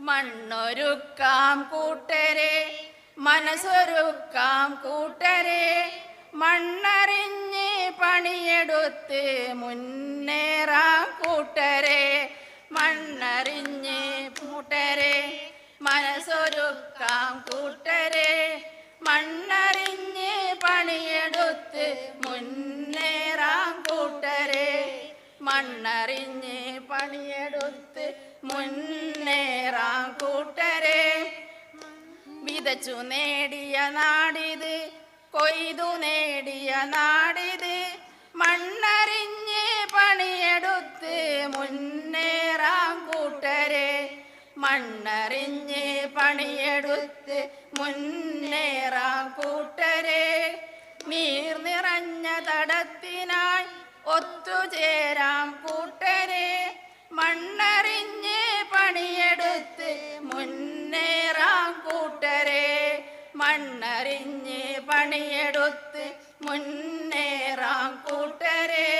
മണ്ണൊരുക്കാം കൂട്ടരെ, മനസ്സൊരുക്കാം കൂട്ടരെ, മണ്ണറിഞ്ഞ് പണിയെടുത്ത് മുന്നേറാം കൂട്ടരെ. മണ്ണറിഞ്ഞ് കൂട്ടരെ, മനസ്സൊരുക്കാം കൂട്ടരെ, മണ്ണറിഞ്ഞ് പണിയെടുത്ത് മുന്നേറാം കൂട്ടരെ. മണ്ണറിഞ്ഞ് പണിയെടുത്ത് മുന്നേറാം കൂട്ടരെ. വിതച്ചു നേടിയ നാടിത്, കൊയ്തു നേടിയ നാടിത്, മണ്ണറിഞ്ഞ് പണിയെടുത്ത് മുന്നേറാം കൂട്ടരെ. മണ്ണറിഞ്ഞ് പണിയെടുത്ത് മുന്നേറാം കൂട്ടരെ. നീർ നിറഞ്ഞ തടത്തിനായി ഒത്തുചേരാം കൂട്ടരെ, മണ്ണറിഞ്ഞ് പണിയെടുത്ത് മുന്നേറാം കൂട്ടരെ. മണ്ണറിഞ്ഞ് പണിയെടുത്ത് മുന്നേറാം കൂട്ടരെ.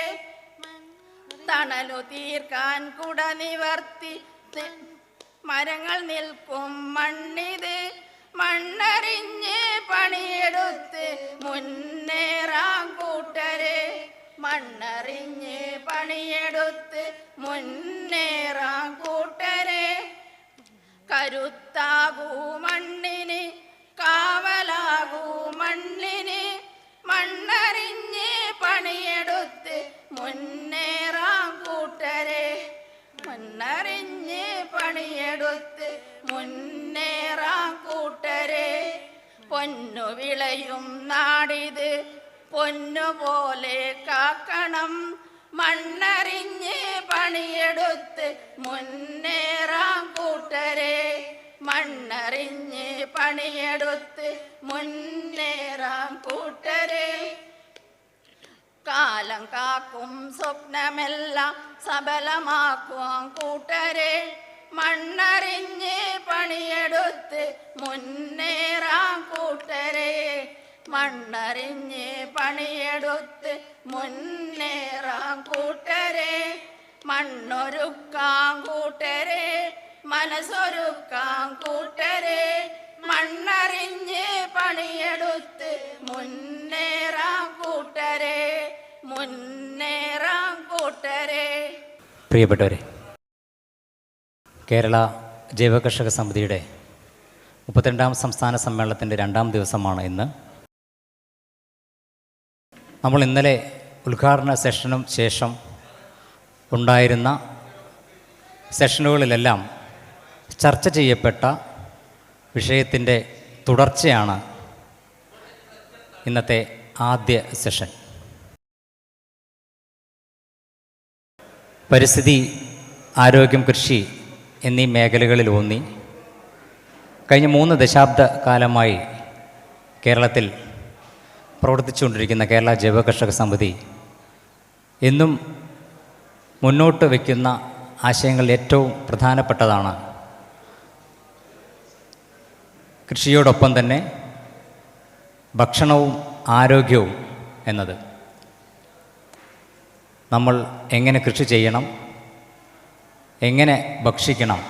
തണലു തീർക്കാൻ കുട നിവർത്തി മരങ്ങൾ നിൽക്കും മണ്ണിത്, മണ്ണറിഞ്ഞ് പണിയെടുത്ത് മുന്നേറാം കൂട്ടരെ. മണ്ണറിഞ്ഞ് പണിയെടുത്ത് മുന്നേറാം കൂട്ടരെ. കരുത്താകൂ മണ്ണിന്, കാവലാകൂ മണ്ണിന്, മണ്ണറിഞ്ഞ് പണിയെടുത്ത് മുന്നേറാം കൂട്ടരെ. മണ്ണറിഞ്ഞ് പണിയെടുത്ത് മുന്നേറാം കൂട്ടരെ. പൊന്നു വിളയും നാടിത്, പൊന്നുപോലെ കാക്കണം, മണ്ണറിഞ്ഞ് പണിയെടുത്ത് മുന്നേറാം കൂട്ടരെ. മണ്ണറിഞ്ഞ് പണിയെടുത്ത് മുന്നേറാം കൂട്ടരെ. കാലം കാക്കും സ്വപ്നമെല്ലാം സബലമാക്കുവാൻ കൂട്ടരെ. മണ്ണറിഞ്ഞ് പണിയെടുത്ത് മുന്നേറാം കൂട്ടരെ. മണ്ണറിഞ്ഞ് പണിയെടുത്ത് മുന്നേറാം കൂട്ടരെ. മണ്ണൊരുക്കാം കൂട്ടരെ, മനസ്സൊരുക്കാം കൂട്ടരെ, മണ്ണറിഞ്ഞ് പണിയെടുത്ത് മുന്നേറാം കൂട്ടരെ. മുന്നേറാം കൂട്ടരെ. പ്രിയപ്പെട്ടവരെ, കേരള ജൈവകർഷക സമിതിയുടെ 32ാം സംസ്ഥാന സമ്മേളനത്തിൻ്റെ 2ാം ദിവസമാണ് ഇന്ന്. നമ്മൾ ഇന്നലെ ഉദ്ഘാടന സെഷനും ശേഷം ഉണ്ടായിരുന്ന സെഷനുകളിലെല്ലാം ചർച്ച ചെയ്യപ്പെട്ട വിഷയത്തിൻ്റെ തുടർച്ചയാണ് ഇന്നത്തെ ആദ്യ സെഷൻ. പരിസ്ഥിതി, ആരോഗ്യം, കൃഷി എന്നീ മേഖലകളിലൂന്നി കഴിഞ്ഞ 3 ദശാബ്ദ കാലമായി കേരളത്തിൽ പ്രവർത്തിച്ചുകൊണ്ടിരിക്കുന്ന കേരള ജൈവകർഷക സമിതി എന്നും മുന്നോട്ട് വയ്ക്കുന്ന ആശയങ്ങളിൽ ഏറ്റവും പ്രധാനപ്പെട്ടതാണ് കൃഷിയോടൊപ്പം തന്നെ ഭക്ഷണവും ആരോഗ്യവും എന്നത്. നമ്മൾ എങ്ങനെ കൃഷി ചെയ്യണം, എങ്ങനെ ഭക്ഷിക്കണം,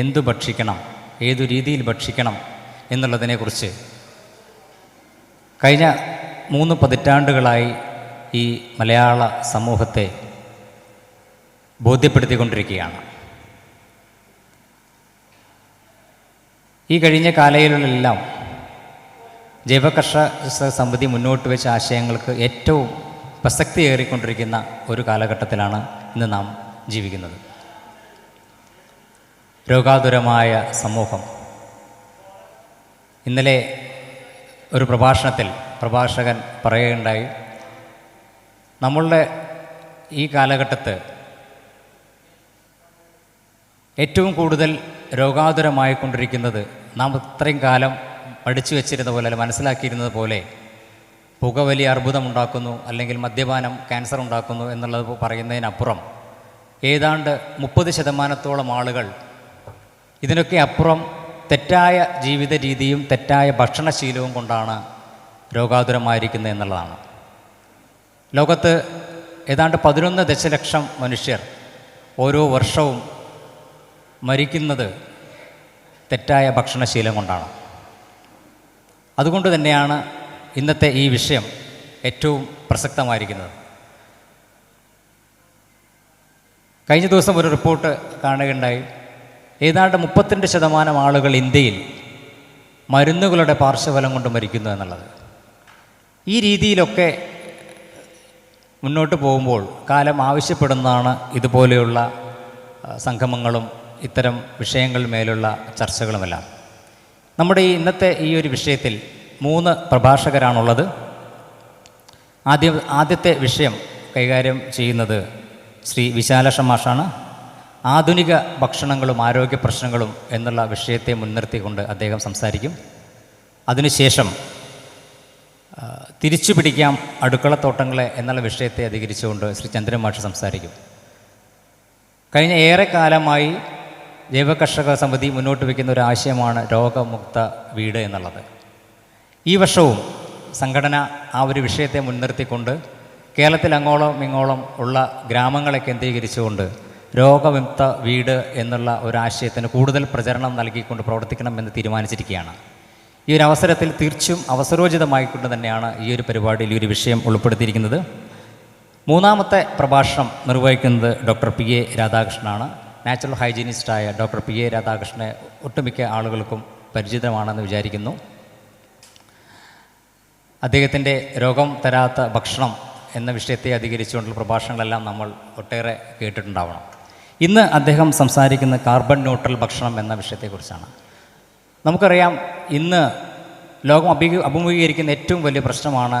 എന്തു ഭക്ഷിക്കണം, ഏതു രീതിയിൽ ഭക്ഷിക്കണം എന്നുള്ളതിനെക്കുറിച്ച് കഴിഞ്ഞ 3 പതിറ്റാണ്ടുകളായി ഈ മലയാള സമൂഹത്തെ ബോധ്യപ്പെടുത്തിക്കൊണ്ടിരിക്കുകയാണ്. ഈ കഴിഞ്ഞ കാലയളവിലെല്ലാം ജൈവകർഷക സമിതി മുന്നോട്ട് വെച്ച ആശയങ്ങൾക്ക് ഏറ്റവും പ്രസക്തിയേറിക്കൊണ്ടിരിക്കുന്ന ഒരു കാലഘട്ടത്തിലാണ് ഇന്ന് നാം ജീവിക്കുന്നത്. രോഗാതുരമായ സമൂഹം. ഇന്നലെ ഒരു പ്രഭാഷണത്തിൽ പ്രഭാഷകൻ പറയുകയുണ്ടായി, നമ്മളുടെ ഈ കാലഘട്ടത്ത് ഏറ്റവും കൂടുതൽ രോഗാതുരമായിക്കൊണ്ടിരിക്കുന്നത് നാം ഇത്രയും കാലം പഠിച്ചു വച്ചിരുന്ന പോലെ, അല്ല മനസ്സിലാക്കിയിരുന്നത് പോലെ പുകവലി അർബുദമുണ്ടാക്കുന്നു, അല്ലെങ്കിൽ മദ്യപാനം ക്യാൻസർ ഉണ്ടാക്കുന്നു എന്നുള്ളത് പറയുന്നതിനപ്പുറം ഏതാണ്ട് 30% ആളുകൾ ഇതിനൊക്കെ അപ്പുറം തെറ്റായ ജീവിത രീതിയും തെറ്റായ ഭക്ഷണശീലവും കൊണ്ടാണ് രോഗാതുരമായിരിക്കുന്നത് എന്നുള്ളതാണ്. ലോകത്ത് ഏതാണ്ട് 11 ദശലക്ഷം മനുഷ്യർ ഓരോ വർഷവും മരിക്കുന്നത് തെറ്റായ ഭക്ഷണശീലം കൊണ്ടാണ്. അതുകൊണ്ട് തന്നെയാണ് ഇന്നത്തെ ഈ വിഷയം ഏറ്റവും പ്രസക്തമായിരിക്കുന്നത്. കഴിഞ്ഞ ദിവസം ഒരു റിപ്പോർട്ട് കാണുകയുണ്ടായി. ഏതാണ്ട് 32% ആളുകൾ ഇന്ത്യയിൽ മരുന്നുകളുടെ പാർശ്വഫലം കൊണ്ട് മരിക്കുന്നു എന്നുള്ളത്. ഈ രീതിയിലൊക്കെ മുന്നോട്ട് പോകുമ്പോൾ കാലം ആവശ്യപ്പെടുന്നതാണ് ഇതുപോലെയുള്ള സംഗമങ്ങളും ഇത്തരം വിഷയങ്ങൾ മേലുള്ള ചർച്ചകളുമെല്ലാം. നമ്മുടെ ഇന്നത്തെ ഈ ഒരു വിഷയത്തിൽ 3 പ്രഭാഷകരാണുള്ളത്. ആദ്യത്തെ വിഷയം കൈകാര്യം ചെയ്യുന്നത് ശ്രീ വിശാലക്ഷം മാഷാണ്. ആധുനിക ഭക്ഷണങ്ങളും ആരോഗ്യ പ്രശ്നങ്ങളും എന്നുള്ള വിഷയത്തെ മുൻനിർത്തിക്കൊണ്ട് അദ്ദേഹം സംസാരിക്കും. അതിനുശേഷം തിരിച്ചു പിടിക്കാം അടുക്കളത്തോട്ടങ്ങളെ എന്നുള്ള വിഷയത്തെ അധികരിച്ചുകൊണ്ട് ശ്രീ ചന്ദ്രൻ മാഷ് സംസാരിക്കും. കഴിഞ്ഞ ഏറെക്കാലമായി ജൈവകർഷക സമിതി മുന്നോട്ട് വയ്ക്കുന്ന ഒരു ആശയമാണ് രോഗമുക്ത വീട് എന്നുള്ളത്. ഈ വർഷവും സംഘടന ആ ഒരു വിഷയത്തെ മുൻനിർത്തിക്കൊണ്ട് കേരളത്തിൽ അങ്ങോളം ഇങ്ങോളം ഉള്ള ഗ്രാമങ്ങളെ കേന്ദ്രീകരിച്ചുകൊണ്ട് രോഗവിമുക്ത വീട് എന്നുള്ള ഒരു ആശയത്തിന് കൂടുതൽ പ്രചരണം നൽകിക്കൊണ്ട് പ്രവർത്തിക്കണമെന്ന് തീരുമാനിച്ചിരിക്കുകയാണ്. ഈ ഒരു അവസരത്തിൽ തീർച്ചയായും അവസരോചിതമായിക്കൊണ്ട് തന്നെയാണ് ഈ ഒരു പരിപാടിയിൽ ഈ ഒരു വിഷയം ഉൾപ്പെടുത്തിയിരിക്കുന്നത്. 3ാമത്തെ പ്രഭാഷണം നിർവഹിക്കുന്നത് ഡോക്ടർ പി എ രാധാകൃഷ്ണനാണ്. നാച്ചുറൽ ഹൈജീനിസ്റ്റായ ഡോക്ടർ പി എ രാധാകൃഷ്ണനെ ഒട്ടുമിക്ക ആളുകൾക്കും പരിചിതമാണെന്ന് വിചാരിക്കുന്നു. അദ്ദേഹത്തിൻ്റെ രോഗം തരാത്ത ഭക്ഷണം എന്ന വിഷയത്തെ അധികരിച്ചുകൊണ്ടുള്ള പ്രഭാഷണങ്ങളെല്ലാം നമ്മൾ ഒട്ടേറെ കേട്ടിട്ടുണ്ടാവണം. ഇന്ന് അദ്ദേഹം സംസാരിക്കുന്ന കാർബൺ ന്യൂട്രൽ ഭക്ഷണം എന്ന വിഷയത്തെക്കുറിച്ചാണ്. നമുക്കറിയാം, ഇന്ന് ലോകം അഭിമുഖീകരിക്കുന്ന ഏറ്റവും വലിയ പ്രശ്നമാണ്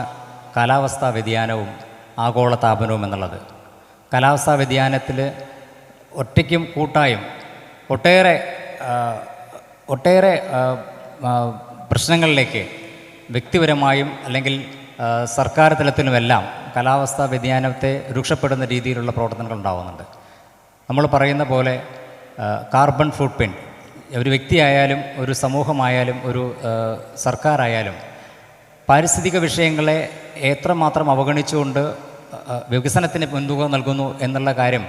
കാലാവസ്ഥാ വ്യതിയാനവും ആഗോളതാപനവും എന്നുള്ളത്. കാലാവസ്ഥാ വ്യതിയാനത്തിൽ ഒറ്റയ്ക്കും കൂട്ടായും ഒട്ടേറെ പ്രശ്നങ്ങളിലേക്ക് വ്യക്തിപരമായും അല്ലെങ്കിൽ സർക്കാർ തലത്തിലുമെല്ലാം കാലാവസ്ഥാ വ്യതിയാനത്തെ രൂക്ഷപ്പെടുന്ന രീതിയിലുള്ള പ്രവർത്തനങ്ങൾ ഉണ്ടാകുന്നുണ്ട്. നമ്മൾ പറയുന്ന പോലെ കാർബൺ ഫുട് പ്രിൻറ്റ് ഒരു വ്യക്തിയായാലും ഒരു സമൂഹമായാലും ഒരു സർക്കാരായാലും പാരിസ്ഥിതിക വിഷയങ്ങളെ എത്രമാത്രം അവഗണിച്ചുകൊണ്ട് വികസനത്തിന് മുൻതൂക്കം നൽകുന്നു എന്നുള്ള കാര്യം,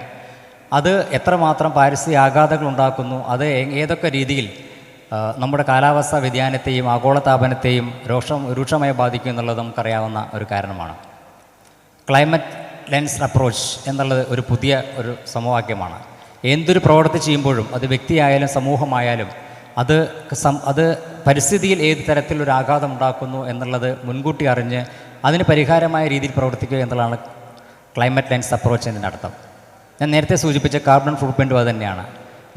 അത് എത്രമാത്രം പാരിസ്ഥിതിക ആഘാതങ്ങൾ ഉണ്ടാക്കുന്നു, അത് ഏതൊക്കെ രീതിയിൽ നമ്മുടെ കാലാവസ്ഥാ വ്യതിയാനത്തെയും ആഗോളതാപനത്തെയും രൂക്ഷമായി ബാധിക്കും എന്നുള്ളത് നമുക്കറിയാവുന്ന ഒരു കാരണമാണ്. ക്ലൈമറ്റ് ലെൻസ് അപ്രോച്ച് എന്നുള്ളത് ഒരു പുതിയ ഒരു സമവാക്യമാണ്. എന്തൊരു പ്രവൃത്തി ചെയ്യുമ്പോഴും അത് വ്യക്തിയായാലും സമൂഹമായാലും അത് പരിസ്ഥിതിയിൽ ഏത് തരത്തിലൊരു ആഘാതം ഉണ്ടാക്കുന്നു എന്നുള്ളത് മുൻകൂട്ടി അറിഞ്ഞ് അതിന് പരിഹാരമായ രീതിയിൽ പ്രവർത്തിക്കുക എന്നുള്ളതാണ് ക്ലൈമറ്റ് ലെൻസ് അപ്രോച്ച് എന്നതിനർത്ഥം. ഞാൻ നേരത്തെ സൂചിപ്പിച്ച കാർബൺ ഫുട് പ്രിൻറ്റും അത് തന്നെയാണ്.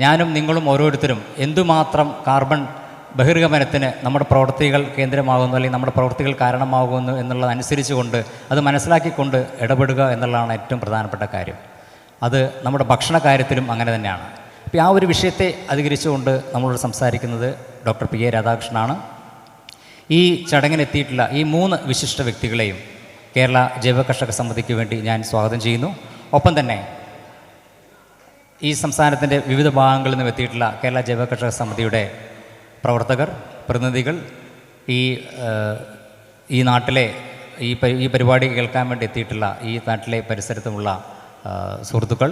ഞാനും നിങ്ങളും ഓരോരുത്തരും എന്തുമാത്രം കാർബൺ ബഹിർഗമനത്തിന് നമ്മുടെ പ്രവൃത്തികൾ കേന്ദ്രമാകുന്നു അല്ലെങ്കിൽ നമ്മുടെ പ്രവൃത്തികൾ കാരണമാകുന്നു എന്നുള്ളതനുസരിച്ചുകൊണ്ട് അത് മനസ്സിലാക്കിക്കൊണ്ട് ഇടപെടുക എന്നുള്ളതാണ് ഏറ്റവും പ്രധാനപ്പെട്ട കാര്യം. അത് നമ്മുടെ ഭക്ഷണ കാര്യത്തിലും അങ്ങനെ തന്നെയാണ്. അപ്പോൾ ആ ഒരു വിഷയത്തെ അധികരിച്ചുകൊണ്ട് നമ്മളോട് സംസാരിക്കുന്നത് ഡോക്ടർ പി എ രാധാകൃഷ്ണനാണ്. ഈ ചടങ്ങിനെത്തിയിട്ടുള്ള ഈ 3 വിശിഷ്ട വ്യക്തികളെയും കേരള ജൈവകർഷക സമിതിക്ക് വേണ്ടി ഞാൻ സ്വാഗതം ചെയ്യുന്നു. ഒപ്പം തന്നെ ഈ സംസ്ഥാനത്തിൻ്റെ വിവിധ ഭാഗങ്ങളിൽ നിന്നും എത്തിയിട്ടുള്ള കേരള ജൈവകർഷക സമിതിയുടെ പ്രവർത്തകർ, പ്രതിനിധികൾ, ഈ നാട്ടിലെ ഈ പരിപാടി കേൾക്കാൻ വേണ്ടി എത്തിയിട്ടുള്ള ഈ നാട്ടിലെ പരിസരത്തുമുള്ള സുഹൃത്തുക്കൾ,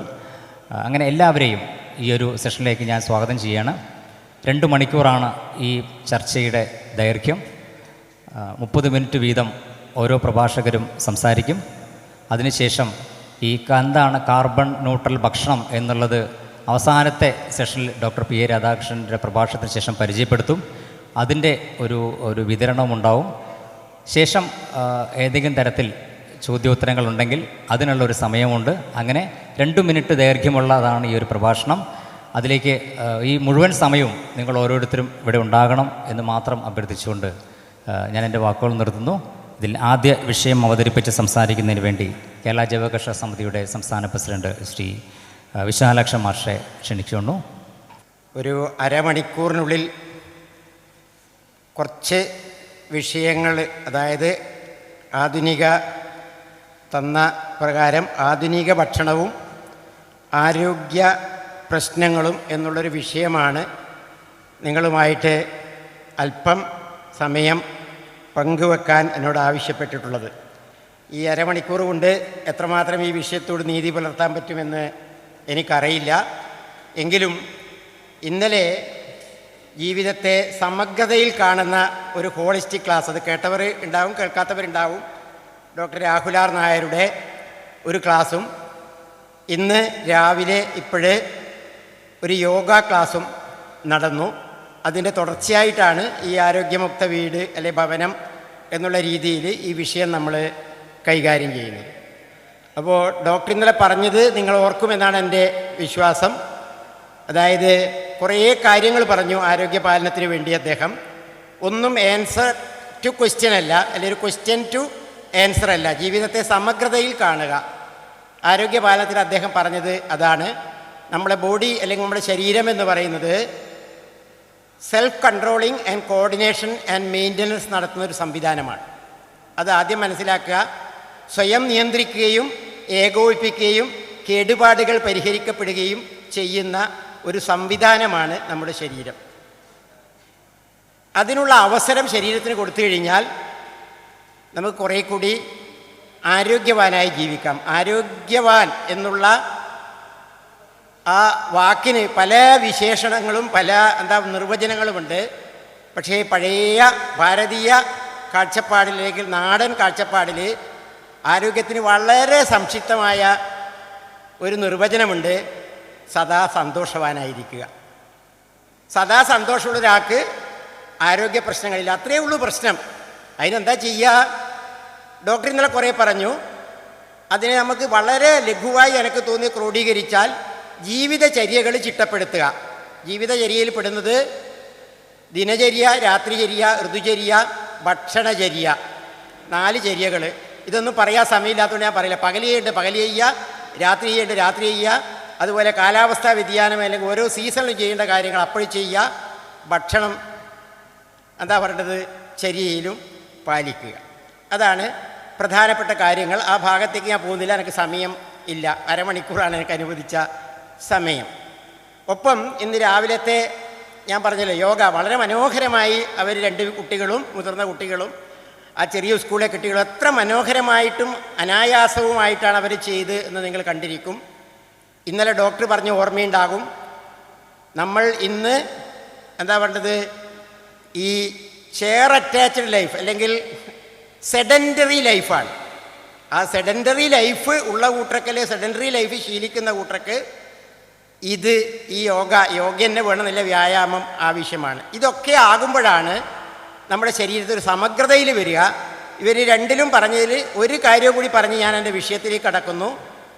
അങ്ങനെ എല്ലാവരെയും ഈ ഒരു സെഷനിലേക്ക് ഞാൻ സ്വാഗതം ചെയ്യുകയാണ്. 2 മണിക്കൂറാണ് ഈ ചർച്ചയുടെ ദൈർഘ്യം. 30 മിനിറ്റ് വീതം ഓരോ പ്രഭാഷകരും സംസാരിക്കും. അതിനുശേഷം എന്താണ് കാർബൺ ന്യൂട്രൽ ഭക്ഷണം എന്നുള്ളത് അവസാനത്തെ സെഷനിൽ ഡോക്ടർ പി എ രാധാകൃഷ്ണൻ്റെ പ്രഭാഷണത്തിന് ശേഷം പരിചയപ്പെടുത്തും. അതിൻ്റെ ഒരു വിതരണവും ഉണ്ടാവും. ശേഷം ഏതെങ്കിലും തരത്തിൽ ചോദ്യോത്തരങ്ങളുണ്ടെങ്കിൽ അതിനുള്ളൊരു സമയമുണ്ട്. അങ്ങനെ 2 മിനിറ്റ് ദൈർഘ്യമുള്ളതാണ് ഈ ഒരു പ്രഭാഷണം. അതിലേക്ക് ഈ മുഴുവൻ സമയവും നിങ്ങൾ ഓരോരുത്തരും ഇവിടെ ഉണ്ടാകണം എന്ന് മാത്രം അഭ്യർത്ഥിച്ചുകൊണ്ട് ഞാൻ എൻ്റെ വാക്കുകൾ നിർത്തുന്നു. ഇതിൽ ആദ്യ വിഷയം അവതരിപ്പിച്ച് സംസാരിക്കുന്നതിന് വേണ്ടി കേരള ജൈവകർഷക സമിതിയുടെ സംസ്ഥാന പ്രസിഡന്റ് ശ്രീ വിശാലക്ഷം മാഷെ ക്ഷണിക്കുന്നു. ഒരു അരമണിക്കൂറിനുള്ളിൽ കുറച്ച് വിഷയങ്ങൾ, അതായത് ആധുനിക തന്ന പ്രകാരം ആധുനിക ഭക്ഷണവും ആരോഗ്യ പ്രശ്നങ്ങളും എന്നുള്ളൊരു വിഷയമാണ് നിങ്ങളുമായിട്ട് അല്പം സമയം പങ്കുവെക്കാൻ എന്നോട് ആവശ്യപ്പെട്ടിട്ടുള്ളത്. ഈ അരമണിക്കൂർ കൊണ്ട് എത്രമാത്രം ഈ വിഷയത്തോട് നീതി പുലർത്താൻ പറ്റുമെന്ന് എനിക്കറിയില്ല. എങ്കിലും ഇന്നലെ ജീവിതത്തെ സമഗ്രതയിൽ കാണുന്ന ഒരു ഹോളിസ്റ്റിക് ക്ലാസ്. അത് കേട്ടവർ ഉണ്ടാവും, കേൾക്കാത്തവരുണ്ടാവും. ഡോക്ടർ രാഹുൽ ആർ നായരുടെ ഒരു ക്ലാസ്സും ഇന്ന് രാവിലെ ഇപ്പോഴേ ഒരു യോഗ ക്ലാസ്സും നടന്നു. അതിൻ്റെ തുടർച്ചയായിട്ടാണ് ഈ ആരോഗ്യമുക്ത വീട് അല്ലെ ഭവനം എന്നുള്ള രീതിയിൽ ഈ വിഷയം നമ്മൾ കൈകാര്യം ചെയ്യുന്നത്. അപ്പോൾ ഡോക്ടർ ഇന്നലെ പറഞ്ഞത് നിങ്ങൾ ഓർക്കുമെന്നാണ് എൻ്റെ വിശ്വാസം. അതായത് കുറേ കാര്യങ്ങൾ പറഞ്ഞു ആരോഗ്യപാലനത്തിന് വേണ്ടി അദ്ദേഹം. ഒന്നും ആൻസർ ടു ക്വസ്റ്റ്യൻ അല്ല, അല്ലെങ്കിൽ ഒരു ക്വസ്റ്റ്യൻ ടു ആൻസർ അല്ല, ജീവിതത്തെ സമഗ്രതയിൽ കാണുക. ആരോഗ്യപാലനത്തിൽ അദ്ദേഹം പറഞ്ഞത് അതാണ്. നമ്മുടെ ബോഡി അല്ലെങ്കിൽ നമ്മുടെ ശരീരം എന്ന് പറയുന്നത് self controlling and coordination and maintenance നടത്തുന്ന ഒരു സംവിധാനമാണ്. അത് ആദ്യം മനസ്സിലാക്കുക. സ്വയം നിയന്ത്രിക്കുകയും ഏകോപിപ്പിക്കുകയും കേടുപാടുകൾ പരിഹരിക്കപ്പെടുകയും ചെയ്യുന്ന ഒരു സംവിധാനമാണ് നമ്മുടെ ശരീരം. അതിനുള്ള അവസരം ശരീരത്തിന് കൊടുത്തു കഴിഞ്ഞാൽ നമുക്ക് കുറേ കൂടി ആരോഗ്യവാനായി ജീവിക്കാം. ആരോഗ്യവാൻ എന്നുള്ള ആ വാക്കിന് പല വിശേഷണങ്ങളും പല നിർവചനങ്ങളുമുണ്ട്. പക്ഷേ പഴയ ഭാരതീയ കാഴ്ചപ്പാടിലേക്ക്, നാടൻ കാഴ്ചപ്പാടിൽ ആരോഗ്യത്തിന് വളരെ സംക്ഷിപ്തമായ ഒരു നിർവചനമുണ്ട്: സദാ സന്തോഷവാനായിരിക്കുക. സദാ സന്തോഷമുള്ള ഒരാൾക്ക് ആരോഗ്യ പ്രശ്നങ്ങളില്ല. അത്രയേ ഉള്ളൂ പ്രശ്നം. അതിനെന്താ ചെയ്യുക? ഡോക്ടർ ഇന്നലെ കുറേ പറഞ്ഞു. അതിനെ നമുക്ക് വളരെ ലഘുവായി എനിക്ക് തോന്നി ക്രോഡീകരിച്ചാൽ ജീവിതചര്യകൾ ചിട്ടപ്പെടുത്തുക. ജീവിതചര്യയിൽ പെടുന്നത് ദിനചര്യ, രാത്രിചര്യ, ഋതുചര്യ, ഭക്ഷണചര്യ, 4 ചര്യകൾ. ഇതൊന്നും പറയാൻ സമയമില്ലാത്തതുകൊണ്ട് ഞാൻ പറയില്ല. പകൽ ചെയ്യുന്നുണ്ട് പകൽ ചെയ്യുക, രാത്രി ചെയ്യുന്നുണ്ട് രാത്രി ചെയ്യുക. അതുപോലെ കാലാവസ്ഥാ വ്യതിയാനം അല്ലെങ്കിൽ ഓരോ സീസണിലും ചെയ്യേണ്ട കാര്യങ്ങൾ അപ്പോൾ ചെയ്യുക. ഭക്ഷണം പറയേണ്ടത് ചര്യയിലും പാലിക്കുക. അതാണ് പ്രധാനപ്പെട്ട കാര്യങ്ങൾ. ആ ഭാഗത്തേക്ക് ഞാൻ പോകുന്നില്ല, എനിക്ക് സമയം ഇല്ല. അരമണിക്കൂറാണ് എനിക്ക് അനുവദിച്ച സമയം. ഒപ്പം ഇന്ന് രാവിലത്തെ ഞാൻ പറഞ്ഞല്ലോ യോഗ വളരെ മനോഹരമായി അവർ 2 കുട്ടികളും മുതിർന്ന കുട്ടികളും ആ ചെറിയ സ്കൂളിലെ കുട്ടികളും എത്ര മനോഹരമായിട്ടും അനായാസവുമായിട്ടാണ് അവർ ചെയ്ത് എന്ന് നിങ്ങൾ കണ്ടിരിക്കും. ഇന്നലെ ഡോക്ടർ പറഞ്ഞ ഓർമ്മയുണ്ടാകും. നമ്മൾ ഇന്ന് പറയേണ്ടത് ഈ ചെയർ അറ്റാച്ച്ഡ് ലൈഫ് അല്ലെങ്കിൽ സെഡൻറ്ററി ലൈഫാണ്. ആ സെഡൻറ്ററി ലൈഫ് ഉള്ള കൂട്ടർക്ക്, അല്ലെങ്കിൽ സെഡൻറ്ററി ലൈഫ് ശീലിക്കുന്ന കൂട്ടർക്ക് ഈ യോഗ തന്നെ വേണമെന്നില്ല, വ്യായാമം ആവശ്യമാണ്. ഇതൊക്കെ ആകുമ്പോഴാണ് നമ്മുടെ ശരീരത്തിൽ ഒരു സമഗ്രതയിൽ വരിക. ഇവർ രണ്ടിലും പറഞ്ഞതിൽ ഒരു കാര്യം കൂടി പറഞ്ഞ് ഞാൻ എൻ്റെ വിഷയത്തിലേക്ക് കടക്കുന്നു.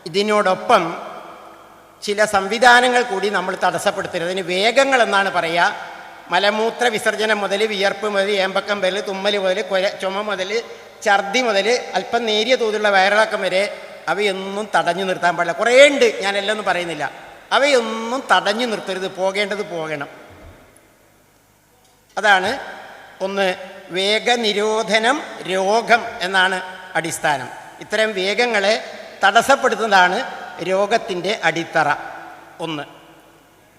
ഇതിനോടൊപ്പം ചില സംവിധാനങ്ങൾ കൂടി നമ്മൾ തടസ്സപ്പെടുത്തരുത്. അതിന് വേഗങ്ങൾ എന്നാണ് പറയുക. മലമൂത്ര വിസർജനം മുതൽ, വിയർപ്പ് മുതൽ, ഏമ്പക്കം മുതൽ, തുമ്മൽ മുതൽ, ചുമ മുതൽ, ഛർദി മുതൽ, അല്പം നേരിയ തോതിലുള്ള വയറിളക്കം വരെ അവയൊന്നും തടഞ്ഞു നിർത്താൻ പാടില്ല. കുറേ ഉണ്ട്, ഞാനെല്ലാം ഒന്നും പറയുന്നില്ല. അവയൊന്നും തടഞ്ഞു നിർത്തരുത്. പോകേണ്ടത് പോകണം. അതാണ് ഒന്ന്. വേഗനിരോധനം രോഗം എന്നാണ് അടിസ്ഥാനം. ഇത്തരം വേഗങ്ങളെ തടസ്സപ്പെടുത്തുന്നതാണ് രോഗത്തിൻ്റെ അടിത്തറ. ഒന്ന്.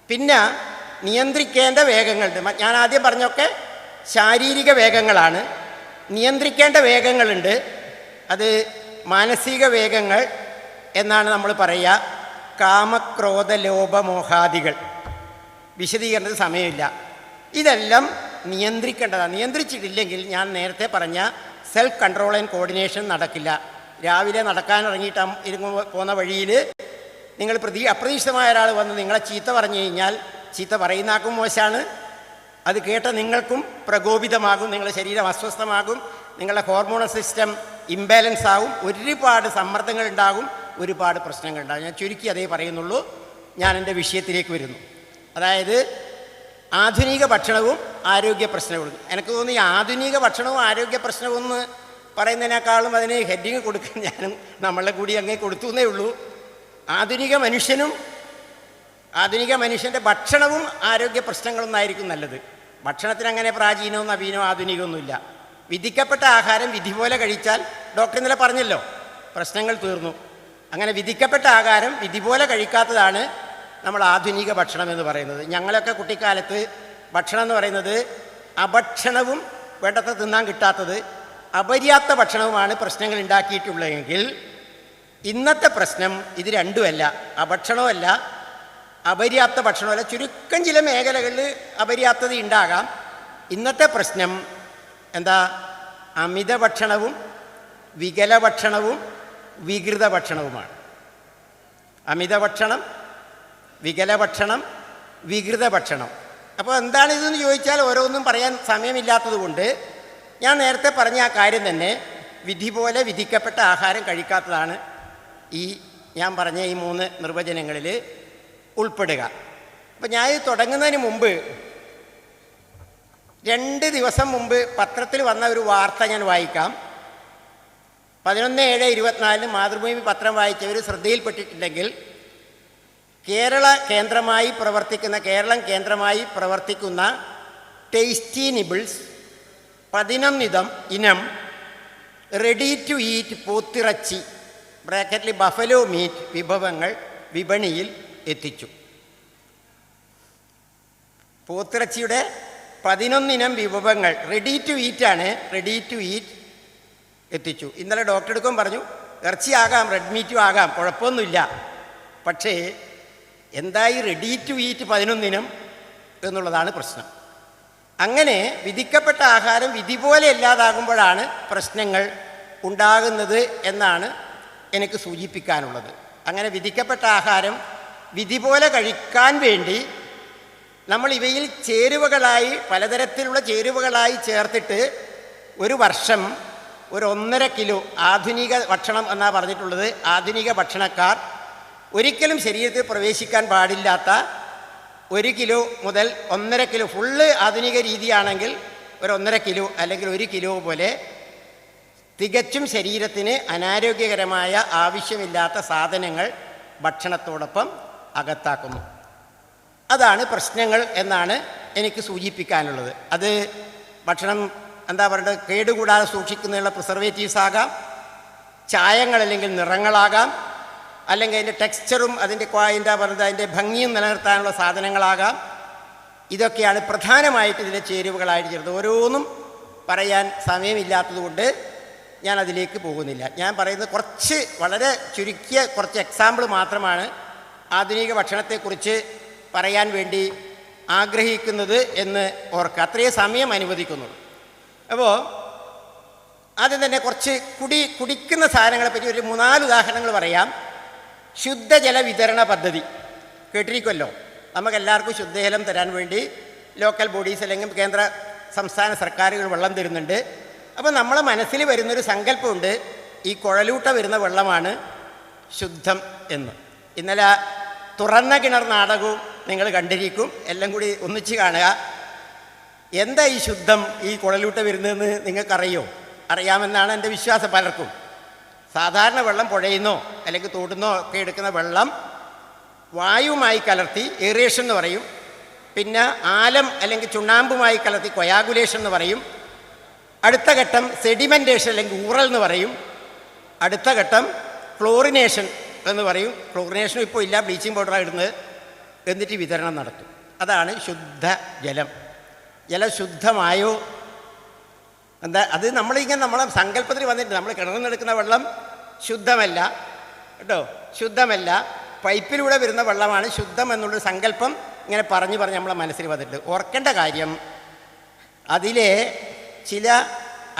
പിന്നെ നിയന്ത്രിക്കേണ്ട വേഗങ്ങളുണ്ട്. ഞാൻ ആദ്യം പറഞ്ഞൊക്കെ ശാരീരിക വേഗങ്ങളാണ്. നിയന്ത്രിക്കേണ്ട വേഗങ്ങളുണ്ട്. അത് മാനസിക വേഗങ്ങൾ എന്നാണ് നമ്മൾ പറയുക. കാമക്രോധ ലോഭമോഹാദികൾ വിശദീകരണത്തിന് സമയമില്ല. ഇതെല്ലാം നിയന്ത്രിക്കേണ്ടതാണ്. നിയന്ത്രിച്ചിട്ടില്ലെങ്കിൽ ഞാൻ നേരത്തെ പറഞ്ഞ സെൽഫ് കൺട്രോൾ ആൻഡ് കോർഡിനേഷൻ നടക്കില്ല. രാവിലെ നടക്കാൻ ഇറങ്ങിയിട്ട് പോകുന്ന വഴിയിൽ നിങ്ങൾ അപ്രതീക്ഷിതമായ ഒരാൾ വന്ന് നിങ്ങളെ ചീത്ത പറഞ്ഞു കഴിഞ്ഞാൽ, ചീത്ത പറയുന്ന ആക്കും മോശമാണ്, അത് കേട്ട നിങ്ങൾക്കും പ്രകോപിതമാകും, നിങ്ങളുടെ ശരീരം അസ്വസ്ഥമാകും, നിങ്ങളുടെ ഹോർമോണൽ സിസ്റ്റം ഇംബാലൻസ് ആകും, ഒരുപാട് സമ്മർദ്ദങ്ങൾ ഉണ്ടാകും, ഒരുപാട് പ്രശ്നങ്ങളുണ്ടാകും. ഞാൻ ചുരുക്കി അതേ പറയുന്നുള്ളൂ. ഞാൻ എൻ്റെ വിഷയത്തിലേക്ക് വരുന്നു. അതായത് ആധുനിക ഭക്ഷണവും ആരോഗ്യ പ്രശ്നവും. എനിക്ക് തോന്നി ആധുനിക ഭക്ഷണവും ആരോഗ്യ പ്രശ്നവും എന്ന് പറയുന്നതിനേക്കാളും അതിന് ഹെഡിങ് കൊടുക്കാൻ ഞാനും നമ്മളെ കൂടി അങ്ങേ കൊടുത്തു എന്നേ ഉള്ളൂ. ആധുനിക മനുഷ്യൻ്റെ ഭക്ഷണവും ആരോഗ്യ പ്രശ്നങ്ങളൊന്നായിരിക്കും നല്ലത്. ഭക്ഷണത്തിന് അങ്ങനെ പ്രാചീനവും നവീനവും ആധുനികമൊന്നുമില്ല. വിധിക്കപ്പെട്ട ആഹാരം വിധി പോലെ കഴിച്ചാൽ, ഡോക്ടർ ഇന്നലെ പറഞ്ഞല്ലോ, പ്രശ്നങ്ങൾ തീർന്നു. അങ്ങനെ വിധിക്കപ്പെട്ട ആഹാരം വിധി പോലെ കഴിക്കാത്തതാണ് നമ്മൾ ആധുനിക ഭക്ഷണം എന്ന് പറയുന്നത്. ഞങ്ങളൊക്കെ കുട്ടിക്കാലത്ത് ഭക്ഷണം എന്ന് പറയുന്നത് അഭക്ഷണവും വേണ്ടത്ര തിന്നാൻ കിട്ടാത്തത്, അപര്യാപ്ത ഭക്ഷണവുമാണ് പ്രശ്നങ്ങൾ ഉണ്ടാക്കിയിട്ടുള്ളതെങ്കിൽ ഇന്നത്തെ പ്രശ്നം ഇത് രണ്ടുമല്ല. അഭക്ഷണവുമല്ല, അപര്യാപ്ത ഭക്ഷണമല്ല, ചുരുക്കം ചില മേഖലകളിൽ അപര്യാപ്തത ഉണ്ടാകാം. ഇന്നത്തെ പ്രശ്നം എന്താ? അമിത ഭക്ഷണവും വികല ഭക്ഷണവും വികൃത ഭക്ഷണവുമാണ്. അമിത ഭക്ഷണം, വികല ഭക്ഷണം, വികൃത ഭക്ഷണം. അപ്പോൾ എന്താണിതെന്ന് ചോദിച്ചാൽ ഓരോന്നും പറയാൻ സമയമില്ലാത്തത് കൊണ്ട് ഞാൻ നേരത്തെ പറഞ്ഞ ആ കാര്യം തന്നെ, വിധി പോലെ വിധിക്കപ്പെട്ട ആഹാരം കഴിക്കാത്തതാണ് ഈ ഞാൻ പറഞ്ഞ ഈ 3 നിർവചനങ്ങളിൽ ഉൾപ്പെടുക. അപ്പം ഞാൻ ഇത് തുടങ്ങുന്നതിന് മുമ്പ് 2 ദിവസം മുമ്പ് പത്രത്തിൽ വന്ന ഒരു വാർത്ത ഞാൻ വായിക്കാം. 11/7/24 മാതൃഭൂമി പത്രം വായിച്ചവർ ശ്രദ്ധയിൽപ്പെട്ടിട്ടുണ്ടെങ്കിൽ, കേരളം കേന്ദ്രമായി പ്രവർത്തിക്കുന്ന ടേസ്റ്റി നിബിൾസ് 11 ഇനം റെഡി ടു ഈറ്റ് പോത്തിറച്ചി ബ്രാക്കറ്റിൽ ബഫലോ മീറ്റ് വിഭവങ്ങൾ വിപണിയിൽ എത്തിച്ചു. പോത്തിറച്ചിയുടെ 11 ഇനം വിഭവങ്ങൾ റെഡി ടു ഈറ്റാണ്, റെഡി ടു ഈറ്റ് എത്തിച്ചു. ഇന്നലെ ഡോക്ടർ എടുക്കും പറഞ്ഞു, ഇറച്ചിയാകാം, റെഡ് മീറ്റും ആകാം, കുഴപ്പമൊന്നുമില്ല. പക്ഷേ എന്തായി റെഡി ടു ഈറ്റ് 11 ഇനം എന്നുള്ളതാണ് പ്രശ്നം. അങ്ങനെ വിധിക്കപ്പെട്ട ആഹാരം വിധി പോലെ അല്ലാതാകുമ്പോഴാണ് പ്രശ്നങ്ങൾ ഉണ്ടാകുന്നത് എന്നാണ് എനിക്ക് സൂചിപ്പിക്കാനുള്ളത്. അങ്ങനെ വിധിക്കപ്പെട്ട ആഹാരം വിധി പോലെ കഴിക്കാൻ വേണ്ടി നമ്മൾ ഇവയിൽ ചേരുവകളായി, പലതരത്തിലുള്ള ചേരുവകളായി ചേർത്തിട്ട് ഒരു വർഷം 1.5 കിലോ ആധുനിക ഭക്ഷണം എന്നാണ് പറഞ്ഞിട്ടുള്ളത്. ആധുനിക ഭക്ഷണക്കാർ ഒരിക്കലും ശരീരത്തിൽ പ്രവേശിക്കാൻ പാടില്ലാത്ത 1 കിലോ മുതൽ 1.5 കിലോ, ഫുള്ള് ആധുനിക രീതിയാണെങ്കിൽ 1.5 കിലോ അല്ലെങ്കിൽ 1 കിലോ പോലെ തികച്ചും ശരീരത്തിന് അനാരോഗ്യകരമായ ആവശ്യമില്ലാത്ത സാധനങ്ങൾ ഭക്ഷണത്തോടൊപ്പം അകത്താക്കുന്നു. അതാണ് പ്രശ്നങ്ങൾ എന്നാണ് എനിക്ക് സൂചിപ്പിക്കാനുള്ളത്. അത് ഭക്ഷണം എന്താ പറയുക, കേടുകൂടാതെ സൂക്ഷിക്കുന്നതിനുള്ള പ്രിസർവേറ്റീവ്സ് ആകാം, ചായങ്ങൾ അല്ലെങ്കിൽ നിറങ്ങളാകാം, അല്ലെങ്കിൽ അതിൻ്റെ ടെക്സ്ചറും എന്താ പറയുന്നത് അതിൻ്റെ ഭംഗിയും നിലനിർത്താനുള്ള സാധനങ്ങളാകാം. ഇതൊക്കെയാണ് പ്രധാനമായിട്ട് ഇതിലെ ചേരുവകളായിട്ട് ചേർത്ത്. ഓരോന്നും പറയാൻ സമയമില്ലാത്തതുകൊണ്ട് ഞാൻ അതിലേക്ക് പോകുന്നില്ല. ഞാൻ പറയുന്നത് വളരെ ചുരുക്കിയ കുറച്ച് എക്സാമ്പിൾ മാത്രമാണ് ആധുനിക ഭക്ഷണത്തെക്കുറിച്ച് പറയാൻ വേണ്ടി ആഗ്രഹിക്കുന്നത് എന്ന് ഓർക്കുക. അത്രയേ സമയം അനുവദിക്കുന്നുള്ളൂ. അപ്പോൾ ആദ്യം തന്നെ കുറച്ച് കുടിക്കുന്ന സാധനങ്ങളെപ്പറ്റി ഒരു 3-4 ഉദാഹരണങ്ങൾ പറയാം. ശുദ്ധജല വിതരണ പദ്ധതി കേട്ടിരിക്കുമല്ലോ. നമുക്കെല്ലാവർക്കും ശുദ്ധജലം തരാൻ വേണ്ടി ലോക്കൽ ബോഡീസ് അല്ലെങ്കിൽ കേന്ദ്ര സംസ്ഥാന സർക്കാരുകൾ വെള്ളം തരുന്നുണ്ട്. അപ്പോൾ നമ്മളെ മനസ്സിൽ വരുന്നൊരു സങ്കല്പമുണ്ട്, ഈ കുഴലൂട്ട വരുന്ന വെള്ളമാണ് ശുദ്ധം എന്ന്. ഇന്നലെ തുറന്ന കിണർ നാടകവും നിങ്ങൾ കണ്ടിരിക്കും, എല്ലാം കൂടി ഒന്നിച്ച് കാണുക. എന്താ ഈ ശുദ്ധം, ഈ കുഴലൂട്ട വരുന്നതെന്ന് നിങ്ങൾക്കറിയോ? അറിയാമെന്നാണ് എൻ്റെ വിശ്വാസം പലർക്കും. സാധാരണ വെള്ളം പുഴയുന്നോ അല്ലെങ്കിൽ തോടുന്നോ ഒക്കെ എടുക്കുന്ന വെള്ളം വായുവുമായി കലർത്തി എയറേഷൻ എന്ന് പറയും. പിന്നെ ആലം അല്ലെങ്കിൽ ചുണ്ണാമ്പുമായി കലർത്തി കൊയാഗുലേഷൻ എന്ന് പറയും. അടുത്ത ഘട്ടം സെഡിമെൻറ്റേഷൻ അല്ലെങ്കിൽ ഊറൽ എന്ന് പറയും. അടുത്ത ഘട്ടം ക്ലോറിനേഷൻ എന്ന് പറയും. ക്ലോറിനേഷനും ഇപ്പോൾ ഇല്ല, ബ്ലീച്ചിങ് പൗഡറാണ് ഇടുന്നത്. എന്നിട്ട് വിതരണം നടത്തും. അതാണ് ശുദ്ധജലം. ജലം ശുദ്ധമായോ എന്താ അത് നമ്മളിങ്ങനെ നമ്മളെ സങ്കല്പത്തിൽ വന്നിട്ട് നമ്മൾ കിണറിൽ നിന്ന് എടുക്കുന്ന വെള്ളം ശുദ്ധമല്ല കേട്ടോ, ശുദ്ധമല്ല. പൈപ്പിലൂടെ വരുന്ന വെള്ളമാണ് ശുദ്ധം എന്നുള്ളൊരു സങ്കല്പം ഇങ്ങനെ പറഞ്ഞ് നമ്മളെ മനസ്സിൽ വന്നിട്ട് ഓർക്കേണ്ട കാര്യം, അതിലെ ചില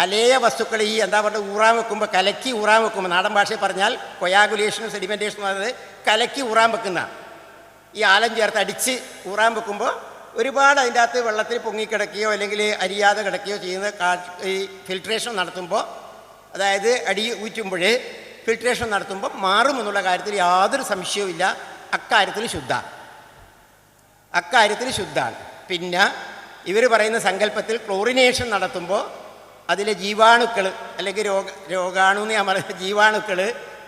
അലേയ വസ്തുക്കൾ ഈ എന്താ പറയുക ഊറാൻ വെക്കുമ്പോൾ, കലക്കി ഊറാൻ വെക്കുമ്പോൾ, നാടൻ ഭാഷയിൽ പറഞ്ഞാൽ കൊയാഗുലേഷനും സെഡിമെൻറ്റേഷനും പറയുന്നത് കലക്കി ഊറാൻ വെക്കുന്ന ഈ ആലം ചേർത്ത് അടിച്ച് ഊറാൻ വെക്കുമ്പോൾ ഒരുപാട് അതിൻ്റെ അകത്ത് വെള്ളത്തിൽ പൊങ്ങിക്കിടക്കുകയോ അല്ലെങ്കിൽ അരിയാതെ കിടക്കുകയോ ചെയ്യുന്ന ഈ ഫിൽട്രേഷൻ നടത്തുമ്പോൾ, അതായത് അടി ഊറ്റുമ്പോൾ ഫിൽട്രേഷൻ നടത്തുമ്പോൾ മാറുമെന്നുള്ള കാര്യത്തിൽ യാതൊരു സംശയവുമില്ല. അക്കാര്യത്തിൽ ശുദ്ധമാണ്. പിന്നെ ഇവർ പറയുന്ന സങ്കല്പത്തിൽ ക്ലോറിനേഷൻ നടത്തുമ്പോൾ അതിലെ ജീവാണുക്കൾ അല്ലെങ്കിൽ രോഗാണു എന്ന് ഞാൻ പറയുന്ന ജീവാണുക്കൾ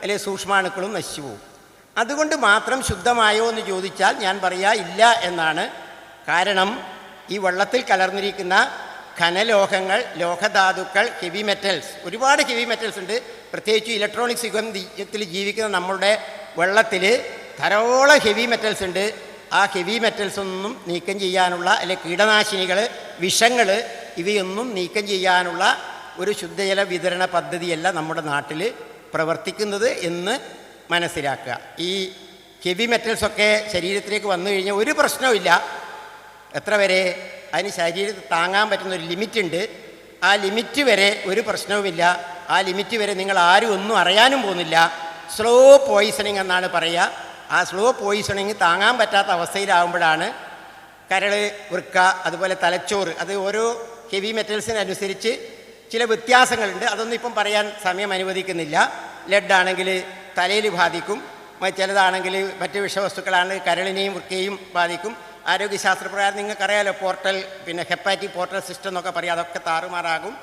അല്ലെങ്കിൽ സൂക്ഷ്മാണുക്കളും നശിച്ചു പോകും. അതുകൊണ്ട് മാത്രം ശുദ്ധമായോ എന്ന് ചോദിച്ചാൽ ഞാൻ പറയാ ഇല്ല എന്നാണ്. കാരണം ഈ വെള്ളത്തിൽ കലർന്നിരിക്കുന്ന ഘനലോഹങ്ങൾ, ലോഹധാതുക്കൾ, ഹെവി മെറ്റൽസ്, ഒരുപാട് ഹെവി മെറ്റൽസ് ഉണ്ട്. പ്രത്യേകിച്ച് ഇലക്ട്രോണിക്സ് യുഗത്തിൽ ജീവിക്കുന്ന നമ്മളുടെ വെള്ളത്തിൽ ധാരാളം ഹെവി മെറ്റൽസ് ഉണ്ട്. ആ ഹെവി മെറ്റൽസ് ഒന്നും നീക്കം ചെയ്യാനുള്ള അല്ലെങ്കിൽ കീടനാശിനികൾ, വിഷങ്ങൾ, ഇവയൊന്നും നീക്കം ചെയ്യാനുള്ള ഒരു ശുദ്ധജല വിതരണ പദ്ധതിയല്ല നമ്മുടെ നാട്ടിൽ പ്രവർത്തിക്കുന്നത് എന്ന് മനസ്സിലാക്കുക. ഈ ഹെവി മെറ്റൽസൊക്കെ ശരീരത്തിലേക്ക് വന്നു കഴിഞ്ഞാൽ ഒരു പ്രശ്നവുമില്ല. എത്ര വരെ? അതിന് ശരീരത്തിൽ താങ്ങാൻ പറ്റുന്ന ഒരു ലിമിറ്റ് ഉണ്ട്. ആ ലിമിറ്റ് വരെ ഒരു പ്രശ്നവുമില്ല. ആ ലിമിറ്റ് വരെ നിങ്ങൾ ആരും ഒന്നും അറിയാനും പോകുന്നില്ല. സ്ലോ പോയിസണിങ് എന്നാണ് പറയുക. ആ സ്ലോ പോയിസണിങ് താങ്ങാൻ പറ്റാത്ത അവസ്ഥയിലാവുമ്പോഴാണ് കരൾ, വൃക്ക, അതുപോലെ തലച്ചോറ്, അത് ഓരോ ഹെവി മെറ്റൽസിനനുസരിച്ച് ചില വ്യത്യാസങ്ങളുണ്ട്. അതൊന്നും ഇപ്പം പറയാൻ സമയം അനുവദിക്കുന്നില്ല. ലെഡ് ആണെങ്കിൽ തലയിൽ ബാധിക്കും, ചിലതാണെങ്കിൽ മറ്റ് വിഷവസ്തുക്കളാണ് കരളിനെയും വൃക്കയെയും ബാധിക്കും. ആരോഗ്യശാസ്ത്രപ്രകാരം നിങ്ങൾക്കറിയാലോ, പോർട്ടൽ ഹെപ്പാറ്റിക് പോർട്ടൽ സിസ്റ്റം എന്നൊക്കെ പറയാം. അതൊക്കെ താറുമാറാകും.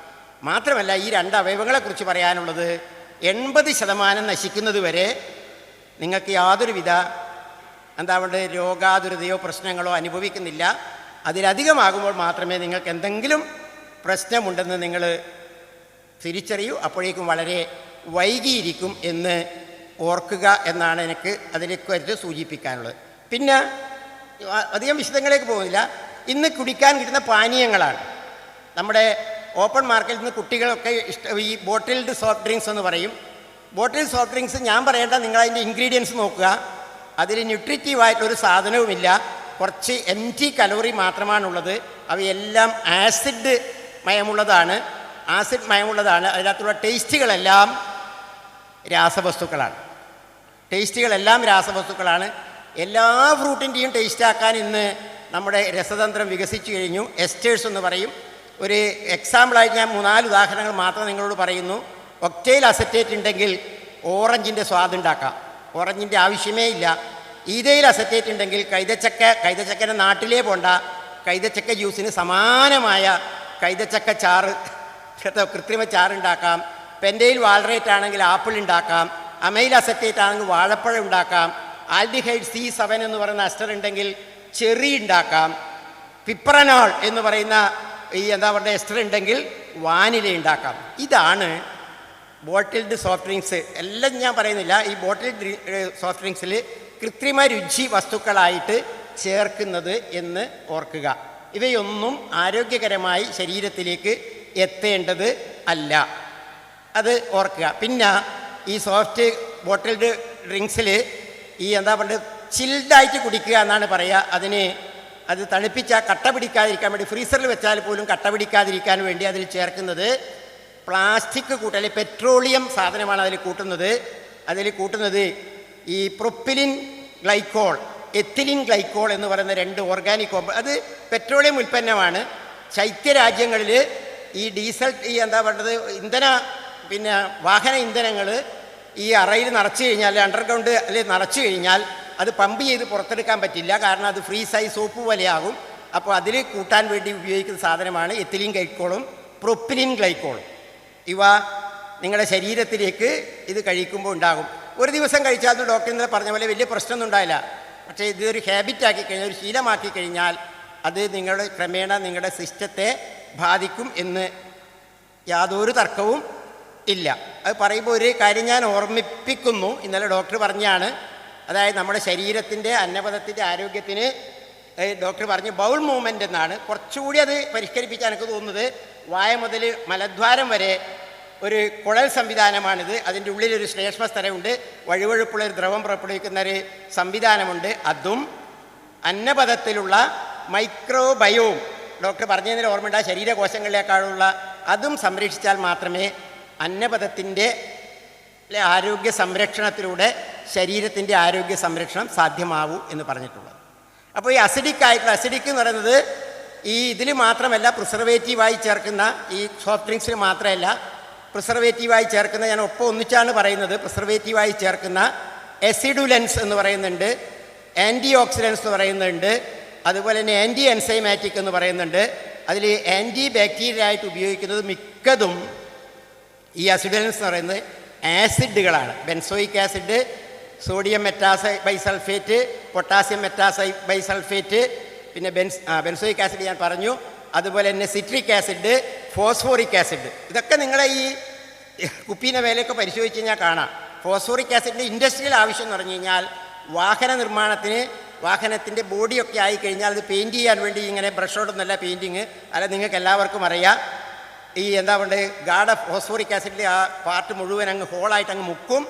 മാത്രമല്ല, ഈ രണ്ട് അവയവങ്ങളെക്കുറിച്ച് പറയാനുള്ളത് 80% നശിക്കുന്നത് വരെ നിങ്ങൾക്ക് യാതൊരുവിധ രോഗാതുരതയോ പ്രശ്നങ്ങളോ അനുഭവിക്കുന്നില്ല. അതിലധികമാകുമ്പോൾ മാത്രമേ നിങ്ങൾക്ക് എന്തെങ്കിലും പ്രശ്നമുണ്ടെന്ന് നിങ്ങൾ തിരിച്ചറിയൂ. അപ്പോഴേക്കും വളരെ വൈകിയിരിക്കും എന്ന് ഓർക്കുക എന്നാണ് എനിക്ക് അതിനെക്കുറിച്ച് സൂചിപ്പിക്കാനുള്ളത്. പിന്നെ അധികം വിശദങ്ങളിലേക്ക് പോകുന്നില്ല. ഇന്ന് കുടിക്കാൻ കിട്ടുന്ന പാനീയങ്ങളാണ്. നമ്മുടെ ഓപ്പൺ മാർക്കറ്റിൽ നിന്ന് കുട്ടികളൊക്കെ ഈ ബോട്ടിൽഡ് സോഫ്റ്റ് ഡ്രിങ്ക്സ് എന്ന് പറയും. ബോട്ടിൽഡ് സോഫ്റ്റ് ഡ്രിങ്ക്സ് ഞാൻ പറയേണ്ട, നിങ്ങളതിൻ്റെ ഇൻഗ്രീഡിയൻസ് നോക്കുക. അതിൽ ന്യൂട്രിറ്റീവായിട്ടൊരു സാധനവുമില്ല. കുറച്ച് എംറ്റി കലോറി മാത്രമാണുള്ളത്. അവയെല്ലാം ആസിഡ് മയമുള്ളതാണ്. അതിനകത്തുള്ള ടേസ്റ്റുകളെല്ലാം രാസവസ്തുക്കളാണ്. എല്ലാ ഫ്രൂട്ടിൻ്റെയും ടേസ്റ്റാക്കാൻ ഇന്ന് നമ്മുടെ രസതന്ത്രം വികസിച്ചു കഴിഞ്ഞു. എസ്റ്റേഴ്സ് എന്ന് പറയും. ഒരു എക്സാമ്പിളായിട്ട് ഞാൻ 3-4 ഉദാഹരണങ്ങൾ മാത്രം നിങ്ങളോട് പറയുന്നു. ഒക്ടൈൽ അസറ്റേറ്റ് ഉണ്ടെങ്കിൽ ഓറഞ്ചിൻ്റെ സ്വാദുണ്ടാക്കാം. ഓറഞ്ചിൻ്റെ ആവശ്യമേ ഇല്ല. ഈതയിൽ അസറ്റേറ്റ് ഉണ്ടെങ്കിൽ കൈതച്ചക്കൻ്റെ നാട്ടിലേ പോണ്ട, കൈതച്ചക്ക ജ്യൂസിന് സമാനമായ കൈതച്ചക്ക ചാറ്, കൃത്രിമ ചാറുണ്ടാക്കാം. പെൻറ്റയിൽ വാൾറേറ്റ് ആണെങ്കിൽ ആപ്പിൾ ഉണ്ടാക്കാം. അമൈൽ അസറ്റേറ്റ് ആണെങ്കിൽ വാഴപ്പഴം ഉണ്ടാക്കാം. ആൽഡിഹൈഡ് C7 എന്ന് പറയുന്ന അസ്റ്റർ ഉണ്ടെങ്കിൽ ചെറി ഉണ്ടാക്കാം. പിപ്രനോൾ എന്ന് പറയുന്ന ഈ എസ്റ്റർ ഉണ്ടെങ്കിൽ വാനില ഉണ്ടാക്കാം. ഇതാണ് ബോട്ടിൽഡ് സോഫ്റ്റ് ഡ്രിങ്ക്സ്. എല്ലാം ഞാൻ പറയുന്നില്ല. ഈ ബോട്ടിൽഡ് സോഫ്റ്റ് ഡ്രിങ്ക്സിൽ കൃത്രിമ രുചി വസ്തുക്കളായിട്ട് ചേർക്കുന്നത് എന്ന് ഓർക്കുക. ഇവയൊന്നും ആരോഗ്യകരമായി ശരീരത്തിലേക്ക് എത്തേണ്ടത് അല്ല. അത് ഓർക്കുക. പിന്നെ ഈ സോഫ്റ്റ് ബോട്ടിൽഡ് ഡ്രിങ്ക്സിൽ ഈ ചിൽഡായിട്ട് കുടിക്കുക എന്നാണ് പറയുക. അത് തണുപ്പിച്ചാൽ കട്ട പിടിക്കാതിരിക്കാൻ വേണ്ടി, ഫ്രീസറിൽ വെച്ചാൽ പോലും കട്ട പിടിക്കാതിരിക്കാൻ വേണ്ടി അതിൽ ചേർക്കുന്നത് പ്ലാസ്റ്റിക് അല്ലെങ്കിൽ പെട്രോളിയം സാധനമാണ് അതിൽ കൂട്ടുന്നത്. ഈ പ്രൊപ്പിലിൻ ഗ്ലൈക്കോൾ, എത്തിലിൻ ഗ്ലൈക്കോൾ എന്ന് പറയുന്ന 2 ഓർഗാനിക് അത് പെട്രോളിയം ഉൽപ്പന്നമാണ്. ശൈത്യരാജ്യങ്ങളിൽ ഈ ഡീസൽ വാഹന ഇന്ധനങ്ങൾ ഈ അറയിൽ നിറച്ചു കഴിഞ്ഞാൽ, അണ്ടർഗ്രൗണ്ട് നിറച്ചു കഴിഞ്ഞാൽ അത് പമ്പ് ചെയ്ത് പുറത്തെടുക്കാൻ പറ്റില്ല. കാരണം അത് ഫ്രീസായി സോപ്പ് പോലെയാകും. അപ്പോൾ അതിൽ കൂട്ടാൻ വേണ്ടി ഉപയോഗിക്കുന്ന സാധനമാണ് എത്തിലിൻ ഗ്ലൈക്കോളും പ്രൊപ്പിലിൻ ഗ്ലൈക്കോളും. ഇവ നിങ്ങളുടെ ശരീരത്തിലേക്ക് ഇത് കഴിക്കുമ്പോൾ ഉണ്ടാകും. ഒരു ദിവസം കഴിച്ചാൽ ഡോക്ടർ ഇന്നലെ പറഞ്ഞ പോലെ വലിയ പ്രശ്നമൊന്നും ഉണ്ടായില്ല. പക്ഷേ ഇതൊരു ഹാബിറ്റാക്കി കഴിഞ്ഞാൽ, ഒരു ശീലമാക്കി കഴിഞ്ഞാൽ അത് ക്രമേണ നിങ്ങളുടെ സിസ്റ്റത്തെ ബാധിക്കും എന്ന് യാതൊരു തർക്കവും ഇല്ല. അത് പറയുമ്പോൾ ഒരു കാര്യം ഞാൻ ഓർമ്മിപ്പിക്കുന്നു. ഇന്നലെ ഡോക്ടർ പറഞ്ഞാണ്, അതായത് നമ്മുടെ ശരീരത്തിൻ്റെ അന്നപഥത്തിൻ്റെ ആരോഗ്യത്തിന് ഡോക്ടർ പറഞ്ഞ് ബൗൾ മൂവ്മെൻ്റ് എന്നാണ്. കുറച്ചുകൂടി അത് പരിഷ്കരിപ്പിക്കാൻ എനിക്ക് തോന്നുന്നത് വായ മുതൽ മലദ്വാരം വരെ ഒരു കുഴൽ സംവിധാനമാണിത്. അതിൻ്റെ ഉള്ളിലൊരു ശ്ലേഷ്മസ്ഥലമുണ്ട്, വഴുവഴുപ്പുള്ളൊരു ദ്രവം പുറപ്പെടുവിക്കുന്ന ഒരു സംവിധാനമുണ്ട്. അതും അന്നപഥത്തിലുള്ള മൈക്രോബയോം, ഡോക്ടർ പറഞ്ഞതിന് ഓർമ്മയുണ്ട്, ശരീരകോശങ്ങളിലേക്കാളുള്ള അതും സംരക്ഷിച്ചാൽ മാത്രമേ അന്നപഥത്തിൻ്റെ ആരോഗ്യ സംരക്ഷണത്തിലൂടെ ശരീരത്തിൻ്റെ ആരോഗ്യ സംരക്ഷണം സാധ്യമാവൂ എന്ന് പറഞ്ഞിട്ടുള്ളത്. അപ്പോൾ ഈ അസിഡിക് എന്ന് പറയുന്നത് ഇതിൽ മാത്രമല്ല, പ്രിസർവേറ്റീവായി ചേർക്കുന്ന ഈ സോഫ്റ്റ് ഡ്രിങ്ക്സിൽ മാത്രമല്ല, പ്രിസർവേറ്റീവായി ചേർക്കുന്ന, ഞാൻ ഒപ്പം ഒന്നിച്ചാണ് പറയുന്നത്, പ്രിസർവേറ്റീവായി ചേർക്കുന്ന എസിഡുലൻസ് എന്ന് പറയുന്നുണ്ട്, ആൻറ്റി ഓക്സിഡൻസ് എന്ന് പറയുന്നുണ്ട്, അതുപോലെ തന്നെ ആൻറ്റി എൻസൈമാറ്റിക് എന്ന് പറയുന്നുണ്ട്. അതിൽ ആൻറ്റി ബാക്ടീരിയ ആയിട്ട് ഉപയോഗിക്കുന്നത് മിക്കതും ഈ അസിഡുലൻസ് എന്ന് പറയുന്നത് ആസിഡുകളാണ്. Benzoic acid, sodium bisulphate, potassium bisulphate, പിന്നെ ബെൻസോയിക് ആസിഡ് ഞാൻ പറഞ്ഞു, അതുപോലെ തന്നെ സിട്രിക് ആസിഡ്, ഫോസ്ഫോറിക് ആസിഡ്. ഇതൊക്കെ നിങ്ങളെ ഈ കുപ്പീൻ്റെ മേലെയൊക്കെ പരിശോധിച്ച് കഴിഞ്ഞാൽ കാണാം. ഫോസ്ഫോറിക് ആസിഡിൻ്റെ ഇൻഡസ്ട്രിയൽ ആവശ്യം എന്ന് പറഞ്ഞു കഴിഞ്ഞാൽ വാഹന നിർമ്മാണത്തിന്, വാഹനത്തിൻ്റെ ബോഡിയൊക്കെ ആയിക്കഴിഞ്ഞാൽ അത് പെയിൻറ്റ് ചെയ്യാൻ വേണ്ടി ഇങ്ങനെ ബ്രഷോടൊന്നുമല്ല പെയിൻറ്റിങ്, അല്ല നിങ്ങൾക്ക് എല്ലാവർക്കും അറിയാം. ഈ ഗാഢ ഫോസ്ഫോറിക് ആസിഡിൻ്റെ ആ പാർട്ട് മുഴുവൻ അങ്ങ് ഹോളായിട്ട് അങ്ങ്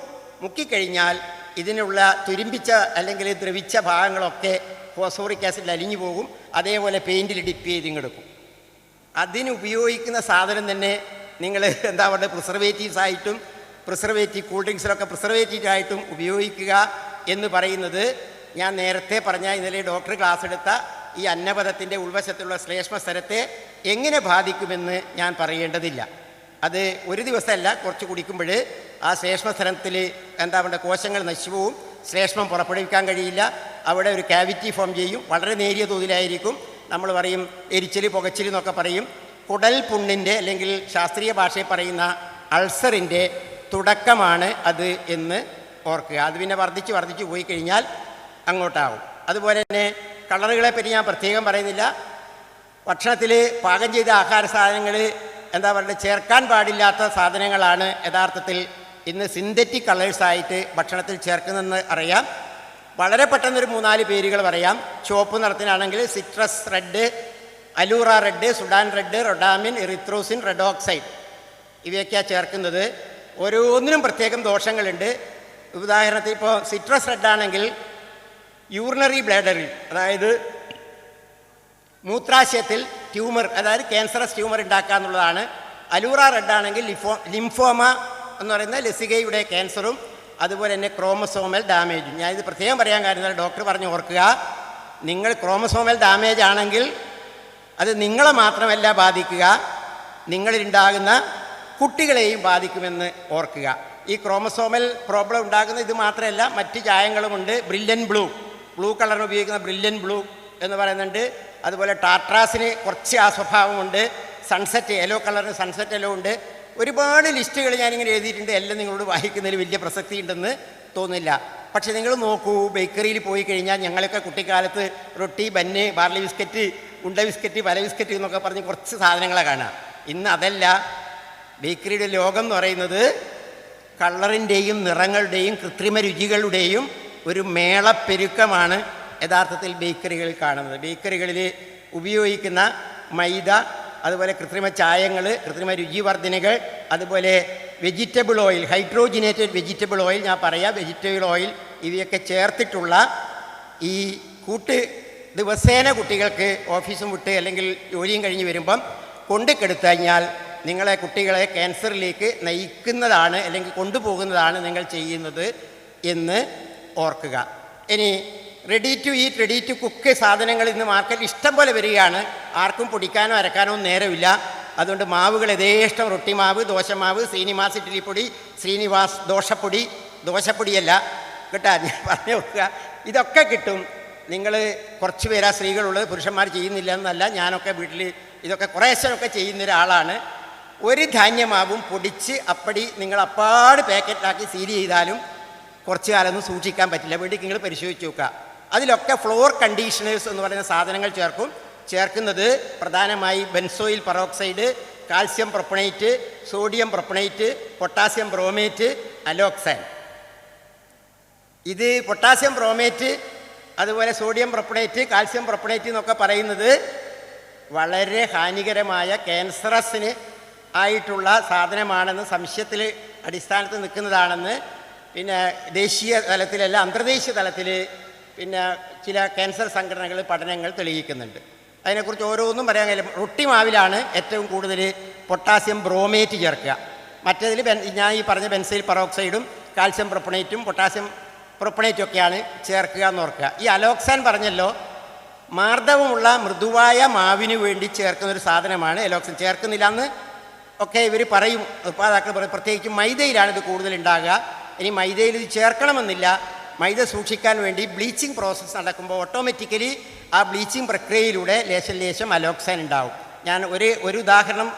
മുക്കിക്കഴിഞ്ഞാൽ ഇതിനുള്ള തുരുമ്പിച്ച അല്ലെങ്കിൽ ദ്രവിച്ച ഭാഗങ്ങളൊക്കെ ഫോസ്ഫോറിക് ആസിഡിൽ അലിഞ്ഞു പോകും. അതേപോലെ പെയിൻറ്റിൽ ഡിപ്പ് ചെയ്ത് ഇങ്ങെടുക്കും. അതിനുപയോഗിക്കുന്ന സാധനം തന്നെ നിങ്ങൾ എന്താ പറയുക, പ്രിസർവേറ്റീവ്സ് ആയിട്ടും കൂൾ ഡ്രിങ്ക്സിലൊക്കെ പ്രിസർവേറ്റീവ് ആയിട്ടും ഉപയോഗിക്കുക എന്ന് പറയുന്നത് ഞാൻ നേരത്തെ പറഞ്ഞ ഇന്നലെ ഡോക്ടർ ക്ലാസ് എടുത്ത ഈ അന്നപഥത്തിൻ്റെ ഉൾവശത്തുള്ള ശ്ലേഷ്മസ്തരത്തെ എങ്ങനെ ബാധിക്കുമെന്ന് ഞാൻ പറയേണ്ടതില്ല. അത് ഒരു ദിവസമല്ല, കുറച്ച് കുടിക്കുമ്പോൾ ആ ശ്ലേഷ്മസ്തരത്തിൽ എന്താ പറയുക, കോശങ്ങൾ നശിച്ചു പോവും, ശ്ലേഷ്മം പുറപ്പെടുവിക്കാൻ കഴിയില്ല, അവിടെ ഒരു ക്യാവിറ്റി ഫോം ചെയ്യും, വളരെ നേരിയ തോതിലായിരിക്കും. നമ്മൾ പറയും എരിച്ചിൽ പുകച്ചിൽ എന്നൊക്കെ പറയും. കുടൽ പുണ്ണിൻ്റെ അല്ലെങ്കിൽ ശാസ്ത്രീയ ഭാഷയിൽ പറയുന്ന അൾസറിൻ്റെ തുടക്കമാണ് അത് എന്ന് ഓർക്കുക. അത് പിന്നെ വർദ്ധിച്ച് പോയി കഴിഞ്ഞാൽ അങ്ങോട്ടാവും. അതുപോലെ തന്നെ കളറുകളെ പറ്റി ഞാൻ പ്രത്യേകം പറയുന്നില്ല. ഭക്ഷണത്തിൽ പാകം ചെയ്ത ആഹാര സാധനങ്ങൾ എന്താ പറയുക, ചേർക്കാൻ പാടില്ലാത്ത സാധനങ്ങളാണ് യഥാർത്ഥത്തിൽ ഇന്ന് സിന്തറ്റിക് കളേഴ്സായിട്ട് ഭക്ഷണത്തിൽ ചേർക്കുന്നതെന്ന് അറിയാം. വളരെ പെട്ടെന്നൊരു 3-4 പേരുകൾ പറയാം. ചുവപ്പ് നിറത്തിനാണെങ്കിൽ citrus red, allura red, Sudan red, rhodamine, erythrosine, red oxide ഇവയൊക്കെയാണ് ചേർക്കുന്നത്. ഓരോന്നിനും പ്രത്യേകം ദോഷങ്ങളുണ്ട്. ഉദാഹരണത്തിന് ഇപ്പോൾ സിട്രസ് റെഡ് ആണെങ്കിൽ യൂറിനറി ബ്ലാഡറിൽ, അതായത് മൂത്രാശയത്തിൽ ട്യൂമർ, അതായത് ക്യാൻസറസ് ട്യൂമർ ഉണ്ടാക്കുക എന്നുള്ളതാണ്. അലൂറ റെഡ് ആണെങ്കിൽ ലിംഫോമ എന്ന് പറയുന്ന ലസികയുടെ ക്യാൻസറും അതുപോലെ തന്നെ ക്രോമസോമൽ ഡാമേജും. ഞാനിത് പ്രത്യേകം പറയാൻ കാര്യം ഡോക്ടർ പറഞ്ഞു ഓർക്കുക, നിങ്ങൾ ക്രോമസോമൽ ഡാമേജ് ആണെങ്കിൽ അത് നിങ്ങളെ മാത്രമല്ല ബാധിക്കുക, നിങ്ങളിലുണ്ടാകുന്ന കുട്ടികളെയും ബാധിക്കുമെന്ന് ഓർക്കുക. ഈ ക്രോമസോമൽ പ്രോബ്ലം ഉണ്ടാകുന്ന ഇത് മാത്രമല്ല, മറ്റ് ചായങ്ങളുമുണ്ട്. ബ്രില്യൻ ബ്ലൂ കളറിന് ഉപയോഗിക്കുന്ന ബ്രില്യൻ ബ്ലൂ എന്ന് പറയുന്നുണ്ട്. അതുപോലെ ടാട്രാസിന് കുറച്ച് ആ സ്വഭാവമുണ്ട്. സൺസെറ്റ് യെല്ലോ കളറിന് സൺസെറ്റ് യെല്ലോ ഉണ്ട്. ഒരുപാട് ലിസ്റ്റുകൾ ഞാനിങ്ങനെ എഴുതിയിട്ടുണ്ട്. എല്ലാം നിങ്ങളോട് വായിക്കുന്നതിൽ വലിയ പ്രസക്തി ഉണ്ടെന്ന് തോന്നില്ല. പക്ഷേ നിങ്ങൾ നോക്കൂ, ബേക്കറിയിൽ പോയി കഴിഞ്ഞാൽ ഞങ്ങളൊക്കെ കുട്ടിക്കാലത്ത് റൊട്ടി, ബന്ന്, ബാർലി ബിസ്ക്കറ്റ്, ഉണ്ട ബിസ്ക്കറ്റ്, പല ബിസ്ക്കറ്റ് എന്നൊക്കെ പറഞ്ഞ് കുറച്ച് സാധനങ്ങളെ കാണാം. ഇന്ന് അതല്ല. ബേക്കറിയുടെ ലോകം എന്ന് പറയുന്നത് കളറിൻ്റെയും നിറങ്ങളുടെയും കൃത്രിമ രുചികളുടെയും ഒരു മേളപ്പെരുക്കമാണ് യഥാർത്ഥത്തിൽ ബേക്കറികളിൽ കാണുന്നത്. ബേക്കറികളിൽ ഉപയോഗിക്കുന്ന മൈദ, അതുപോലെ കൃത്രിമ ചായങ്ങൾ, കൃത്രിമ രുചിവർദ്ധനകൾ, അതുപോലെ വെജിറ്റബിൾ ഓയിൽ, ഹൈഡ്രോജിനേറ്റഡ് വെജിറ്റബിൾ ഓയിൽ, ഞാൻ പറയാം വെജിറ്റബിൾ ഓയിൽ, ഇവയൊക്കെ ചേർത്തിട്ടുള്ള ഈ ദിവസേന കുട്ടികൾക്ക് ഓഫീസും വിട്ട് അല്ലെങ്കിൽ ജോലിയും കഴിഞ്ഞ് വരുമ്പം കൊണ്ടുകെടുത്തു കഴിഞ്ഞാൽ നിങ്ങളെ കുട്ടികളെ ക്യാൻസറിലേക്ക് നയിക്കുന്നതാണ് അല്ലെങ്കിൽ കൊണ്ടുപോകുന്നതാണ് നിങ്ങൾ ചെയ്യുന്നത് എന്ന് ഓർക്കുക. ഇനി ready to eat, ready to cook സാധനങ്ങൾ ഇന്ന് മാർക്കറ്റിൽ ഇഷ്ടം പോലെ വരികയാണ്. ആർക്കും പൊടിക്കാനോ അരക്കാനോ നേരമില്ല. അതുകൊണ്ട് മാവുകൾ യഥേഷ്ടം, റൊട്ടി മാവ്, ദോശമാവ്, ശ്രീനിവാസ് ഇഡ്ഡലിപ്പൊടി, ശ്രീനിവാസ് ദോശപ്പൊടിയല്ല കേട്ടോ, ഞാൻ പറഞ്ഞു നോക്കുക, ഇതൊക്കെ കിട്ടും. നിങ്ങൾ കുറച്ച് പേരാ സ്ത്രീകളുള്ളത്, പുരുഷന്മാർ ചെയ്യുന്നില്ല എന്നല്ല. ഞാനൊക്കെ വീട്ടിൽ ഇതൊക്കെ കുറേശ്ശൊക്കെ ചെയ്യുന്ന ഒരാളാണ്. ഒരു ധാന്യമാവും പൊടിച്ച് അപ്പടി നിങ്ങൾ അപ്പാട് പാക്കറ്റിലാക്കി സീൽ ചെയ്താലും കുറച്ച് കാലമൊന്നും സൂക്ഷിക്കാൻ പറ്റില്ല. വീട്ടിൽ നിങ്ങൾ പരിശോധിച്ച് നോക്കുക. അതിലൊക്കെ ഫ്ലോർ കണ്ടീഷണേഴ്സ് എന്ന് പറയുന്ന സാധനങ്ങൾ ചേർക്കുന്നത് പ്രധാനമായി benzoyl peroxide, calcium propionate, sodium propionate, potassium bromate, alloxan. ഇത് പൊട്ടാസ്യം ബ്രോമേറ്റ്, അതുപോലെ സോഡിയം പ്രൊപ്പണേറ്റ്, കാൽസ്യം പ്രൊപ്പണേറ്റ് എന്നൊക്കെ പറയുന്നത് വളരെ ഹാനികരമായ ക്യാൻസറസിന് ആയിട്ടുള്ള സാധനമാണെന്ന് സംശയത്തിൽ അടിസ്ഥാനത്തിൽ നിൽക്കുന്നതാണെന്ന് പിന്നെ ദേശീയ തലത്തിലല്ല അന്തർദേശീയ തലത്തിൽ പിന്നെ ചില ക്യാൻസർ സംഘടനകൾ പഠനങ്ങൾ തെളിയിക്കുന്നുണ്ട്. അതിനെക്കുറിച്ച് ഓരോന്നും പറയാൻ കഴിയും. റൊട്ടി മാവിലാണ് ഏറ്റവും കൂടുതൽ പൊട്ടാസ്യം ബ്രോമേറ്റ് ചേർക്കുക. മറ്റേതിൽ ഞാൻ ഈ പറഞ്ഞ ബെൻസൈൽ പെറോക്സൈഡും കാൽസ്യം പ്രൊപ്പണേറ്റും പൊട്ടാസ്യം പ്രൊപ്പണേറ്റും ഒക്കെയാണ് ചേർക്കുക എന്ന് ഓർക്കുക. ഈ അലോക്സാൻ പറഞ്ഞല്ലോ, മാർദ്ദവമുള്ള മൃദുവായ മാവിന് വേണ്ടി ചേർക്കുന്നൊരു സാധനമാണ് അലോക്സാൻ. ചേർക്കുന്നില്ല എന്ന് ഒക്കെ ഇവർ പറയും, ഉത്പാദാക്കൾ പറയും. പ്രത്യേകിച്ച് മൈദയിലാണ് ഇത് കൂടുതൽ ഉണ്ടാകുക. ഇനി മൈദയിൽ ഇത് ചേർക്കണമെന്നില്ല. മൈദ സൂക്ഷിക്കാൻ വേണ്ടി ബ്ലീച്ചിങ് പ്രോസസ്സ് നടക്കുമ്പോൾ ഓട്ടോമാറ്റിക്കലി ആ ബ്ലീച്ചിങ് പ്രക്രിയയിലൂടെ ലേശം അലോക്സാൻ ഉണ്ടാവും. ഞാൻ ഒരു ഉദാഹരണം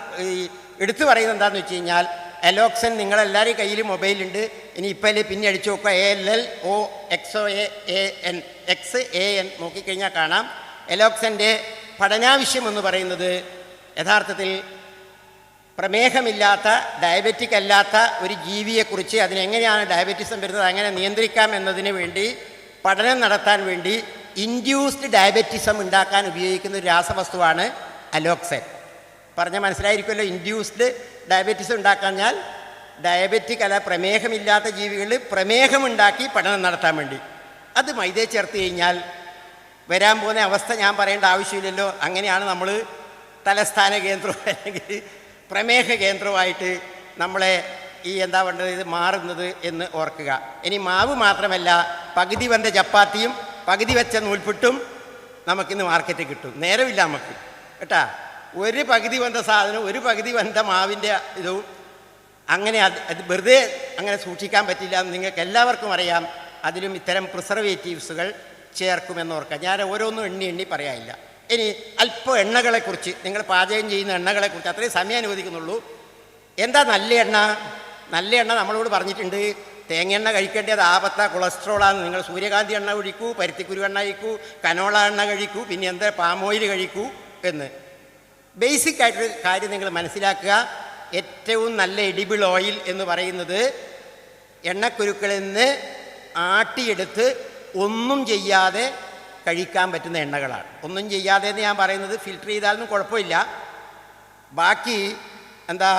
എടുത്തു പറയുന്നത് എന്താണെന്ന് വെച്ച് കഴിഞ്ഞാൽ, അലോക്സൻ നിങ്ങളെല്ലാവരും കയ്യിൽ മൊബൈലുണ്ട്. ഇനി ഇപ്പം പിന്നെ അടിച്ചു നോക്കുക, ALLOXAN നോക്കിക്കഴിഞ്ഞാൽ കാണാം. അലോക്സൻ്റെ പഠനാവശ്യം എന്ന് പറയുന്നത് യഥാർത്ഥത്തിൽ പ്രമേഹമില്ലാത്ത, ഡയബറ്റിക് അല്ലാത്ത ഒരു ജീവിയെക്കുറിച്ച്, അതിനെങ്ങനെയാണ് ഡയബറ്റിസം വരുന്നത്, അങ്ങനെ നിയന്ത്രിക്കാം എന്നതിന് വേണ്ടി പഠനം നടത്താൻ വേണ്ടി ഇൻഡ്യൂസ്ഡ് ഡയബറ്റിസം ഉണ്ടാക്കാൻ ഉപയോഗിക്കുന്ന ഒരു രാസവസ്തുവാണ് അലോക്സൻ. പറഞ്ഞാൽ മനസ്സിലായിരിക്കുമല്ലോ. ഇൻഡ്യൂസ്ഡ് ഡയബറ്റിസം ഉണ്ടാക്കാഞ്ഞാൽ ഡയബറ്റിക് അല്ല പ്രമേഹമില്ലാത്ത ജീവികളിൽ പ്രമേഹമുണ്ടാക്കി പഠനം നടത്താൻ വേണ്ടി. അത് മൈദയെ ചേർത്ത് കഴിഞ്ഞാൽ വരാൻ പോകുന്ന അവസ്ഥ ഞാൻ പറയേണ്ട ആവശ്യമില്ലല്ലോ. അങ്ങനെയാണ് നമ്മൾ തലസ്ഥാന കേന്ദ്രവും അല്ലെങ്കിൽ പ്രമേഹ കേന്ദ്രമായിട്ട് നമ്മളെ ഈ എന്താ പറയുന്നത് ഇത് മാറുന്നത് എന്ന് ഓർക്കുക. ഇനി മാവ് മാത്രമല്ല, പകുതി വെന്ത ചപ്പാത്തിയും പകുതി വെച്ച നൂൽപുട്ടും നമുക്കിന്ന് മാർക്കറ്റിൽ കിട്ടും. നേരമില്ല നമുക്ക് കേട്ടാ. ഒരു പകുതി വെന്ത സാധനം, ഒരു പകുതി വെന്ത മാവിൻ്റെ ഇതും അങ്ങനെ അത് വെറുതെ അങ്ങനെ സൂക്ഷിക്കാൻ പറ്റില്ല എന്ന് നിങ്ങൾക്ക് എല്ലാവർക്കും അറിയാം. അതിലും ഇത്തരം പ്രിസർവേറ്റീവ്സുകൾ ചേർക്കുമെന്ന് ഓർക്കുക. ഞാൻ ഓരോന്നും എണ്ണി പറയാനില്ല. ഇനി അല്പം എണ്ണകളെക്കുറിച്ച്, നിങ്ങൾ പാചകം ചെയ്യുന്ന എണ്ണകളെക്കുറിച്ച് അത്രയും സമയം അനുവദിക്കുന്നുള്ളൂ. എന്താ നല്ല എണ്ണ? നല്ല എണ്ണ നമ്മളോട് പറഞ്ഞിട്ടുണ്ട്, തേങ്ങ എണ്ണ കഴിക്കേണ്ടത് ആപത്ത കൊളസ്ട്രോളാണ്. നിങ്ങൾ സൂര്യകാന്തി എണ്ണ കഴിക്കൂ, പരുത്തിക്കുരു എണ്ണ കഴിക്കൂ, കനോള എണ്ണ കഴിക്കൂ, പിന്നെ എന്താ പാം ഓയിൽ കഴിക്കൂ എന്ന്. ബേസിക് ആയിട്ടൊരു കാര്യം നിങ്ങൾ മനസ്സിലാക്കുക. ഏറ്റവും നല്ല എഡിബിൾ ഓയിൽ എന്ന് പറയുന്നത് എണ്ണക്കുരുക്കളിൽ നിന്ന് ആട്ടിയെടുത്ത് ഒന്നും ചെയ്യാതെ കഴിക്കാൻ പറ്റുന്ന എണ്ണകളാണ്. ഒന്നും ചെയ്യാതെ എന്ന് ഞാൻ പറയുന്നത് ഫിൽറ്റർ ചെയ്താലൊന്നും കുഴപ്പമില്ല. ബാക്കി എന്താ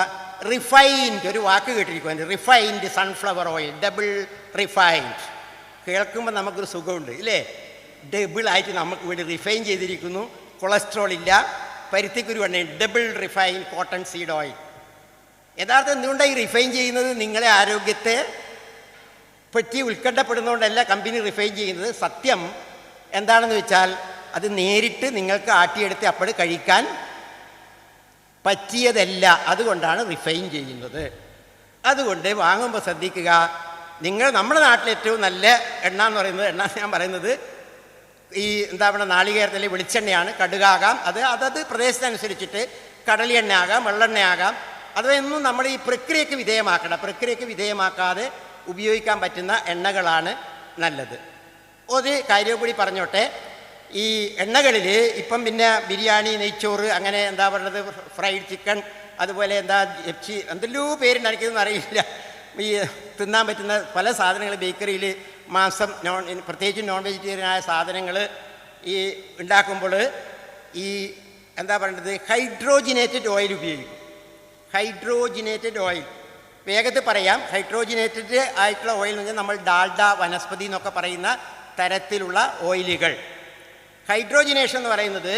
റിഫൈൻഡ്, ഒരു വാക്ക് കേട്ടിരിക്കുന്നുണ്ട്, refined sunflower oil, double refined. കേൾക്കുമ്പോൾ നമുക്കൊരു സുഖമുണ്ട് ഇല്ലേ? ഡബിളായിട്ട് നമുക്ക് വേണ്ടി റിഫൈൻ ചെയ്തിരിക്കുന്നു, കൊളസ്ട്രോൾ ഇല്ല, പരുത്തിക്കുരു എണ്ണ, double refine cotton seed oil. യഥാർത്ഥം എന്തുകൊണ്ടാണ് ഈ റിഫൈൻ ചെയ്യുന്നത്? നിങ്ങളെ ആരോഗ്യത്തെ പറ്റി ഉത്കണ്ഠപ്പെടുന്നതുകൊണ്ടല്ല കമ്പനി റിഫൈൻ ചെയ്യുന്നത്. സത്യം എന്താണെന്ന് വെച്ചാൽ അത് നേരിട്ട് നിങ്ങൾക്ക് ആട്ടിയെടുത്ത് അപ്പോൾ കഴിക്കാൻ പറ്റിയതല്ല. അതുകൊണ്ടാണ് റിഫൈൻ ചെയ്യുന്നത്. അതുകൊണ്ട് വാങ്ങുമ്പോൾ ശ്രദ്ധിക്കുക. നമ്മുടെ നാട്ടിലെ ഏറ്റവും നല്ല എണ്ണ എന്ന് പറയുന്നത്, എണ്ണ ഞാൻ പറയുന്നത് ഈ എന്താ പറയുക നാളികേരത്തിലെ വെളിച്ചെണ്ണയാണ്. കടുകാകാം, അതത് പ്രദേശത്തനുസരിച്ചിട്ട് കടലി എണ്ണ ആകാം, വെള്ളെണ്ണയാകാം. അതൊന്നും നമ്മൾ ഈ പ്രക്രിയയ്ക്ക് വിധേയമാക്കണം. പ്രക്രിയയ്ക്ക് വിധേയമാക്കാതെ ഉപയോഗിക്കാൻ പറ്റുന്ന എണ്ണകളാണ് നല്ലത്. ഒരു കാര്യം കൂടി പറഞ്ഞോട്ടെ. ഈ എണ്ണകളിൽ ഇപ്പം പിന്നെ ബിരിയാണി, നെയ്ച്ചോറ്, അങ്ങനെ എന്താ പറയുന്നത് ഫ്രൈഡ് ചിക്കൻ, അതുപോലെ എന്താ എന്തെല്ലോ പേരുണ്ട്, എനിക്കൊന്നും അറിയില്ല. ഈ തിന്നാൻ പറ്റുന്ന പല സാധനങ്ങൾ ബേക്കറിയിൽ മാംസം, പ്രത്യേകിച്ച് നോൺ വെജിറ്റേറിയനായ സാധനങ്ങൾ ഈ ഉണ്ടാക്കുമ്പോൾ ഈ എന്താ പറയുന്നത് ഹൈഡ്രോജിനേറ്റഡ് ഓയിൽ ഉപയോഗിക്കും. ഹൈഡ്രോജിനേറ്റഡ് ഓയിൽ വേഗത്തിൽ പറയാം. ഹൈഡ്രോജിനേറ്റഡ് ആയിട്ടുള്ള ഓയിൽ എന്ന് പറഞ്ഞാൽ നമ്മൾ ഡാൽഡ, വനസ്പതി എന്നൊക്കെ പറയുന്ന തരത്തിലുള്ള ഓയിലുകൾ. ഹൈഡ്രോജിനേഷൻ എന്ന് പറയുന്നത്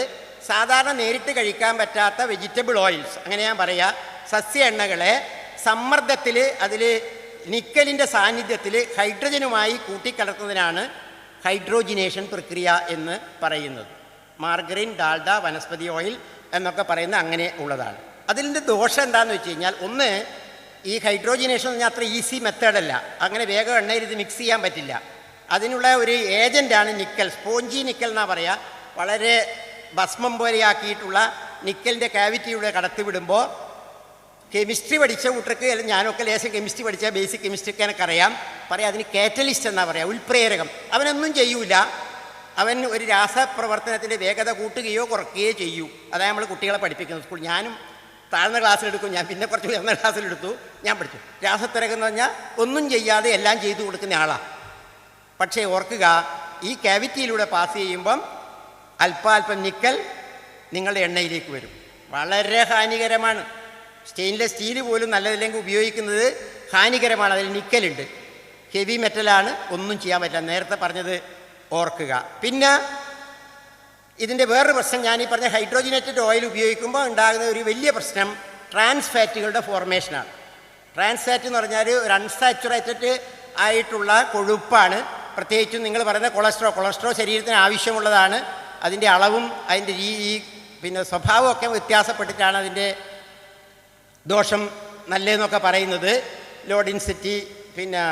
സാധാരണ നേരിട്ട് കഴിക്കാൻ പറ്റാത്ത വെജിറ്റബിൾ ഓയിൽസ്, അങ്ങനെ ഞാൻ പറയാം, സസ്യ എണ്ണകളെ സമ്മർദ്ദത്തിൽ അതിൽ നിക്കലിൻ്റെ സാന്നിധ്യത്തിൽ ഹൈഡ്രജനുമായി കൂട്ടിക്കലർത്തുന്നതിനാണ് ഹൈഡ്രോജിനേഷൻ പ്രക്രിയ എന്ന് പറയുന്നത്. മാർഗറിൻ, ഡാൽഡ, വനസ്പതി ഓയിൽ എന്നൊക്കെ പറയുന്ന അങ്ങനെ ഉള്ളതാണ്. അതിൻ്റെ ദോഷം എന്താണെന്ന് വെച്ച് കഴിഞ്ഞാൽ, ഒന്ന്, ഈ ഹൈഡ്രോജിനേഷൻ എന്ന് പറഞ്ഞാൽ അത്ര ഈസി മെത്തേഡല്ല. അങ്ങനെ വേഗം എണ്ണയിൽ ഇത് മിക്സ് ചെയ്യാൻ പറ്റില്ല. അതിനുള്ള ഒരു ഏജൻ്റാണ് നിക്കൽ, സ്പോഞ്ചി നിക്കൽ എന്നാണ് പറയുക. വളരെ ഭസ്മം പോലെയാക്കിയിട്ടുള്ള നിക്കലിൻ്റെ ക്യാവിറ്റിയുടെ കടത്തിവിടുമ്പോൾ കെമിസ്ട്രി പഠിച്ച കൂട്ടർക്ക്, അല്ലെങ്കിൽ ഞാനൊക്കെ ലേശം കെമിസ്ട്രി പഠിച്ച ബേസിക് കെമിസ്ട്രിക്ക് എനിക്കറിയാം, പറയാം അതിന് കാറ്റലിസ്റ്റ് എന്നാണ് പറയുക, ഉൽപ്രേരകം. അവനൊന്നും ചെയ്യൂല, അവൻ ഒരു രാസപ്രവർത്തനത്തിൻ്റെ വേഗത കൂട്ടുകയോ കുറയ്ക്കുകയോ ചെയ്യൂ. അതാണ് നമ്മൾ കുട്ടികളെ പഠിപ്പിക്കുന്നത് സ്കൂൾ. ഞാനും താഴ്ന്ന ക്ലാസ്സിലെടുക്കും, ഞാൻ പിന്നെ കുറച്ച് ഉയർന്ന ക്ലാസ്സിലെടുത്തു, ഞാൻ പഠിച്ചു. രാസത്തിരകം എന്ന് പറഞ്ഞാൽ ഒന്നും ചെയ്യാതെ എല്ലാം ചെയ്തു കൊടുക്കുന്ന ആളാണ്. പക്ഷേ ഓർക്കുക, ഈ ക്യാവിറ്റിയിലൂടെ പാസ് ചെയ്യുമ്പം അല്പാൽപ്പം നിക്കൽ നിങ്ങളുടെ എണ്ണയിലേക്ക് വരും. വളരെ ഹാനികരമാണ്. സ്റ്റെയിൻലെസ് സ്റ്റീൽ പോലും നല്ലതില്ലെങ്കിൽ ഉപയോഗിക്കുന്നത് ഹാനികരമാണ്. അതിൽ നിക്കലുണ്ട്, ഹെവി മെറ്റലാണ്, ഒന്നും ചെയ്യാൻ പറ്റില്ല. നേരത്തെ പറഞ്ഞത് ഓർക്കുക. പിന്നെ ഇതിൻ്റെ വേറൊരു പ്രശ്നം, ഞാൻ ഈ പറഞ്ഞ ഹൈഡ്രോജിനേറ്റഡ് ഓയിൽ ഉപയോഗിക്കുമ്പോൾ ഉണ്ടാകുന്ന ഒരു വലിയ പ്രശ്നം ട്രാൻസ് ഫാറ്റുകളുടെ ഫോർമേഷനാണ്. ട്രാൻസ് ഫാറ്റ് എന്ന് പറഞ്ഞാൽ ഒരു അൺസാച്ചുറേറ്റഡ് ആയിട്ടുള്ള കൊഴുപ്പാണ്. പ്രത്യേകിച്ചും നിങ്ങൾ പറയുന്ന കൊളസ്ട്രോൾ ശരീരത്തിന് ആവശ്യമുള്ളതാണ്. അതിൻ്റെ അളവും അതിൻ്റെ പിന്നെ സ്വഭാവമൊക്കെ വ്യത്യാസപ്പെട്ടിട്ടാണ് അതിൻ്റെ ദോഷം നല്ലതെന്നൊക്കെ പറയുന്നത്. ലോ ഡെൻസിറ്റി പിന്നെ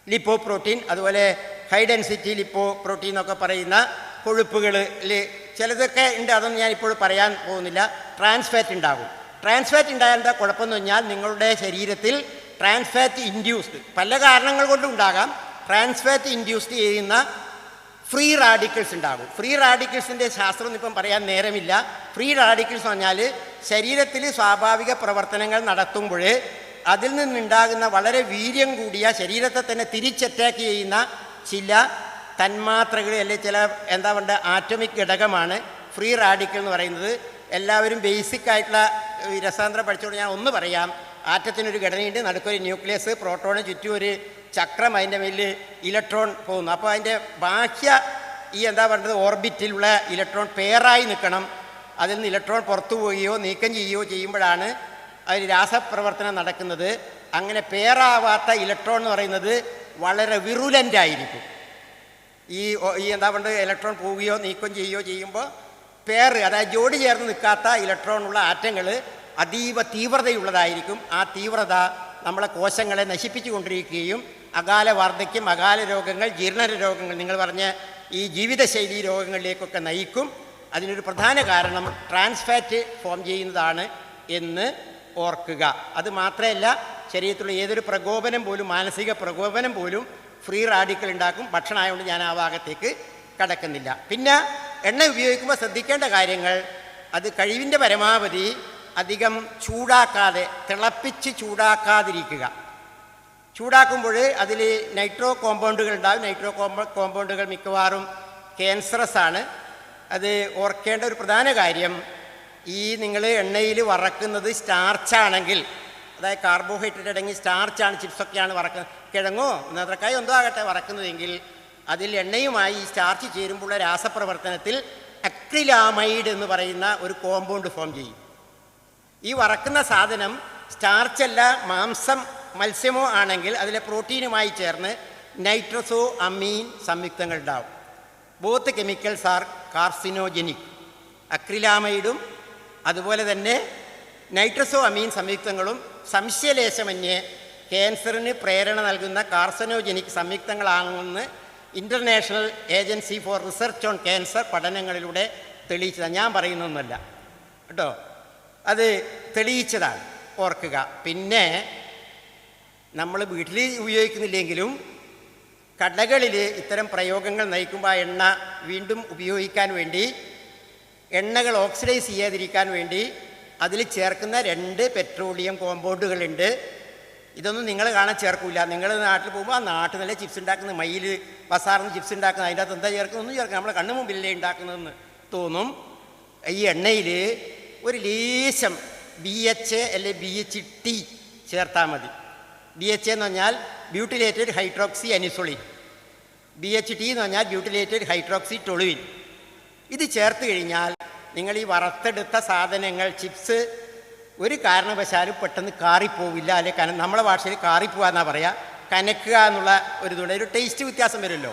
ലിപ്പോ പ്രോട്ടീൻ, അതുപോലെ ഹൈ ഡെൻസിറ്റി ലിപ്പോ പ്രോട്ടീൻ എന്നൊക്കെ പറയുന്ന കൊഴുപ്പുകളിൽ ചിലതൊക്കെ ഉണ്ട്, അതൊന്നും ഞാനിപ്പോൾ പറയാൻ പോകുന്നില്ല. ട്രാൻസ് ഫാറ്റ് ഉണ്ടാകും. ട്രാൻസ് ഫാറ്റ് ഉണ്ടായാൽ എന്താ കുഴപ്പമെന്ന് പറഞ്ഞാൽ, നിങ്ങളുടെ ശരീരത്തിൽ ട്രാൻസ് ഫാറ്റ് ഇൻഡ്യൂസ്ഡ്, പല കാരണങ്ങൾ കൊണ്ടും ഉണ്ടാകാം, ട്രാൻസ് ഫാറ്റ് ഇൻഡ്യൂസ്ഡ് ചെയ്യുന്ന ഫ്രീ റാഡിക്കൽസ് ഉണ്ടാകും. ഫ്രീ റാഡിക്കൽസിൻ്റെ ശാസ്ത്രം ഇപ്പം പറയാൻ നേരമില്ല. ഫ്രീ റാഡിക്കൽസ് എന്ന് പറഞ്ഞാൽ ശരീരത്തിൽ സ്വാഭാവിക പ്രവർത്തനങ്ങൾ നടത്തുമ്പോൾ അതിൽ നിന്നുണ്ടാകുന്ന വളരെ വീര്യം കൂടിയ, ശരീരത്തെ തന്നെ തിരിച്ചറ്റാക്ക് ചെയ്യുന്ന ചില തന്മാത്രകൾ, അല്ലെങ്കിൽ ചില എന്താ പറയുക ആറ്റമിക് ഘടകമാണ് ഫ്രീ റാഡിക്കൽ എന്ന് പറയുന്നത്. എല്ലാവരും ബേസിക് ആയിട്ടുള്ള രസായനം പഠിച്ചുകൊണ്ട് ഞാൻ ഒന്ന് പറയാം. ആറ്റത്തിനൊരു ഘടനയുണ്ട്, നടുക്കൊരു ന്യൂക്ലിയസ്, പ്രോട്ടോണ് ചുറ്റും ഒരു ചക്രം, അതിൻ്റെ മേലിൽ ഇലക്ട്രോൺ പോകുന്നു. അപ്പോൾ അതിൻ്റെ ബാഹ്യ ഈ എന്താ പറയുന്നത് ഓർബിറ്റിലുള്ള ഇലക്ട്രോൺ പെയറായി നിൽക്കണം. അതിൽ നിന്ന് ഇലക്ട്രോൺ പുറത്തു പോവുകയോ നീക്കം ചെയ്യുകയോ ചെയ്യുമ്പോഴാണ് അതിൽ രാസപ്രവർത്തനം നടക്കുന്നത്. അങ്ങനെ പെയറാവാത്ത ഇലക്ട്രോൺ എന്ന് പറയുന്നത് വളരെ വിറുലൻ്റായിരിക്കും. ഈ എന്താ പറയുക ഇലക്ട്രോൺ പോവുകയോ നീക്കം ചെയ്യുകയോ ചെയ്യുമ്പോൾ അതായത് ജോഡി ചേർന്ന് നിൽക്കാത്ത ഇലക്ട്രോണുള്ള ആറ്റങ്ങൾ അതീവ തീവ്രതയുള്ളതായിരിക്കും. ആ തീവ്രത നമ്മളെ കോശങ്ങളെ നശിപ്പിച്ചു കൊണ്ടിരിക്കുകയും അകാല വാർദ്ധക്യം, അകാല രോഗങ്ങൾ, ജീർണ രോഗങ്ങൾ, നിങ്ങൾ പറഞ്ഞ ഈ ജീവിതശൈലി രോഗങ്ങളിലേക്കൊക്കെ നയിക്കും. അതിനൊരു പ്രധാന കാരണം ട്രാൻസ്ഫാറ്റ് ഫോം ചെയ്യുന്നതാണ് എന്ന് ഓർക്കുക. അത് മാത്രമല്ല, ശരീരത്തിലുള്ള ഏതൊരു പ്രകോപനം പോലും, മാനസിക പ്രകോപനം പോലും ഫ്രീ റാഡിക്കൽ ഉണ്ടാക്കും. ഭക്ഷണമായതുകൊണ്ട് ഞാൻ ആ ഭാഗത്തേക്ക് കടക്കുന്നില്ല. പിന്നെ എണ്ണ ഉപയോഗിക്കുമ്പോൾ ശ്രദ്ധിക്കേണ്ട കാര്യങ്ങൾ, അത് കഴിവിൻ്റെ പരമാവധി അധികം ചൂടാക്കാതെ, തിളപ്പിച്ച് ചൂടാക്കാതിരിക്കുക. ചൂടാക്കുമ്പോൾ അതിൽ നൈട്രോ കോമ്പൗണ്ടുകൾ ഉണ്ടാകും. നൈട്രോ കോമ്പൗണ്ടുകൾ മിക്കവാറും ക്യാൻസറസ് ആണ്. അത് ഓർക്കേണ്ട ഒരു പ്രധാന കാര്യം, ഈ നിങ്ങൾ എണ്ണയിൽ വറക്കുന്നത് സ്റ്റാർച്ചാണെങ്കിൽ, അതായത് കാർബോഹൈഡ്രേറ്റ് അടങ്ങി സ്റ്റാർച്ചാണ്, ചിപ്സൊക്കെയാണ് വറക്കുന്നത്, കിഴങ്ങോ നേന്ത്രക്കായോ എന്തോ ആകട്ടെ വറക്കുന്നതെങ്കിൽ അതിൽ എണ്ണയുമായി ഈ സ്റ്റാർച്ച് ചേരുമ്പോഴുള്ള രാസപ്രവർത്തനത്തിൽ അക്രിലാമൈഡ് എന്ന് പറയുന്ന ഒരു കോമ്പൗണ്ട് ഫോം ചെയ്യും. ഈ വറക്കുന്ന സാധനം സ്റ്റാർച്ചല്ല, മാംസം, മത്സ്യമോ ആണെങ്കിൽ അതിലെ പ്രോട്ടീനുമായി ചേർന്ന് നൈട്രസോ അമീൻ സംയുക്തങ്ങൾ ഉണ്ടാവും. Both chemicals are carcinogenic. അക്രിലാമൈഡും അതുപോലെ തന്നെ നൈട്രസോ അമീൻ സംയുക്തങ്ങളും സംശയലേശമന്യേ ക്യാൻസറിന് പ്രേരണ നൽകുന്ന കാർസിനോജനിക് സംയുക്തങ്ങളാണെന്ന് international agency for research on cancer പഠനങ്ങളിലൂടെ തെളിയിച്ചതാണ്. ഞാൻ പറയുന്നൊന്നുമല്ല കേട്ടോ, അത് തെളിയിച്ചതാണ്, ഓർക്കുക. പിന്നെ നമ്മൾ വീട്ടിൽ ഉപയോഗിക്കുന്നില്ലെങ്കിലും കടകളിൽ ഇത്തരം പ്രയോഗങ്ങൾ നയിക്കുമ്പോൾ ആ എണ്ണ വീണ്ടും ഉപയോഗിക്കാൻ വേണ്ടി, എണ്ണകൾ ഓക്സിഡൈസ് ചെയ്യാതിരിക്കാൻ വേണ്ടി അതിൽ ചേർക്കുന്ന 2 പെട്രോളിയം കോമ്പൗണ്ടുകളുണ്ട്. ഇതൊന്നും നിങ്ങൾ കാണാൻ ചേർക്കില്ല. നിങ്ങൾ നാട്ടിൽ പോകുമ്പോൾ ആ നാട്ടിൽ നല്ല ചിപ്സ് ഉണ്ടാക്കുന്ന, മയിൽ ബസാറിന് ചിപ്സ് ഉണ്ടാക്കുന്നത്, അതിൻ്റെ അകത്ത് എന്താ ചേർക്കുന്നത്, ഒന്നും ചേർക്കുക, നമ്മളെ കണ്ണു മുമ്പിലല്ലേ ഉണ്ടാക്കുന്നതെന്ന് തോന്നും. ഈ എണ്ണയിൽ ഒരു ലേശം BHA അല്ലെങ്കിൽ BHT ചേർത്താൽ മതി. BHA എന്ന് പറഞ്ഞാൽ ബ്യൂട്ടിലേറ്റഡ് ഹൈഡ്രോക്സി അനിസോളിൻ, BHT എന്ന് പറഞ്ഞാൽ ബ്യൂട്ടിലേറ്റഡ് ഹൈഡ്രോക്സി ടൊളുവിൻ. ഇത് ചേർത്ത് കഴിഞ്ഞാൽ നിങ്ങൾ ഈ വറുത്തെടുത്ത സാധനങ്ങൾ, ചിപ്സ്, ഒരു കാരണവശാലും പെട്ടെന്ന് കാറിപ്പോവില്ല. അല്ലെങ്കിൽ നമ്മളെ ഭാഷയിൽ കാറിപ്പോവുക എന്നാണ് പറയുക. കനക്കുക എന്നുള്ള ഒരു ടേസ്റ്റ് വ്യത്യാസം വരുമല്ലോ,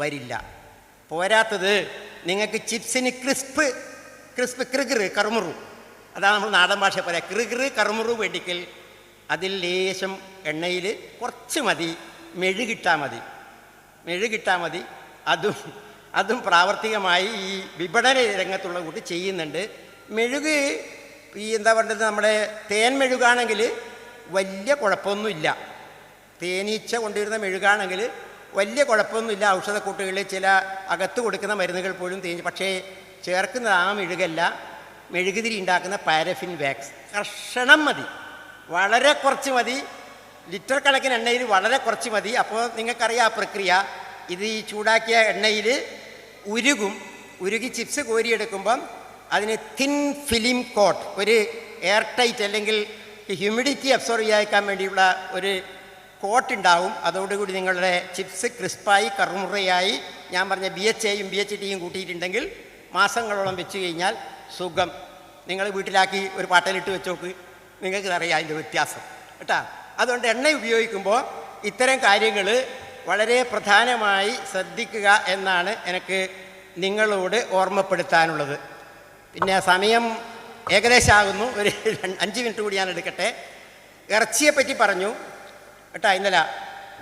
വരില്ല. പോരാത്തത് നിങ്ങൾക്ക് ചിപ്സിന് ക്രിസ്പ് കറുമുറു, അതാണ് നമ്മൾ നാടൻ ഭാഷ പറയാം, കറുമുറു വേണ്ടിക്കൽ അതിൽ ലേശം എണ്ണയിൽ കുറച്ച് മതി, മെഴുകിട്ടാൽ മതി. അതും പ്രാവർത്തികമായി ഈ വിപണന രംഗത്തുള്ള കൂട്ടി ചെയ്യുന്നുണ്ട്. മെഴുക് ഈ എന്താ പറയുന്നത്, നമ്മുടെ തേൻ മെഴുകാണെങ്കിൽ വലിയ കുഴപ്പമൊന്നുമില്ല. തേനീച്ച കൊണ്ടുവരുന്ന മെഴുകാണെങ്കിൽ വലിയ കുഴപ്പമൊന്നുമില്ല. ഔഷധക്കൂട്ടുകളിൽ ചില അകത്ത് കൊടുക്കുന്ന മരുന്നുകൾ പോലും പക്ഷേ ചേർക്കുന്നത് ആ മെഴുകല്ല, മെഴുകുതിരി ഉണ്ടാക്കുന്ന പാരഫിൻ വാക്സ്. കർഷണം മതി, വളരെ കുറച്ച് മതി, ലിറ്റർ കണക്കിന് എണ്ണയിൽ വളരെ കുറച്ച് മതി. അപ്പോൾ നിങ്ങൾക്കറിയാം ആ പ്രക്രിയ. ഇത് ഈ ചൂടാക്കിയ എണ്ണയിൽ ഉരുകി ചിപ്സ് കോരിയെടുക്കുമ്പം അതിന് തിൻ ഫിലിം കോട്ട്, ഒരു എയർ ടൈറ്റ് അല്ലെങ്കിൽ ഹ്യൂമിഡിറ്റി അബ്സോർവ് ചെയ്യാതിരിക്കാൻ വേണ്ടിയുള്ള ഒരു കോട്ടുണ്ടാവും. അതോടുകൂടി നിങ്ങളുടെ ചിപ്സ് ക്രിസ്പായി കറുമുറയായി, ഞാൻ പറഞ്ഞ BHAയും BHTയും കൂട്ടിയിട്ടുണ്ടെങ്കിൽ മാസങ്ങളോളം വെച്ച് കഴിഞ്ഞാൽ സുഖം. നിങ്ങൾ വീട്ടിലാക്കി ഒരു പാട്ടലിട്ട് വെച്ച് നോക്ക്, നിങ്ങൾക്ക് അറിയാം അതിൻ്റെ വ്യത്യാസം കേട്ടോ. അതുകൊണ്ട് എണ്ണ ഉപയോഗിക്കുമ്പോൾ ഇത്തരം കാര്യങ്ങൾ വളരെ പ്രധാനമായി ശ്രദ്ധിക്കുക എന്നാണ് എനിക്ക് നിങ്ങളോട് ഓർമ്മപ്പെടുത്താനുള്ളത്. പിന്നെ സമയം ഏകദേശം ആകുന്നു, ഒരു 5 മിനിറ്റ് കൂടി ഞാൻ എടുക്കട്ടെ. ഇറച്ചിയെപ്പറ്റി പറഞ്ഞു കേട്ടോ. ഇന്നലെ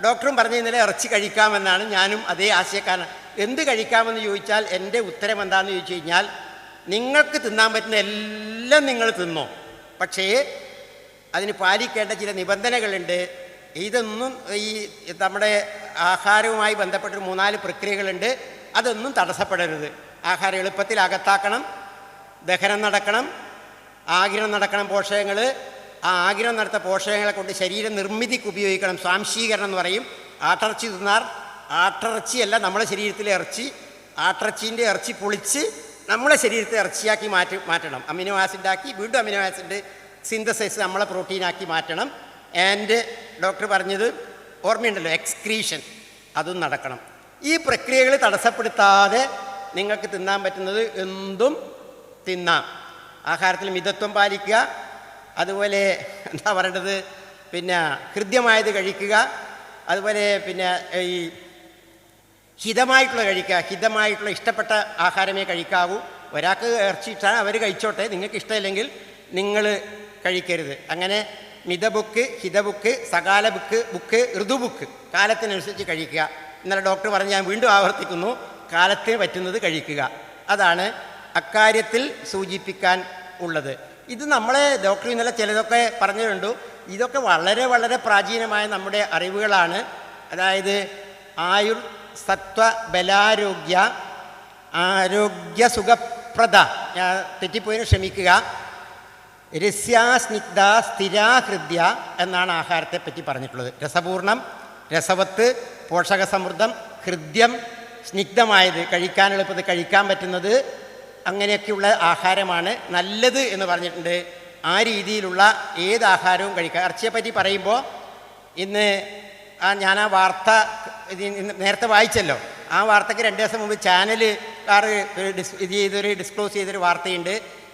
ഡോക്ടറും പറഞ്ഞു ഇന്നലെ ഇറച്ചി കഴിക്കാമെന്നാണ്. ഞാനും അതേ ആശയക്കാരനാണ്. എന്ത് കഴിക്കാമെന്ന് ചോദിച്ചാൽ എൻ്റെ ഉത്തരം എന്താണെന്ന് ചോദിച്ചു കഴിഞ്ഞാൽ, നിങ്ങൾക്ക് തിന്നാൻ പറ്റുന്ന എല്ലാം നിങ്ങൾ തിന്നോ, പക്ഷേ അതിന് പാലിക്കേണ്ട ചില നിബന്ധനകളുണ്ട്. ഇതൊന്നും ഈ നമ്മുടെ ആഹാരവുമായി ബന്ധപ്പെട്ടൊരു 3-4 പ്രക്രിയകളുണ്ട്. അതൊന്നും തടസ്സപ്പെടരുത്. ആഹാരം എളുപ്പത്തിൽ അകത്താക്കണം, ദഹനം നടക്കണം, ആഗിരണം നടക്കണം പോഷകങ്ങൾ. ആ ആഗിരണം നടത്ത പോഷകങ്ങളെ കൊണ്ട് ശരീര നിർമ്മിതിക്ക് ഉപയോഗിക്കണം. സ്വാംശീകരണം എന്ന് പറയും. ആട്ടിറച്ചി തിന്നാർ, ആട്ടിറച്ചിയല്ല നമ്മളെ ശരീരത്തിലെ ഇറച്ചി, ആട്ടിറച്ചീൻ്റെ ഇറച്ചി പൊളിച്ച് നമ്മളെ ശരീരത്തെ ഇറച്ചിയാക്കി മാറ്റണം. അമിനോ ആസിഡാക്കി വീണ്ടും അമിനോ ആസിഡ് സിന്തസൈസ് നമ്മളെ പ്രോട്ടീനാക്കി മാറ്റണം. ആൻഡ് ഡോക്ടർ പറഞ്ഞത് ഓർമ്മയുണ്ടല്ലോ, എക്സ്ക്രീഷൻ, അതും നടക്കണം. ഈ പ്രക്രിയകൾ തടസ്സപ്പെടുത്താതെ നിങ്ങൾക്ക് തിന്നാൻ പറ്റുന്നത് എന്തും തിന്നാം. ആഹാരത്തിൽ മിതത്വം പാലിക്കുക, അതുപോലെ എന്താ പറയേണ്ടത്, പിന്നെ ഹൃദ്യമായത് കഴിക്കുക, അതുപോലെ പിന്നെ ഈ ഹിതമായിട്ടുള്ള കഴിക്കുക. ഹിതമായിട്ടുള്ള ഇഷ്ടപ്പെട്ട ആഹാരമേ കഴിക്കാവൂ. ഒരാൾക്ക് ഇറച്ചി ഇഷ്ടമാണ്, അവർ കഴിച്ചോട്ടെ, നിങ്ങൾക്ക് ഇഷ്ടമില്ലെങ്കിൽ നിങ്ങൾ കഴിക്കരുത്. അങ്ങനെ മിതബുക്ക്, ഹിതബുക്ക്, സകാല ബുക്ക്, ഋതുബുക്ക്, കാലത്തിനനുസരിച്ച് കഴിക്കുക. ഇന്നലെ ഡോക്ടർ പറഞ്ഞ് ഞാൻ വീണ്ടും ആവർത്തിക്കുന്നു, കാലത്തിന് പറ്റുന്നത് കഴിക്കുക. അതാണ് അക്കാര്യത്തിൽ സൂചിപ്പിക്കാൻ ഉള്ളത്. ഇത് നമ്മളെ ഡോക്ടർ ഇന്നലെ ചിലതൊക്കെ പറഞ്ഞിട്ടുണ്ട്. ഇതൊക്കെ വളരെ വളരെ പ്രാചീനമായ നമ്മുടെ അറിവുകളാണ്. അതായത് ആയുർ സത്വ ബലാരോഗ്യ ആരോഗ്യ സുഖപ്രദ, ഞാൻ തെറ്റിപ്പോയിന് ക്ഷമിക്കുക, രസ്യാസ്നിഗ്ധ സ്ഥിരാഹൃദ്യ എന്നാണ് ആഹാരത്തെ പറ്റി പറഞ്ഞിട്ടുള്ളത്. രസപൂർണം, രസവത്ത്, പോഷകസമൃദ്ധം, ഹൃദ്യം, സ്നിഗ്ധമായത്, കഴിക്കാൻ എളുപ്പത്തിൽ കഴിക്കാൻ പറ്റുന്നത്, അങ്ങനെയൊക്കെയുള്ള ആഹാരമാണ് നല്ലത് എന്ന് പറഞ്ഞിട്ടുണ്ട്. ആ രീതിയിലുള്ള ഏത് ആഹാരവും കഴിക്കുക. ഇറച്ചിയെപ്പറ്റി പറയുമ്പോൾ ഇന്ന് ഞാൻ ആ വാർത്ത നേരത്തെ വായിച്ചല്ലോ, ആ വാർത്തയ്ക്ക് 2 ദിവസം മുമ്പ് ചാനലുകാർ ഡിസ്ക്ലോസ് ചെയ്തൊരു വാർത്തയുണ്ട്.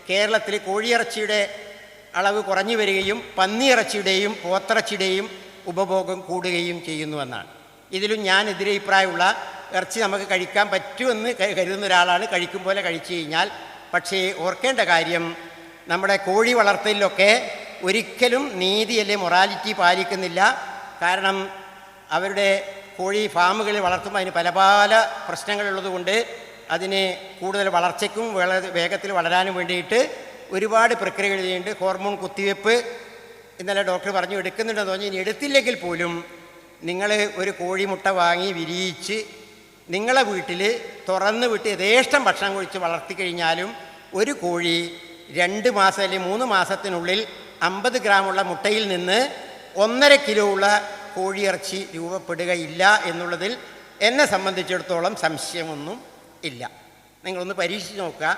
കേരളത്തിൽ കോഴിയിറച്ചിയുടെ അളവ് കുറഞ്ഞു വരികയും പന്നിയിറച്ചിയുടെയും പോത്തിറച്ചിയുടെയും ഉപഭോഗം കൂടുകയും ചെയ്യുന്നുവെന്നാണ്. ഇതിലും ഞാൻ എതിരഭിപ്രായമുള്ള, ഇറച്ചി നമുക്ക് കഴിക്കാൻ പറ്റുമെന്ന് കരുതുന്ന ഒരാളാണ്, കഴിക്കും പോലെ കഴിച്ചു കഴിഞ്ഞാൽ. പക്ഷേ ഓർക്കേണ്ട കാര്യം, നമ്മുടെ കോഴി വളർത്തലിലൊക്കെ ഒരിക്കലും നീതി അല്ലെങ്കിൽ മൊറാലിറ്റി പാലിക്കുന്നില്ല. കാരണം അവരുടെ കോഴി ഫാമുകളിൽ വളർത്തുമ്പോൾ അതിന് പല പല പ്രശ്നങ്ങളുള്ളതുകൊണ്ട് അതിന് കൂടുതൽ വളർച്ചയ്ക്കും വേഗത്തിൽ വളരാനും വേണ്ടിയിട്ട് ഒരുപാട് പ്രക്രിയകൾ ചെയ്യുന്നുണ്ട്. ഹോർമോൺ കുത്തിവെപ്പ് ഇന്നലെ ഡോക്ടർ പറഞ്ഞു എടുക്കുന്നുണ്ടെന്ന് തോന്നി. ഇനി എടുത്തില്ലെങ്കിൽ പോലും നിങ്ങൾ ഒരു കോഴിമുട്ട വാങ്ങി വിരിയിച്ച് നിങ്ങളെ വീട്ടിൽ തുറന്ന് വിട്ട് യഥേഷ്ടം ഭക്ഷണം കഴിച്ച് വളർത്തിക്കഴിഞ്ഞാലും ഒരു കോഴി 2 മാസം അല്ലെങ്കിൽ 3 മാസത്തിനുള്ളിൽ 50 ഗ്രാമുള്ള മുട്ടയിൽ നിന്ന് 1.5 കിലോ ഉള്ള കോഴിയിറച്ചി രൂപപ്പെടുകയില്ല എന്നുള്ളതിൽ എന്നെ സംബന്ധിച്ചിടത്തോളം സംശയമൊന്നും ഇല്ല. നിങ്ങളൊന്ന് പരീക്ഷിച്ച് നോക്കുക.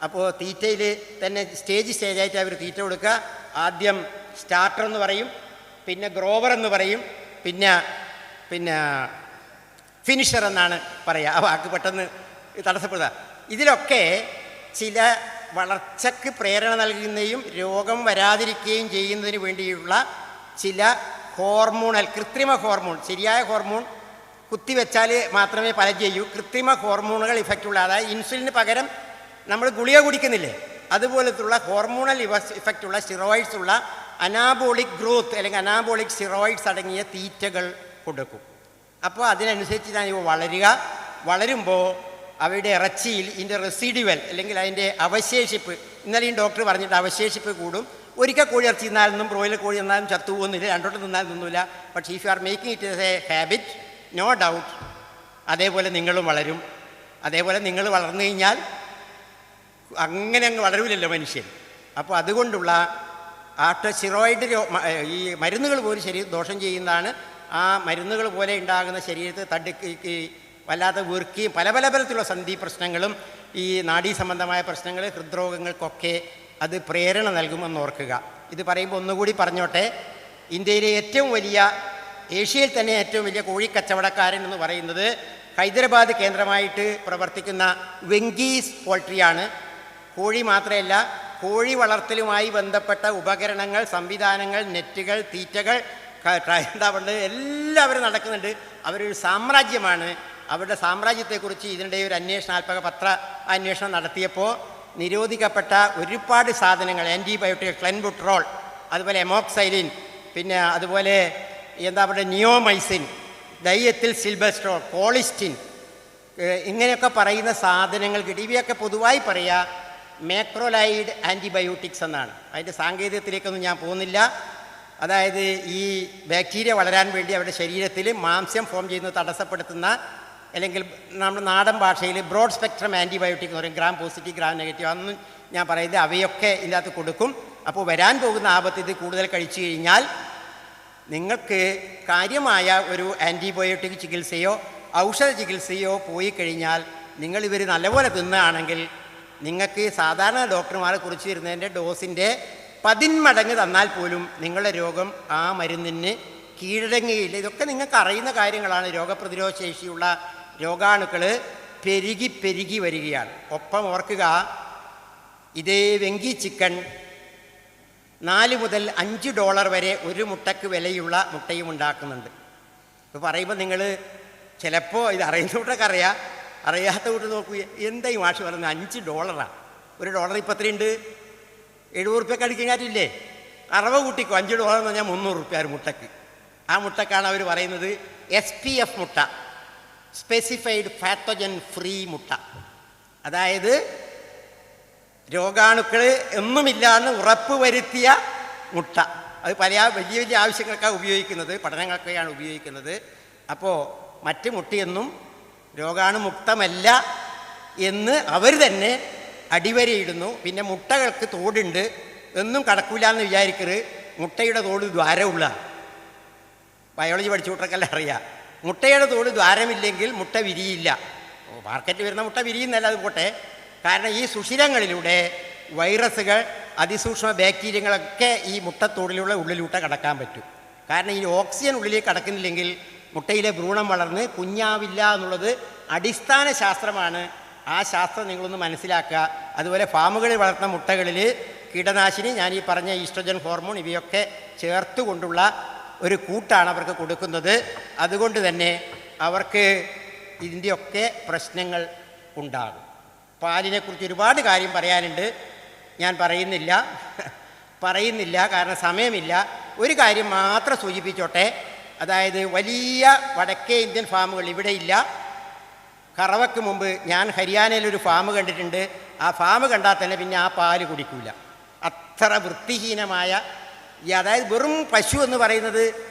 അപ്പോൾ തീറ്റയിൽ തന്നെ സ്റ്റേജായിട്ട് അവർ തീറ്റ കൊടുക്കുക. ആദ്യം സ്റ്റാർട്ടർ എന്ന് പറയും, പിന്നെ ഗ്രോവർ എന്ന് പറയും, പിന്നെ ഫിനിഷർ എന്നാണ് പറയുക. ആ വാക്ക് പെട്ടെന്ന് തടസ്സപ്പെടുക. ഇതിലൊക്കെ ചില വളർച്ചയ്ക്ക് പ്രേരണ നൽകുന്നതും രോഗം വരാതിരിക്കുകയും ചെയ്യുന്നതിന് വേണ്ടിയുള്ള ചില ഹോർമോണൽ, കൃത്രിമ ഹോർമോൺ, ശരിയായ ഹോർമോൺ കുത്തിവെച്ചാൽ മാത്രമേ ഫലം ചെയ്യൂ. കൃത്രിമ ഹോർമോണുകൾ ഇഫക്റ്റുള്ള, അതായത് ഇൻസുലിന് പകരം നമ്മൾ ഗുളിക കുടിക്കുന്നില്ലേ, അതുപോലത്തുള്ള ഹോർമോണൽ ഇഫക്റ്റുള്ള സ്റ്റിറോയിഡ്സ് ഉള്ള അനാബോളിക് ഗ്രോത്ത് അല്ലെങ്കിൽ അനാബോളിക് സ്റ്റിറോയിഡ്സ് അടങ്ങിയ തീറ്റകൾ കൊടുക്കും. അപ്പോൾ അതിനനുസരിച്ച് ഞാൻ ഇവ വളരുമ്പോൾ അവയുടെ ഇറച്ചിയിൽ ഇതിൻ്റെ റെസിഡ്യുവൽ അല്ലെങ്കിൽ അതിൻ്റെ അവശേഷിപ്പ്, ഇന്നലെയും ഡോക്ടർ പറഞ്ഞിട്ട് അവശേഷിപ്പ് കൂടും. ഒരിക്കൽ കോഴി ഇറച്ചി തിന്നാലൊന്നും ബ്രോയിലർ കോഴി തിന്നാലും ചത്തു പോകുന്നില്ല, 2 വട്ടം തിന്നാലും തിന്നില്ല. പക്ഷേ if you are making it as a habit, no doubt അതേപോലെ നിങ്ങളും വളരും. അതേപോലെ നിങ്ങൾ വളർന്നു കഴിഞ്ഞാൽ അങ്ങനെ അങ്ങ് വളരില്ലല്ലോ മനുഷ്യൻ. അപ്പോൾ അതുകൊണ്ടുള്ള സ്റ്റിറോയിഡ് ഈ മരുന്നുകൾ പോലും ദോഷം ചെയ്യുന്നതാണ്. ആ മരുന്നുകൾ പോലെ ഉണ്ടാകുന്ന ശരീരത്തെ തടുക്കി വല്ലാതെ വീർക്കുകയും പല പല തരത്തിലുള്ള സന്ധി പ്രശ്നങ്ങളും ഈ നാഡീ സംബന്ധമായ പ്രശ്നങ്ങൾ, ഹൃദ്രോഗങ്ങൾക്കൊക്കെ അത് പ്രേരണ നൽകുമെന്ന് ഓർക്കുക. ഇത് പറയുമ്പോൾ ഒന്നുകൂടി പറഞ്ഞോട്ടെ, ഇന്ത്യയിലെ ഏറ്റവും വലിയ, ഏഷ്യയിൽ തന്നെ ഏറ്റവും വലിയ കോഴിക്കച്ചവടക്കാരൻ എന്ന് പറയുന്നത് ഹൈദരാബാദ് കേന്ദ്രമായിട്ട് പ്രവർത്തിക്കുന്ന വെങ്കീസ് പോൾട്രിയാണ്. കോഴി മാത്രമല്ല, കോഴി വളർത്തലുമായി ബന്ധപ്പെട്ട ഉപകരണങ്ങൾ, സംവിധാനങ്ങൾ, നെറ്റുകൾ, തീറ്റകൾ, എന്താ പറയുന്നത്, എല്ലാവരും നടക്കുന്നുണ്ട്. അവരൊരു സാമ്രാജ്യമാണ്. അവരുടെ സാമ്രാജ്യത്തെക്കുറിച്ച് ഇതിനിടെ ഒരു അന്വേഷണാത്മക അന്വേഷണം നടത്തിയപ്പോൾ നിരോധിക്കപ്പെട്ട ഒരുപാട് സാധനങ്ങൾ, ആൻറ്റിബയോട്ടിക്, ക്ലെൻബുട്രോൾ, അതുപോലെ എമോക്സൈലിൻ, പിന്നെ അതുപോലെ എന്താ പറയുക നിയോമൈസിൻ, ഡൈഎത്തിൽ സിൽബസ്ട്രോൾ, കോളിസ്റ്റിൻ, ഇങ്ങനെയൊക്കെ പറയുന്ന സാധനങ്ങൾ കിട്ടി. ഇവയൊക്കെ പൊതുവായി പറയുക മേക്രോലൈഡ് ആൻറ്റിബയോട്ടിക്സ് എന്നാണ്. അതിൻ്റെ സാങ്കേതികത്തിലേക്കൊന്നും ഞാൻ പോകുന്നില്ല. അതായത് ഈ ബാക്ടീരിയ വളരാൻ വേണ്ടി അവരുടെ ശരീരത്തിൽ മാംസ്യം ഫോം ചെയ്യുന്നത് തടസ്സപ്പെടുത്തുന്ന, അല്ലെങ്കിൽ നമ്മുടെ നാടൻ ഭാഷയിൽ ബ്രോഡ് സ്പെക്ട്രം ആൻറ്റിബയോട്ടിക് എന്ന് പറയും. ഗ്രാം പോസിറ്റീവ്, ഗ്രാം നെഗറ്റീവ് അതൊന്നും ഞാൻ പറയുന്നത്, അവയൊക്കെ ഇതിനകത്ത് കൊടുക്കും. അപ്പോൾ വരാൻ പോകുന്ന ആപത്ത് ഇത് കൂടുതൽ കഴിച്ചു കഴിഞ്ഞാൽ നിങ്ങൾക്ക് കാര്യമായ ഒരു ആൻറ്റിബയോട്ടിക് ചികിത്സയോ ഔഷധ ചികിത്സയോ പോയി കഴിഞ്ഞാൽ നിങ്ങളിവർ നല്ലപോലെ തിന്നുകയാണെങ്കിൽ നിങ്ങൾക്ക് സാധാരണ ഡോക്ടർമാരെ കുറിച്ച് വരുന്നതിൻ്റെ ഡോസിൻ്റെ 10 മടങ്ങ് തന്നാൽ പോലും നിങ്ങളുടെ രോഗം ആ മരുന്നിന് കീഴടങ്ങുകയില്ല. ഇതൊക്കെ നിങ്ങൾക്ക് അറിയുന്ന കാര്യങ്ങളാണ്. രോഗപ്രതിരോധ ശേഷിയുള്ള രോഗാണുക്കൾ പെരുകി പെരുകി വരികയാണ്. ഒപ്പം ഓർക്കുക, ഇതേ വെങ്കി ചിക്കൻ $4 മുതൽ $5 വരെ ഒരു മുട്ടയ്ക്ക് വിലയുള്ള മുട്ടയും ഉണ്ടാക്കുന്നുണ്ട്. ഇപ്പോൾ പറയുമ്പോൾ നിങ്ങൾ ചിലപ്പോൾ ഇത് അറിയുന്ന കൂട്ടൊക്കെ അറിയാത്ത കൂട്ട് നോക്കൂ, എന്താ ഈ മാഷ് പറയുന്നത് $5? $1 ഇപ്പം എത്രയുണ്ട്? ₹70 അടിക്കാറ്റില്ലേ? 60 കൂട്ടിക്കോ, $5 എന്ന് പറഞ്ഞാൽ ₹300 ഒരു മുട്ടയ്ക്ക്. ആ മുട്ടക്കാണ് അവർ പറയുന്നത് SPF മുട്ട, സ്പെസിഫൈഡ് പാത്തോജൻ ഫ്രീ മുട്ട. അതായത് രോഗാണുക്കൾ ഒന്നുമില്ലാന്ന് ഉറപ്പ് വരുത്തിയ മുട്ട. അത് വലിയ വലിയ ആവശ്യങ്ങൾക്കാണ് ഉപയോഗിക്കുന്നത്, പഠനങ്ങൾക്കാണ് ഉപയോഗിക്കുന്നത്. അപ്പോൾ മറ്റ് മുട്ടയൊന്നും രോഗാണുമുക്തമല്ല എന്ന് അവർ തന്നെ അടിവരയിടുന്നു. പിന്നെ മുട്ടകൾക്ക് തോടുണ്ട് എന്നും കടക്കൂല എന്ന് വിചാരിക്കരുത്. മുട്ടയുടെ തോട് ദ്വാരമുള്ള, ബയോളജി പഠിച്ചുകൊണ്ടൊക്കെല്ലാം അറിയാം. മുട്ടയുടെ തോട് ദ്വാരമില്ലെങ്കിൽ മുട്ട വിരിയില്ല. മാർക്കറ്റിൽ വരുന്ന മുട്ട വിരിയുന്നല്ല, അത് പോട്ടെ. കാരണം ഈ സുഷിരങ്ങളിലൂടെ വൈറസുകൾ, അതിസൂക്ഷ്മ ബാക്ടീരിയകളൊക്കെ ഈ മുട്ടത്തോടിലൂടെ ഉള്ളിലൂടെ കടക്കാൻ പറ്റും. കാരണം ഈ ഓക്സിജൻ ഉള്ളിലേക്ക് കടക്കുന്നില്ലെങ്കിൽ മുട്ടയിലെ ഭ്രൂണം വളർന്ന് കുഞ്ഞാവില്ല എന്നുള്ളത് അടിസ്ഥാന ശാസ്ത്രമാണ്. ആ ശാസ്ത്രം നിങ്ങളൊന്ന് മനസ്സിലാക്കുക. അതുപോലെ ഫാമുകളിൽ വളർത്തുന്ന മുട്ടകളിൽ കീടനാശിനി, ഞാൻ ഈ പറഞ്ഞ ഈസ്ട്രജൻ ഹോർമോൺ ഇവയൊക്കെ ചേർത്തുകൊണ്ടുള്ള ഒരു കൂട്ടാണ് അവർക്ക് കൊടുക്കുന്നത്. അതുകൊണ്ട് തന്നെ അവർക്ക് ഇതിൻ്റെയൊക്കെ പ്രശ്നങ്ങൾ ഉണ്ടാകും. പാലിനെക്കുറിച്ച് ഒരുപാട് കാര്യം പറയാനുണ്ട്, ഞാൻ പറയുന്നില്ല കാരണം സമയമില്ല. ഒരു കാര്യം മാത്രം സൂചിപ്പിച്ചോട്ടെ. അതായത് വലിയ വടക്കേ ഇന്ത്യൻ ഫാമുകൾ ഇവിടെ ഇല്ല. കറവയ്ക്ക് മുമ്പ് ഞാൻ ഹരിയാനയിലൊരു ഫാം കണ്ടിട്ടുണ്ട്. ആ ഫാം കണ്ടാൽ തന്നെ പിന്നെ ആ പാല് കുടിക്കില്ല. അത്ര വൃത്തിഹീനമായ, അതായത് വെറും പശു എന്ന് പറയുന്നത്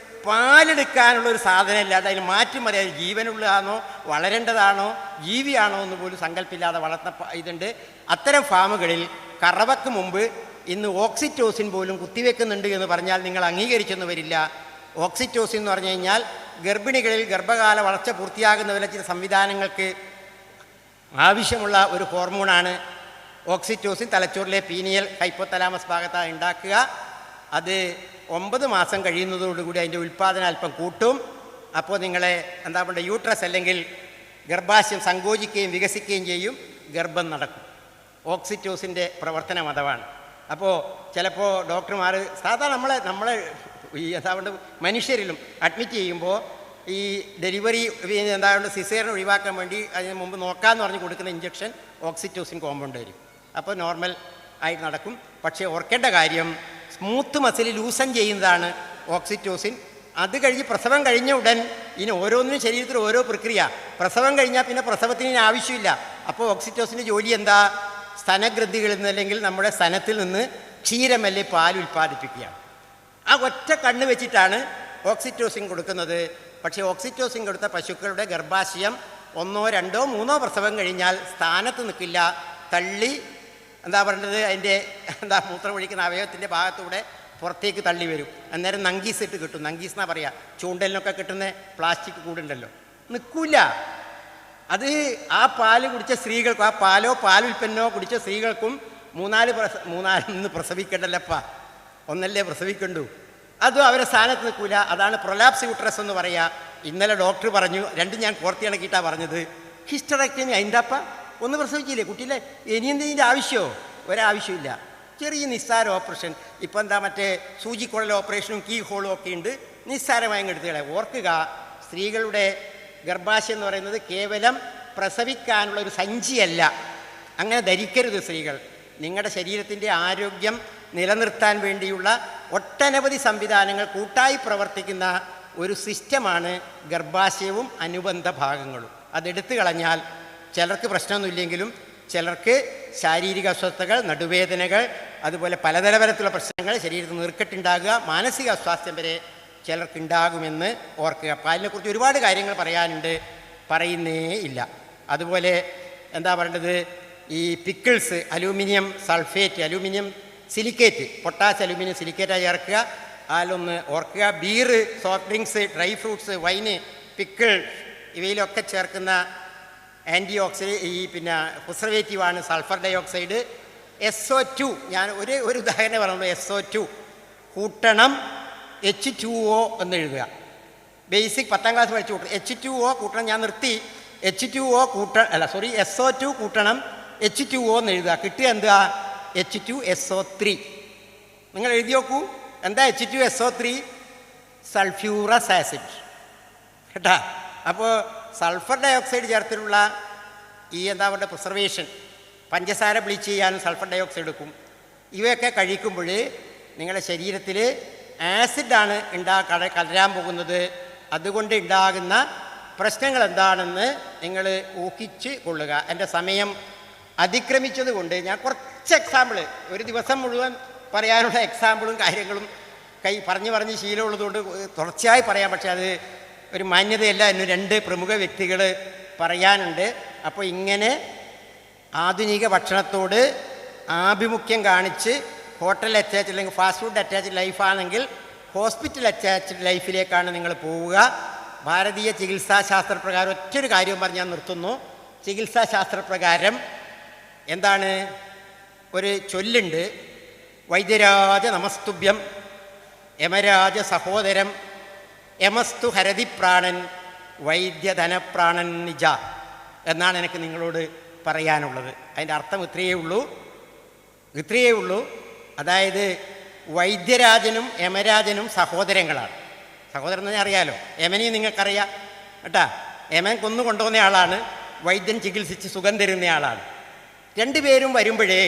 പാലെടുക്കാനുള്ളൊരു സാധനമില്ല. അതിന് മാറ്റി മറിയാതെ ജീവനുള്ളതാണോ വളരേണ്ടതാണോ ജീവിയാണോ എന്ന് പോലും സങ്കല്പമില്ലാതെ വളർത്തുന്ന ഇതുണ്ട്. അത്തരം ഫാമുകളിൽ കറവയ്ക്ക് മുമ്പ് ഇന്ന് ഓക്സിറ്റോസിൻ പോലും കുത്തിവെക്കുന്നുണ്ട് എന്ന് പറഞ്ഞാൽ നിങ്ങൾ അംഗീകരിച്ചെന്ന് വരില്ല. ഓക്സിറ്റോസിൻ എന്ന് പറഞ്ഞു കഴിഞ്ഞാൽ ഗർഭിണികളിൽ ഗർഭകാല വളർച്ച പൂർത്തിയാകുന്നവരെ ചില സംവിധാനങ്ങൾക്ക് ആവശ്യമുള്ള ഒരു ഹോർമോണാണ് ഓക്സിറ്റോസിൻ. തലച്ചോറിലെ പീനിയൽ ഹൈപ്പോതലാമസ് ഭാഗത്താണ് ഉണ്ടാക്കുക. അത് 9 മാസം കഴിയുന്നതോടുകൂടി അതിൻ്റെ ഉൽപ്പാദനം അല്പം കൂട്ടും. അപ്പോൾ നിങ്ങളെ എന്താ പറയുക, യൂട്രസ് അല്ലെങ്കിൽ ഗർഭാശയം സങ്കോചിക്കുകയും വികസിക്കുകയും ചെയ്യും, ഗർഭം നടക്കും. ഓക്സിറ്റോസിൻ്റെ പ്രവർത്തനം അഥവാണ്. അപ്പോൾ ചിലപ്പോൾ ഡോക്ടർമാർ സാധാരണ നമ്മളെ ഈ എന്താ പറയുക മനുഷ്യരിലും അഡ്മിറ്റ് ചെയ്യുമ്പോൾ ഈ ഡെലിവറി എന്താ പറയുക സിസേറിയൻ ഒഴിവാക്കാൻ വേണ്ടി അതിന് മുമ്പ് നോക്കാമെന്ന് പറഞ്ഞ് കൊടുക്കുന്ന ഇഞ്ചക്ഷൻ ഓക്സിറ്റോസിൻ കോമ്പൗണ്ട് വരും. അപ്പോൾ നോർമൽ ആയിട്ട് നടക്കും. പക്ഷേ ഓർക്കേണ്ട കാര്യം, സ്മൂത്ത് മസിൽ ലൂസൻ ചെയ്യുന്നതാണ് ഓക്സിറ്റോസിൻ. അത് കഴിഞ്ഞ് പ്രസവം കഴിഞ്ഞ ഉടൻ ഇനി ഓരോന്നിനും ശരീരത്തിൽ ഓരോ പ്രക്രിയ. പ്രസവം കഴിഞ്ഞാൽ പിന്നെ പ്രസവത്തിന് ആവശ്യമില്ല. അപ്പോൾ ഓക്സിറ്റോസിൻ്റെ ജോലി എന്താ? സ്തനഗ്രന്ഥികളിൽ നിന്ന് അല്ലെങ്കിൽ നമ്മുടെ സ്തനത്തിൽ നിന്ന് ക്ഷീരമല്ലേ പാൽ ഉൽപ്പാദിപ്പിക്കുകയാണ്. ആ ഒറ്റ കണ്ണ് വെച്ചിട്ടാണ് ഓക്സിറ്റോസിൻ കൊടുക്കുന്നത്. പക്ഷേ ഓക്സിറ്റോസിൻ കൊടുത്ത പശുക്കളുടെ ഗർഭാശയം 1, 2, 3 പ്രസവം കഴിഞ്ഞാൽ സ്ഥാനത്ത് നിൽക്കില്ല, തള്ളി എന്താ പറയുന്നത് അതിൻ്റെ മൂത്രം ഒഴിക്കുന്ന അവയവത്തിൻ്റെ ഭാഗത്തൂടെ പുറത്തേക്ക് തള്ളി വരും. അന്നേരം നങ്കീസ് ഇട്ട് കിട്ടും. നങ്കീസ് എന്നാ പറയുക, ചൂണ്ടലിനൊക്കെ കിട്ടുന്ന പ്ലാസ്റ്റിക് കൂടുണ്ടല്ലോ, നിൽക്കില്ല. അത് ആ പാല് കുടിച്ച സ്ത്രീകൾക്കും, ആ പാലോ പാലുൽപ്പന്നമോ കുടിച്ച സ്ത്രീകൾക്കും 3-4 പ്രസവിക്കണ്ടല്ലപ്പാ, ഒന്നല്ലേ പ്രസവിക്കണ്ടു. അതും അവരെ സ്ഥാനത്ത് നിൽക്കില്ല. അതാണ് പ്രൊലാപ്സ് യൂട്രസ് എന്ന് പറയുക. ഇന്നലെ ഡോക്ടർ പറഞ്ഞു, രണ്ടും ഞാൻ കോർത്തി ഇണക്കിയിട്ടാണ് പറഞ്ഞത്, ഹിസ്റ്ററക്ടമി അതിൻ്റെപ്പ ഒന്ന് പ്രസവിച്ചില്ലേ കുട്ടിയിലെ, ഇനി എന്തിൻ്റെ ആവശ്യമോ? ഒരാവശ്യമില്ല. ചെറിയ നിസ്സാര ഓപ്പറേഷൻ. ഇപ്പം എന്താ മറ്റേ സൂചിക്കുഴൽ ഓപ്പറേഷനും കീ ഹോളും ഒക്കെ ഉണ്ട്, നിസ്സാരമായി എടുത്തുകളെ. ഓർക്കുക, സ്ത്രീകളുടെ ഗർഭാശയം എന്ന് പറയുന്നത് കേവലം പ്രസവിക്കാനുള്ള ഒരു സഞ്ചിയല്ല. അങ്ങനെ ധരിക്കരുത് സ്ത്രീകൾ. നിങ്ങളുടെ ശരീരത്തിൻ്റെ ആരോഗ്യം നിലനിർത്താൻ വേണ്ടിയുള്ള ഒട്ടനവധി സംവിധാനങ്ങൾ കൂട്ടായി പ്രവർത്തിക്കുന്ന ഒരു സിസ്റ്റമാണ് ഗർഭാശയവും അനുബന്ധ ഭാഗങ്ങളും. അതെടുത്തു കളഞ്ഞാൽ ചിലർക്ക് പ്രശ്നമൊന്നുമില്ലെങ്കിലും ചിലർക്ക് ശാരീരിക അസ്വസ്ഥതകൾ, നടുവേദനകൾ, അതുപോലെ പലതരത്തിലുള്ള പ്രശ്നങ്ങൾ, ശരീരത്തിൽ നീർക്കെട്ടുണ്ടാകുക, മാനസിക അസ്വാസ്ഥ്യം വരെ ചിലർക്കുണ്ടാകുമെന്ന് ഓർക്കുക. പാലിനെക്കുറിച്ച് ഒരുപാട് കാര്യങ്ങൾ പറയാനുണ്ട്, പറയുന്നേ ഇല്ല. അതുപോലെ എന്താ പറയേണ്ടത്, ഈ pickles, aluminium sulphate, aluminium silicate, potash aluminium സിലിക്കേറ്റായി ചേർക്കുക. അതിലൊന്ന് ഓർക്കുക, beer, soft drinks, dry fruits, wine, pickle ഇവയിലൊക്കെ ചേർക്കുന്ന ആൻറ്റി ഓക്സിഡൻറ്റ് പ്രിസർവേറ്റീവാണ് സൾഫർ ഡൈ ഓക്സൈഡ്. SO2, ഞാൻ ഒരു ഉദാഹരണം പറഞ്ഞു. SO2 കൂട്ടണം H2O എന്ന് എഴുതുക. ബേസിക് 10ാം ക്ലാസ് പഠിച്ചു കൂട്ടണം. H2O കൂട്ടണം, ഞാൻ നിർത്തി. H2O SO2 കൂട്ടണം H2O എന്ന് എഴുതുക. കിട്ടുക എന്താ? H2SO3. നിങ്ങൾ എഴുതി നോക്കൂ. എന്താ H2SO3? സൾഫ്യൂറസ് ആസിഡ് കേട്ടാ. അപ്പോൾ സൾഫർ ഡയോക്സൈഡ് ചേർത്തിട്ടുള്ള ഈ എന്താ പറയുക പ്രിസർവേഷൻ, പഞ്ചസാര ബ്ലീച്ച് ചെയ്യാനും സൾഫർ ഡയോക്സൈഡ് എടുക്കും. ഇവയൊക്കെ കഴിക്കുമ്പോൾ നിങ്ങളുടെ ശരീരത്തിൽ ആസിഡാണ് കലരാൻ പോകുന്നത്. അതുകൊണ്ട് ഉണ്ടാകുന്ന പ്രശ്നങ്ങൾ എന്താണെന്ന് നിങ്ങൾ ഊഹിച്ച് കൊള്ളുക. എൻ്റെ സമയം അതിക്രമിച്ചത് കൊണ്ട് ഞാൻ കുറച്ച് എക്സാമ്പിൾ, ഒരു ദിവസം മുഴുവൻ പറയാനുള്ള എക്സാമ്പിളും കാര്യങ്ങളും പറഞ്ഞ് ശീലമുള്ളതുകൊണ്ട് തുടർച്ചയായി പറയാം. പക്ഷേ അത് ഒരു മാന്യതയല്ല. എന്നെ 2 പ്രമുഖ വ്യക്തികൾ പറയാനുണ്ട്. അപ്പോൾ ഇങ്ങനെ ആധുനിക ഭക്ഷണത്തോട് ആഭിമുഖ്യം കാണിച്ച് ഹോട്ടൽ അറ്റാച്ച് അല്ലെങ്കിൽ ഫാസ്റ്റ് ഫുഡ് അറ്റാച്ച്ഡ് ലൈഫാണെങ്കിൽ ഹോസ്പിറ്റൽ അറ്റാച്ച്ഡ് ലൈഫിലേക്കാണ് നിങ്ങൾ പോവുക. ഭാരതീയ ചികിത്സാശാസ്ത്രപ്രകാരം ഒറ്റൊരു കാര്യം പറഞ്ഞ് ഞാൻ നിർത്തുന്നു. ചികിത്സാശാസ്ത്രപ്രകാരം എന്താണ്? ഒരു ചൊല്ലുണ്ട്, വൈദ്യരാജ നമസ്തുഭ്യം യമരാജ സഹോദരം യമസ്തു ഹരതിപ്രാണൻ വൈദ്യധനപ്രാണൻ നിജ എന്നാണ് എനിക്ക് നിങ്ങളോട് പറയാനുള്ളത്. അതിൻ്റെ അർത്ഥം ഇത്രയേ ഉള്ളൂ. അതായത് വൈദ്യരാജനും യമരാജനും സഹോദരങ്ങളാണ്. സഹോദരൻ എന്ന് പറഞ്ഞാൽ അറിയാലോ, യമനെയും നിങ്ങൾക്കറിയാം കേട്ടാ. യമൻ കൊന്നുകൊണ്ടുവന്ന ആളാണ്, വൈദ്യൻ ചികിത്സിച്ച് സുഖം തരുന്ന ആളാണ്. 2 പേരും വരുമ്പോഴേ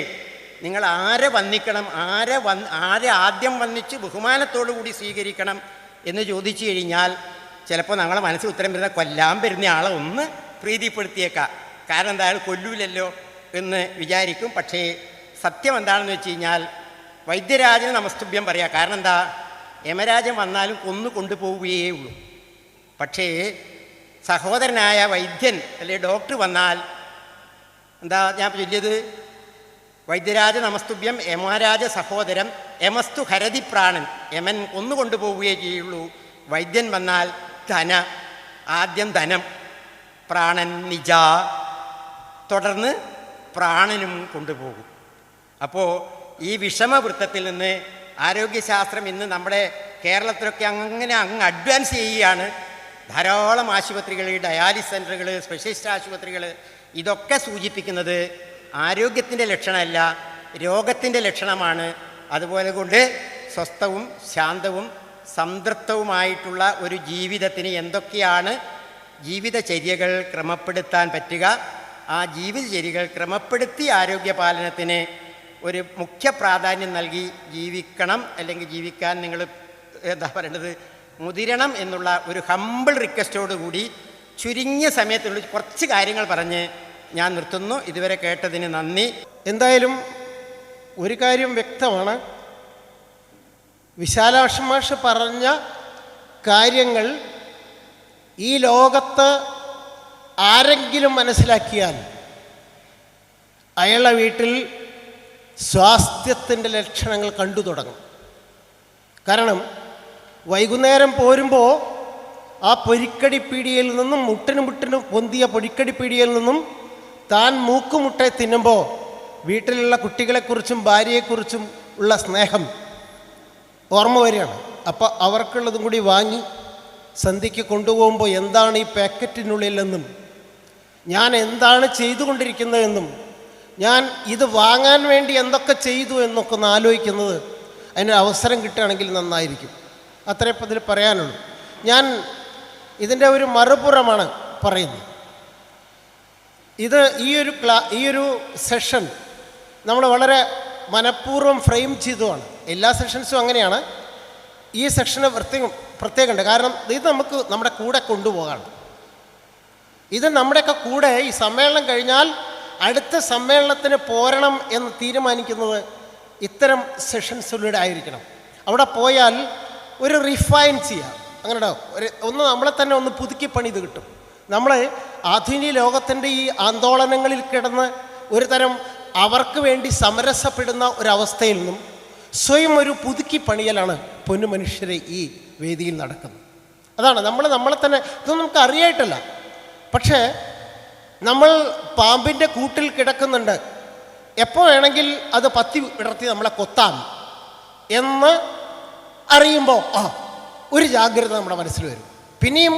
നിങ്ങൾ ആരെ വന്ദിക്കണം, ആരെ ആദ്യം വന്നിച്ച് ബഹുമാനത്തോടു കൂടി സ്വീകരിക്കണം എന്ന് ചോദിച്ചു കഴിഞ്ഞാൽ ചിലപ്പോൾ ഞങ്ങളെ മനസ്സിൽ ഉത്തരം വരുന്ന കൊല്ലാൻ വരുന്ന ആളെ ഒന്ന് പ്രീതിപ്പെടുത്തിയേക്കാം. കാരണം എന്തായാലും കൊല്ലൂലല്ലോ എന്ന് വിചാരിക്കും. പക്ഷേ സത്യം എന്താണെന്ന് വെച്ച് കഴിഞ്ഞാൽ വൈദ്യരാജന് നമസ്തുഭ്യം പറയാം. കാരണം എന്താ? യമരാജൻ വന്നാലും കൊണ്ടുപോവുകയേ ഉള്ളൂ. പക്ഷേ സഹോദരനായ വൈദ്യൻ അല്ലെങ്കിൽ ഡോക്ടർ വന്നാൽ എന്താ ഞാൻ ചൊല്ലിയത്? വൈദ്യരാജ നമസ്തുഭ്യം യമരാജ സഹോദരം യമസ്തു ഹരതി പ്രാണൻ. യമൻ കൊണ്ടുപോവുകയേ ചെയ്യുള്ളൂ. വൈദ്യൻ വന്നാൽ ആദ്യം ധനം, പ്രാണൻ നിജ, തുടർന്ന് പ്രാണനും കൊണ്ടുപോകും. അപ്പോൾ ഈ വിഷമവൃത്തത്തിൽ നിന്ന് ആരോഗ്യശാസ്ത്രം ഇന്ന് നമ്മുടെ കേരളത്തിലൊക്കെ അങ്ങ് അഡ്വാൻസ് ചെയ്യുകയാണ്. ധാരാളം ആശുപത്രികൾ, ഡയാലിസിസ് സെൻ്ററുകൾ, സ്പെഷ്യലിസ്റ്റ് ആശുപത്രികൾ, ഇതൊക്കെ സൂചിപ്പിക്കുന്നത് ആരോഗ്യത്തിൻ്റെ ലക്ഷണമല്ല, രോഗത്തിൻ്റെ ലക്ഷണമാണ്. അതുപോലെ കൊണ്ട് സ്വസ്ഥവും ശാന്തവും സംതൃപ്തവുമായിട്ടുള്ള ഒരു ജീവിതത്തിന് എന്തൊക്കെയാണ് ജീവിതചര്യകൾ ക്രമപ്പെടുത്താൻ പറ്റുക, ആ ജീവിതചര്യകൾ ക്രമപ്പെടുത്തി ആരോഗ്യപാലനത്തിന് ഒരു മുഖ്യ പ്രാധാന്യം നൽകി ജീവിക്കണം, അല്ലെങ്കിൽ ജീവിക്കാൻ നിങ്ങൾ എന്താ പറയേണ്ടത്, മുതിരണം എന്നുള്ള ഒരു ഹമ്പിൾ റിക്വസ്റ്റോടുകൂടി ചുരുങ്ങിയ സമയത്തുള്ള കുറച്ച് കാര്യങ്ങൾ പറഞ്ഞ് ഞാൻ നിർത്തുന്നു. ഇതുവരെ കേട്ടതിന് നന്ദി. എന്തായാലും ഒരു കാര്യം വ്യക്തമാണ്, വിശാലാക്ഷ മാഷ് പറഞ്ഞ കാര്യങ്ങൾ ഈ ലോകത്ത് ആരെങ്കിലും മനസ്സിലാക്കിയാൽ അയാളുടെ വീട്ടിൽ സ്വാസ്ഥ്യത്തിൻ്റെ ലക്ഷണങ്ങൾ കണ്ടു തുടങ്ങും. കാരണം വൈകുന്നേരം പോരുമ്പോൾ ആ പൊരിക്കടിപ്പീടിയിൽ നിന്നും മുട്ടിന് പൊന്തിയ പൊരിക്കടിപ്പീടിയിൽ നിന്നും താൻ മൂക്കുമുട്ട തിന്നുമ്പോൾ വീട്ടിലുള്ള കുട്ടികളെക്കുറിച്ചും ഭാര്യയെക്കുറിച്ചും ഉള്ള സ്നേഹം ഓർമ്മ വരികയാണ്. അപ്പോൾ അവർക്കുള്ളതും കൂടി വാങ്ങി സന്ധ്യയ്ക്ക് കൊണ്ടുപോകുമ്പോൾ എന്താണ് ഈ പാക്കറ്റിനുള്ളിലെന്നും ഞാൻ എന്താണ് ചെയ്തുകൊണ്ടിരിക്കുന്നതെന്നും ഞാൻ ഇത് വാങ്ങാൻ വേണ്ടി എന്തൊക്കെ ചെയ്തു എന്നൊക്കെ ഒന്ന് ആലോചിക്കുന്നത് അതിന് അവസരം കിട്ടുകയാണെങ്കിൽ നന്നായിരിക്കും. അത്രേ ഇപ്പം ഇതിൽ പറയാനുള്ളൂ. ഞാൻ ഇതിൻ്റെ ഒരു മറുപുറമാണ് പറയുന്നത്. ഇത് ഈ ഒരു സെഷൻ നമ്മൾ വളരെ മനഃപൂർവ്വം ഫ്രെയിം ചെയ്തതാണ്. എല്ലാ സെഷൻസും അങ്ങനെയാണ്. ഈ സെഷന് പ്രത്യേകമുണ്ട്. കാരണം ഇത് നമുക്ക് നമ്മുടെ കൂടെ കൊണ്ടുപോകാണ്. ഇത് നമ്മുടെയൊക്കെ കൂടെ ഈ സമ്മേളനം കഴിഞ്ഞാൽ അടുത്ത സമ്മേളനത്തിന് പോരണം എന്ന് തീരുമാനിക്കുന്നത് ഇത്തരം സെഷൻസിലൂടെ ആയിരിക്കണം. അവിടെ പോയാൽ ഒരു റിഫൈൻ ചെയ്യാം, അങ്ങനെ ഒന്ന് നമ്മളെ തന്നെ ഒന്ന് പുതുക്കി പണിത് കിട്ടും. നമ്മൾ ആധുനിക ലോകത്തിൻ്റെ ഈ ആന്തോളനങ്ങളിൽ കിടന്ന് ഒരു തരം അവർക്ക് വേണ്ടി സമരസപ്പെടുന്ന ഒരവസ്ഥയിൽ നിന്നും സ്വയം ഒരു പുതുക്കി പണിയലാണ് പൊന്നു മനുഷ്യരെ ഈ വേദിയിൽ നടക്കുന്നത്. അതാണ് നമ്മളെ തന്നെ, ഇതൊന്നും നമുക്ക് അറിയായിട്ടല്ല, പക്ഷേ നമ്മൾ പാമ്പിൻ്റെ കൂട്ടിൽ കിടക്കുന്നുണ്ട്, എപ്പോൾ വേണമെങ്കിൽ അത് പത്തി വിടർത്തി നമ്മളെ കൊത്താം എന്ന് അറിയുമ്പോൾ ഒരു ജാഗ്രത നമ്മുടെ മനസ്സിൽ വരും. പിന്നെയും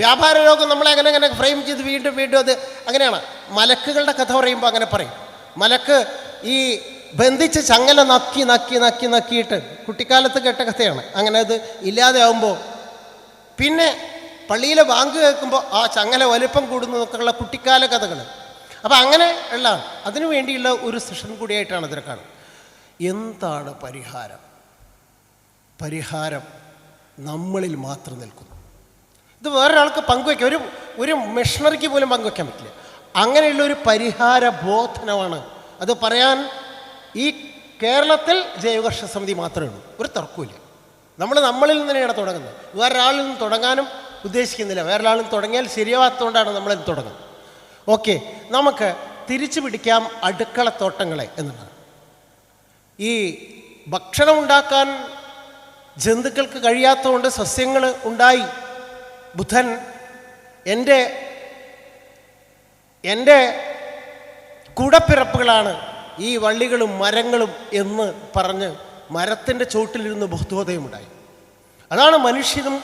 വ്യാപാര ലോകം നമ്മളെ അങ്ങനെ ഫ്രെയിം ചെയ്ത് വീണ്ടും വീണ്ടും അത് അങ്ങനെയാണ്. മലക്കുകളുടെ കഥ പറയുമ്പോൾ അങ്ങനെ പറയും. മലക്ക് ഈ ബന്ധിച്ച് ചങ്ങല നക്കിയിട്ട് കുട്ടിക്കാലത്ത് കേട്ട കഥയാണ്. അങ്ങനെ അത് ഇല്ലാതെ ആകുമ്പോൾ പിന്നെ പള്ളിയിലെ ബാങ്ക് കേൾക്കുമ്പോൾ ആ ചങ്ങല വലിപ്പം കൂടുന്നു എന്നൊക്കെയുള്ള കുട്ടിക്കാല കഥകൾ. അപ്പം അങ്ങനെ ഉള്ള അതിനു വേണ്ടിയുള്ള ഒരു സെഷൻ കൂടിയായിട്ടാണ് ഇതിനെ കാണുന്നത്. എന്താണ് പരിഹാരം? പരിഹാരം നമ്മളിൽ മാത്രം നിൽക്കുന്നു. ഇത് വേറൊരാൾക്ക് പങ്കുവയ്ക്കാം, ഒരു മിഷണറിക്ക് പോലും പങ്കുവയ്ക്കാൻ പറ്റില്ല. അങ്ങനെയുള്ള ഒരു പരിഹാര ബോധനമാണ്. അത് പറയാൻ ഈ കേരളത്തിൽ ജൈവകർഷ സമിതി മാത്രമേ ഉള്ളൂ. ഒരു തർക്കമില്ല. നമ്മളിൽ നിന്ന് തന്നെയാണ് തുടങ്ങുന്നത്. വേറൊരാളിൽ നിന്ന് തുടങ്ങാനും ഉദ്ദേശിക്കുന്നില്ല. വേറൊരാളിൽ നിന്ന് തുടങ്ങിയാൽ ശരിയാവാത്തതുകൊണ്ടാണ് നമ്മളിൽ തുടങ്ങുന്നത്. ഓക്കെ, നമുക്ക് തിരിച്ചു പിടിക്കാം അടുക്കളത്തോട്ടങ്ങളെ എന്നുള്ളത്. ഈ ഭക്ഷണം ഉണ്ടാക്കാൻ ജന്തുക്കൾക്ക് കഴിയാത്തതുകൊണ്ട് സസ്യങ്ങൾ ഉണ്ടായി. ബുദ്ധൻ എൻ്റെ കൂടപ്പിറപ്പുകളാണ് ഈ വള്ളികളും മരങ്ങളും എന്ന് പറഞ്ഞ് മരത്തിൻ്റെ ചോട്ടിലിരുന്ന് ബോധോദയമുണ്ടായി. അതാണ് മനുഷ്യനും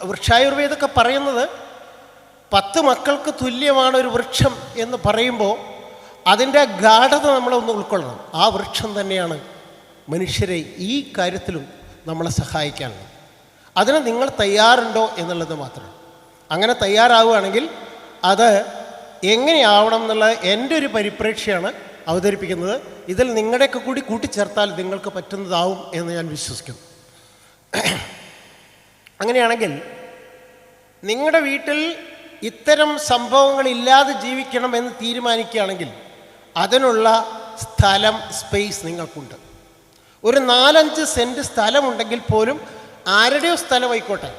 വൃക്ഷായുർവേദമൊക്കെ പറയുന്നത്. 10 മക്കൾക്ക് തുല്യമാണ് ഒരു വൃക്ഷം എന്ന് പറയുമ്പോൾ അതിൻ്റെ ഗാഢത നമ്മളൊന്ന് ഉൾക്കൊള്ളണം. ആ വൃക്ഷം തന്നെയാണ് മനുഷ്യരെ ഈ കാര്യത്തിലും നമ്മളെ സഹായിക്കാനുള്ളത്. അതിന് നിങ്ങൾ തയ്യാറുണ്ടോ എന്നുള്ളത് മാത്രമാണ്. അങ്ങനെ തയ്യാറാവുകയാണെങ്കിൽ അത് എങ്ങനെയാവണം എന്നുള്ള എൻ്റെ ഒരു പരിപ്രേക്ഷ്യമാണ് അവതരിപ്പിക്കുന്നത്. ഇതിൽ നിങ്ങളുടെയൊക്കെ കൂടി കൂട്ടിച്ചേർത്താൽ നിങ്ങൾക്ക് പറ്റുന്നതാവും എന്ന് ഞാൻ വിശ്വസിക്കുന്നു. അങ്ങനെയാണെങ്കിൽ നിങ്ങളുടെ വീട്ടിൽ ഇത്തരം സംഭവങ്ങളില്ലാതെ ജീവിക്കണമെന്ന് തീരുമാനിക്കുകയാണെങ്കിൽ അതിനുള്ള സ്ഥലം, സ്പേസ് നിങ്ങൾക്കുണ്ട്. ഒരു 4-5 സെൻറ്റ് സ്ഥലമുണ്ടെങ്കിൽ പോലും ആരുടെയോ സ്ഥലമായിക്കോട്ടെ,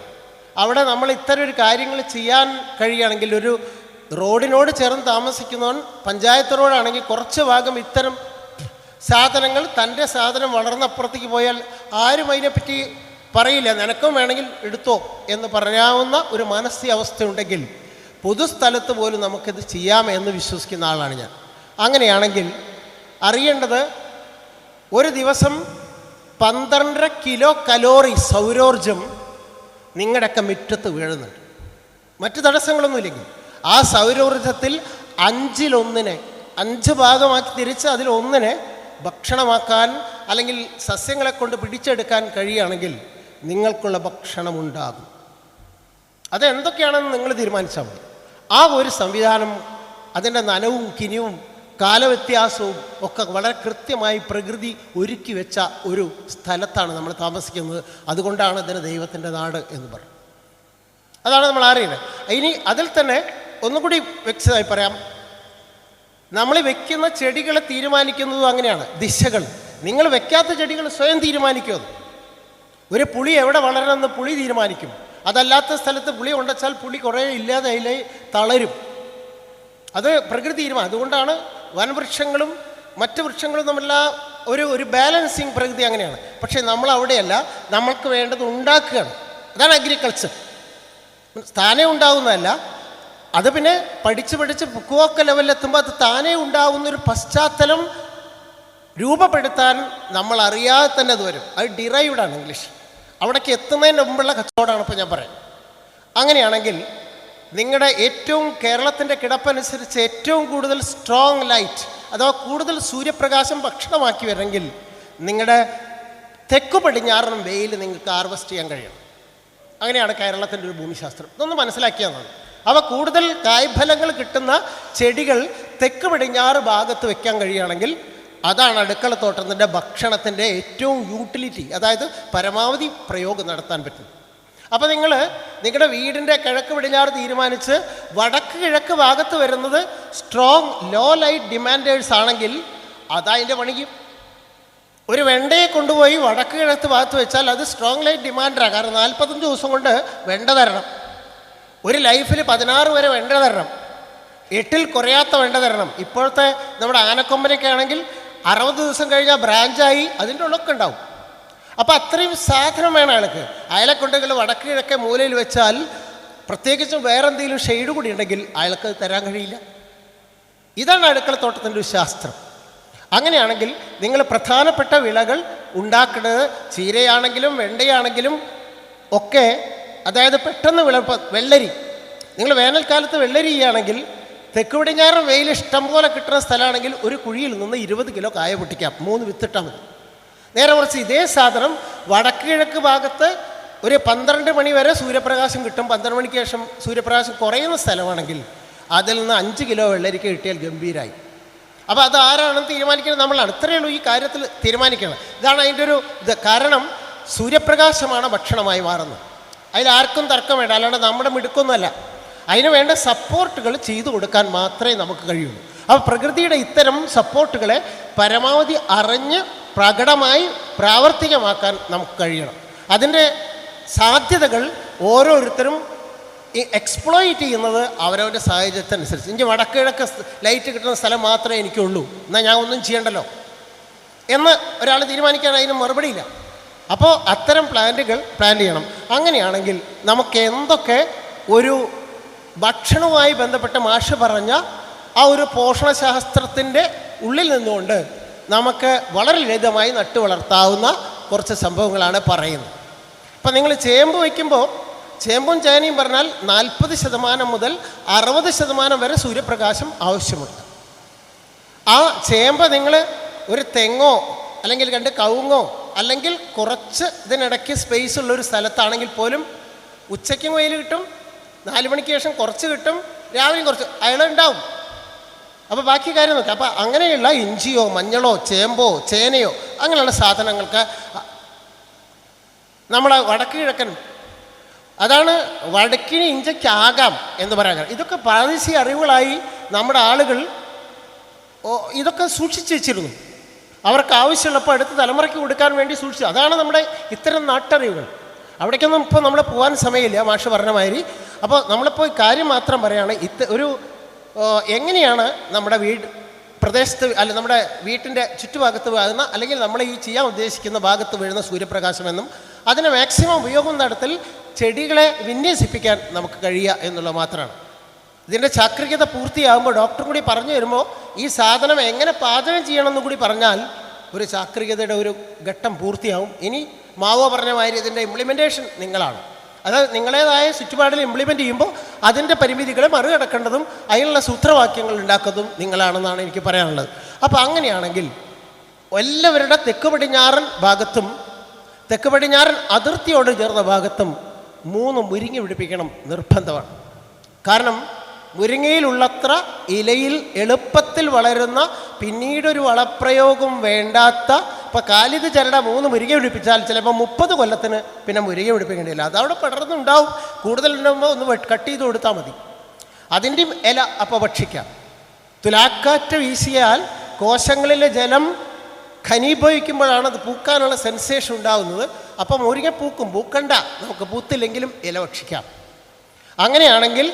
അവിടെ നമ്മൾ ഇത്തരം ഒരു കാര്യങ്ങൾ ചെയ്യാൻ കഴിയുകയാണെങ്കിൽ, ഒരു റോഡിനോട് ചേർന്ന് താമസിക്കുന്നവൻ പഞ്ചായത്ത് റോഡാണെങ്കിൽ കുറച്ച് ഭാഗം ഇത്തരം സാധനങ്ങൾ, തൻ്റെ സാധനം വളർന്നപ്പുറത്തേക്ക് പോയാൽ ആരും അതിനെപ്പറ്റി പറയില്ല, നിനക്കും വേണമെങ്കിൽ എടുത്തോ എന്ന് പറയാവുന്ന ഒരു മാനസികാവസ്ഥയുണ്ടെങ്കിൽ പൊതുസ്ഥലത്ത് പോലും നമുക്കിത് ചെയ്യാമെന്ന് വിശ്വസിക്കുന്ന ആളാണ് ഞാൻ. അങ്ങനെയാണെങ്കിൽ അറിയേണ്ടത്, ഒരു ദിവസം 12.5 കിലോ കലോറി സൗരോർജം നിങ്ങളുടെയൊക്കെ മുറ്റത്ത് വീഴുന്നുണ്ട്. മറ്റ് തടസ്സങ്ങളൊന്നുമില്ലെങ്കിൽ ആ സൗരോർജത്തിൽ 5/1 5 ഭാഗമാക്കി തിരിച്ച് അതിൽ1 ഭക്ഷണമാക്കാൻ അല്ലെങ്കിൽ സസ്യങ്ങളെ കൊണ്ട് പിടിച്ചെടുക്കാൻ കഴിയുകയാണെങ്കിൽ നിങ്ങൾക്കുള്ള ഭക്ഷണമുണ്ടാകും. അതെന്തൊക്കെയാണെന്ന് നിങ്ങൾ തീരുമാനിച്ചാൽ മതി. ആ ഒരു സംവിധാനം, അതിൻ്റെ നനവും കിനിവും കാലവ്യത്യാസവും ഒക്കെ വളരെ കൃത്യമായി പ്രകൃതി ഒരുക്കി വെച്ച ഒരു സ്ഥലത്താണ് നമ്മൾ താമസിക്കുന്നത്. അതുകൊണ്ടാണ് ഇതിന് ദൈവത്തിൻ്റെ നാട് എന്ന് പറയുന്നത്. അതാണ് നമ്മൾ അറിയുന്നത്. ഇനി അതിൽ തന്നെ ഒന്നുകൂടി വ്യക്തമായി പറയാം, നമ്മൾ വെക്കുന്ന ചെടികൾ തീരുമാനിക്കുന്നതും അങ്ങനെയാണ്. ദിശകൾ, നിങ്ങൾ വെക്കാത്ത ചെടികൾ സ്വയം തീരുമാനിക്കും. ഒരു പുളി എവിടെ വളരണമെന്ന് പുളി തീരുമാനിക്കും. അതല്ലാത്ത സ്ഥലത്ത് പുളി കൊണ്ടുവച്ചാൽ പുളി കുറേ ഇല്ലാതെ അതിലെ തളരും. അത് പ്രകൃതി തീരുമാനം. അതുകൊണ്ടാണ് വനവൃക്ഷങ്ങളും മറ്റ് വൃക്ഷങ്ങളും തമ്മിലുള്ള ഒരു ബാലൻസിങ് പ്രകൃതി അങ്ങനെയാണ്. പക്ഷേ നമ്മൾ അവിടെയല്ല, നമ്മൾക്ക് വേണ്ടത് ഉണ്ടാക്കുകയാണ്. അതാണ് അഗ്രികൾച്ചർ. താനേ ഉണ്ടാകുന്നതല്ല, അത് പിന്നെ പഠിച്ച് പുക്കുവൊക്ക ലെവലിലെത്തുമ്പോൾ അത് താനേ ഉണ്ടാകുന്നൊരു പശ്ചാത്തലം രൂപപ്പെടുത്താൻ നമ്മൾ അറിയാതെ തന്നെ അത് വരും. അത് ഡിറൈവ്ഡാണ് ഇംഗ്ലീഷ്. അവിടേക്ക് എത്തുന്നതിന് മുമ്പുള്ള കച്ചവടമാണ് ഇപ്പോൾ ഞാൻ പറയാം. അങ്ങനെയാണെങ്കിൽ നിങ്ങളുടെ ഏറ്റവും കേരളത്തിൻ്റെ കിടപ്പനുസരിച്ച് ഏറ്റവും കൂടുതൽ സ്ട്രോങ് ലൈറ്റ് അഥവാ കൂടുതൽ സൂര്യപ്രകാശം ഭക്ഷണമാക്കി വരണമെങ്കിൽ നിങ്ങളുടെ തെക്കു പടിഞ്ഞാറൻ വെയിൽ നിങ്ങൾക്ക് ഹാർവെസ്റ്റ് ചെയ്യാൻ കഴിയണം. അങ്ങനെയാണ് കേരളത്തിൻ്റെ ഒരു ഭൂമിശാസ്ത്രം. ഇതൊന്ന് മനസ്സിലാക്കിയതാണ്. അവ കൂടുതൽ കായ്ഫലങ്ങൾ കിട്ടുന്ന ചെടികൾ തെക്ക് പടിഞ്ഞാറ് ഭാഗത്ത് വെക്കാൻ കഴിയുകയാണെങ്കിൽ അതാണ് അടുക്കളത്തോട്ടത്തിൻ്റെ ഭക്ഷണത്തിൻ്റെ ഏറ്റവും യൂട്ടിലിറ്റി, അതായത് പരമാവധി പ്രയോഗം നടത്താൻ പറ്റും. അപ്പോൾ നിങ്ങൾ നിങ്ങളുടെ വീടിൻ്റെ കിഴക്ക് പടിഞ്ഞാറ് തീരുമാനിച്ച് വടക്ക് കിഴക്ക് ഭാഗത്ത് വരുന്നത് സ്ട്രോങ് ലോ ലൈറ്റ് ഡിമാൻഡേഴ്സ് ആണെങ്കിൽ അതതിൻ്റെ പണിക്കും. ഒരു വെണ്ടയെ കൊണ്ടുപോയി വടക്ക് കിഴക്ക് ഭാഗത്ത് വെച്ചാൽ അത് സ്ട്രോങ് ലൈറ്റ് ഡിമാൻഡാണ്. കാരണം 45 ദിവസം കൊണ്ട് വെണ്ട തരണം. ഒരു ലൈഫിൽ 16 വരെ വെണ്ട തരണം. 8-ൽ കുറയാത്ത വെണ്ട തരണം. ഇപ്പോഴത്തെ നമ്മുടെ ആനക്കൊമ്പനൊക്കെ ആണെങ്കിൽ 60 ദിവസം കഴിഞ്ഞാൽ ബ്രാഞ്ചായി അതിൻ്റെ ഉള്ളൊക്കെ ഉണ്ടാവും. അപ്പോൾ അത്രയും സാധനം വേണം അയാൾക്ക്. അയാളെ കൊണ്ടെങ്കിൽ വടക്ക് കിഴക്കെ മൂലയിൽ വെച്ചാൽ, പ്രത്യേകിച്ചും വേറെ എന്തെങ്കിലും ഷെയ്ഡ് കൂടി ഉണ്ടെങ്കിൽ അയാൾക്ക് തരാൻ കഴിയില്ല. ഇതാണ് അടുക്കളത്തോട്ടത്തിൻ്റെ ഒരു ശാസ്ത്രം. അങ്ങനെയാണെങ്കിൽ നിങ്ങൾ പ്രധാനപ്പെട്ട വിളകൾ ഉണ്ടാക്കുന്നത് ചീരയാണെങ്കിലും വെണ്ടയാണെങ്കിലും ഒക്കെ, അതായത് പെട്ടെന്ന് വെള്ളരി, നിങ്ങൾ വേനൽക്കാലത്ത് വെള്ളരി ചെയ്യുകയാണെങ്കിൽ തെക്ക് പടിഞ്ഞാറൻ വെയിൽ ഇഷ്ടം പോലെ കിട്ടുന്ന സ്ഥലമാണെങ്കിൽ ഒരു കുഴിയിൽ നിന്ന് 20 കിലോ കായ പൊട്ടിക്കാം, 3 വിത്തിട്ടാൽ മതി. നേരെ മറിച്ച് ഇതേ സാധനം വടക്ക് കിഴക്ക് ഭാഗത്ത് ഒരു 12 മണി വരെ സൂര്യപ്രകാശം കിട്ടും, 12 മണിക്ക് ശേഷം സൂര്യപ്രകാശം കുറയുന്ന സ്ഥലമാണെങ്കിൽ അതിൽ നിന്ന് 5 കിലോ വെള്ളരിക്ക കിട്ടിയാൽ ഗംഭീരായി. അപ്പോൾ അത് ആരാണെന്ന് തീരുമാനിക്കുന്നത് നമ്മളാണ്. ഇത്രയേ ഉള്ളൂ ഈ കാര്യത്തിൽ തീരുമാനിക്കണം. ഇതാണ് അതിൻ്റെ ഒരു ഇത്. കാരണം സൂര്യപ്രകാശമാണ് ഭക്ഷണമായി മാറുന്നത്. അതിലാർക്കും തർക്കം വേണ്ട, അല്ലാണ്ട് നമ്മുടെ മിടുക്കൊന്നുമല്ല. അതിന് വേണ്ട സപ്പോർട്ടുകൾ ചെയ്തു കൊടുക്കാൻ മാത്രമേ നമുക്ക് കഴിയുള്ളൂ. അപ്പോൾ പ്രകൃതിയുടെ ഇത്തരം സപ്പോർട്ടുകളെ പരമാവധി അറിഞ്ഞ് പ്രകടമായി പ്രാവർത്തികമാക്കാൻ നമുക്ക് കഴിയണം. അതിൻ്റെ സാധ്യതകൾ ഓരോരുത്തരും എക്സ്പ്ലോയിറ്റ് ചെയ്യുന്നത് അവരവൻ്റെ സാഹചര്യത്തിനനുസരിച്ച്. ഇനി വടക്ക് കിഴക്ക് ലൈറ്റ് കിട്ടുന്ന സ്ഥലം മാത്രമേ എനിക്കുള്ളൂ, എന്നാൽ ഞാൻ ഒന്നും ചെയ്യണ്ടല്ലോ എന്ന് ഒരാൾ തീരുമാനിക്കാൻ അതിന് മറുപടിയില്ല. അപ്പോൾ അത്തരം പ്ലാൻ ചെയ്യണം. അങ്ങനെയാണെങ്കിൽ നമുക്ക് എന്തൊക്കെ ഒരു ഭക്ഷണവുമായി ബന്ധപ്പെട്ട മാഷ് പറഞ്ഞ ആ ഒരു പോഷണശാസ്ത്രത്തിൻ്റെ ഉള്ളിൽ നിന്നുകൊണ്ട് നമുക്ക് വളരെ ലളിതമായി നട്ടു വളർത്താവുന്ന കുറച്ച് സംഭവങ്ങളാണ് പറയുന്നത്. ഇപ്പം നിങ്ങൾ ചേമ്പ് വയ്ക്കുമ്പോൾ ചേമ്പും ചേനയും പറഞ്ഞാൽ 40% മുതൽ 60% വരെ സൂര്യപ്രകാശം ആവശ്യമുണ്ട്. ആ ചേമ്പ് നിങ്ങൾ ഒരു തെങ്ങോ അല്ലെങ്കിൽ 2 കവുങ്ങോ അല്ലെങ്കിൽ കുറച്ച് ഇതിനിടയ്ക്ക് സ്പേസ് ഉള്ളൊരു സ്ഥലത്താണെങ്കിൽ പോലും ഉച്ചയ്ക്കും വെയിൽ കിട്ടും, 4 മണിക്ക് ശേഷം കുറച്ച് കിട്ടും, രാവിലെയും കുറച്ച് അയളുണ്ടാവും. അപ്പോൾ ബാക്കി കാര്യം നോക്കാം. അപ്പോൾ അങ്ങനെയുള്ള ഇഞ്ചിയോ മഞ്ഞളോ ചേമ്പോ ചേനയോ അങ്ങനെയുള്ള സാധനങ്ങൾക്ക് നമ്മളെ വടക്ക് കിഴക്കൻ, അതാണ് വടക്കിന് ഇഞ്ചയ്ക്കാകാം എന്ന് പറയാൻ. ഇതൊക്കെ പ്രാദേശിക അറിവുകളായി നമ്മുടെ ആളുകൾ ഇതൊക്കെ സൂക്ഷിച്ച് വെച്ചിരുന്നു. അവർക്ക് ആവശ്യമുള്ളപ്പോൾ അടുത്ത തലമുറയ്ക്ക് കൊടുക്കാൻ വേണ്ടി സൂക്ഷിച്ചു. അതാണ് നമ്മുടെ ഇത്തരം നാട്ടറിവുകൾ. അവിടേക്കൊന്നും ഇപ്പോൾ നമ്മൾ പോകാൻ സമയമില്ല, മാഷ് പറഞ്ഞ മാതിരി. അപ്പോൾ നമ്മളിപ്പോൾ കാര്യം മാത്രം പറയുകയാണ്, ഒരു എങ്ങനെയാണ് നമ്മുടെ പ്രദേശത്ത് നമ്മുടെ വീട്ടിൻ്റെ ചുറ്റുഭാഗത്ത് വീഴുന്ന അല്ലെങ്കിൽ നമ്മൾ ഈ ചെയ്യാൻ ഉദ്ദേശിക്കുന്ന ഭാഗത്ത് വീഴുന്ന സൂര്യപ്രകാശമെന്നും അതിന് മാക്സിമം ഉപയോഗം നടത്തൽ ചെടികളെ വിന്യസിപ്പിക്കാൻ നമുക്ക് കഴിയുക എന്നുള്ളത് മാത്രമാണ്. ഇതിൻ്റെ ചാക്രികത പൂർത്തിയാകുമ്പോൾ ഡോക്ടറും കൂടി പറഞ്ഞു തരുമ്പോൾ ഈ സാധനം എങ്ങനെ പാചകം ചെയ്യണമെന്ന് കൂടി പറഞ്ഞാൽ ഒരു ചാക്രികതയുടെ ഒരു ഘട്ടം പൂർത്തിയാവും. ഇനി മാവോ പറഞ്ഞ മാതിരി ഇതിൻ്റെ ഇംപ്ലിമെൻറ്റേഷൻ നിങ്ങളാണ്. അത് നിങ്ങളേതായ ചുറ്റുപാടിൽ ഇംപ്ലിമെൻ്റ് ചെയ്യുമ്പോൾ അതിൻ്റെ പരിമിതികളെ മറികടക്കേണ്ടതും അതിനുള്ള സൂത്രവാക്യങ്ങൾ ഉണ്ടാക്കുന്നതും നിങ്ങളാണെന്നാണ് എനിക്ക് പറയാനുള്ളത്. അപ്പോൾ അങ്ങനെയാണെങ്കിൽ എല്ലാവരുടെ തെക്ക് പടിഞ്ഞാറൻ ഭാഗത്തും തെക്ക് പടിഞ്ഞാറൻ അതിർത്തിയോട് ചേർന്ന ഭാഗത്തും 3 മുരിങ്ങ പിടിപ്പിക്കണം നിർബന്ധമാണ്. കാരണം മുരിങ്ങയിലുള്ളത്ര ഇലയിൽ എളുപ്പത്തിൽ വളരുന്ന പിന്നീടൊരു വളപ്രയോഗം വേണ്ടാത്ത, ഇപ്പോൾ കാലിത് ചരട 3 മുരിങ്ങ പിടിപ്പിച്ചാൽ ചിലപ്പോൾ 30 കൊല്ലത്തിന് പിന്നെ മുരിങ്ങ പിടിപ്പിക്കേണ്ടിയില്ല. അതവിടെ പടർന്നുണ്ടാവും. കൂടുതലുണ്ടാകുമ്പോൾ ഒന്ന് കട്ട് ചെയ്ത് കൊടുത്താൽ മതി. അതിൻ്റെയും ഇല അപ്പോൾ ഭക്ഷിക്കാം. തുലാക്കാറ്റ് വീശിയാൽ കോശങ്ങളിലെ ജലം ഘനീഭവിക്കുമ്പോഴാണ് അത് പൂക്കാനുള്ള സെൻസേഷൻ ഉണ്ടാകുന്നത്. അപ്പോൾ മുരിങ്ങ പൂക്കണ്ട, നമുക്ക് പൂത്തില്ലെങ്കിലും ഇല ഭക്ഷിക്കാം. അങ്ങനെയാണെങ്കിൽ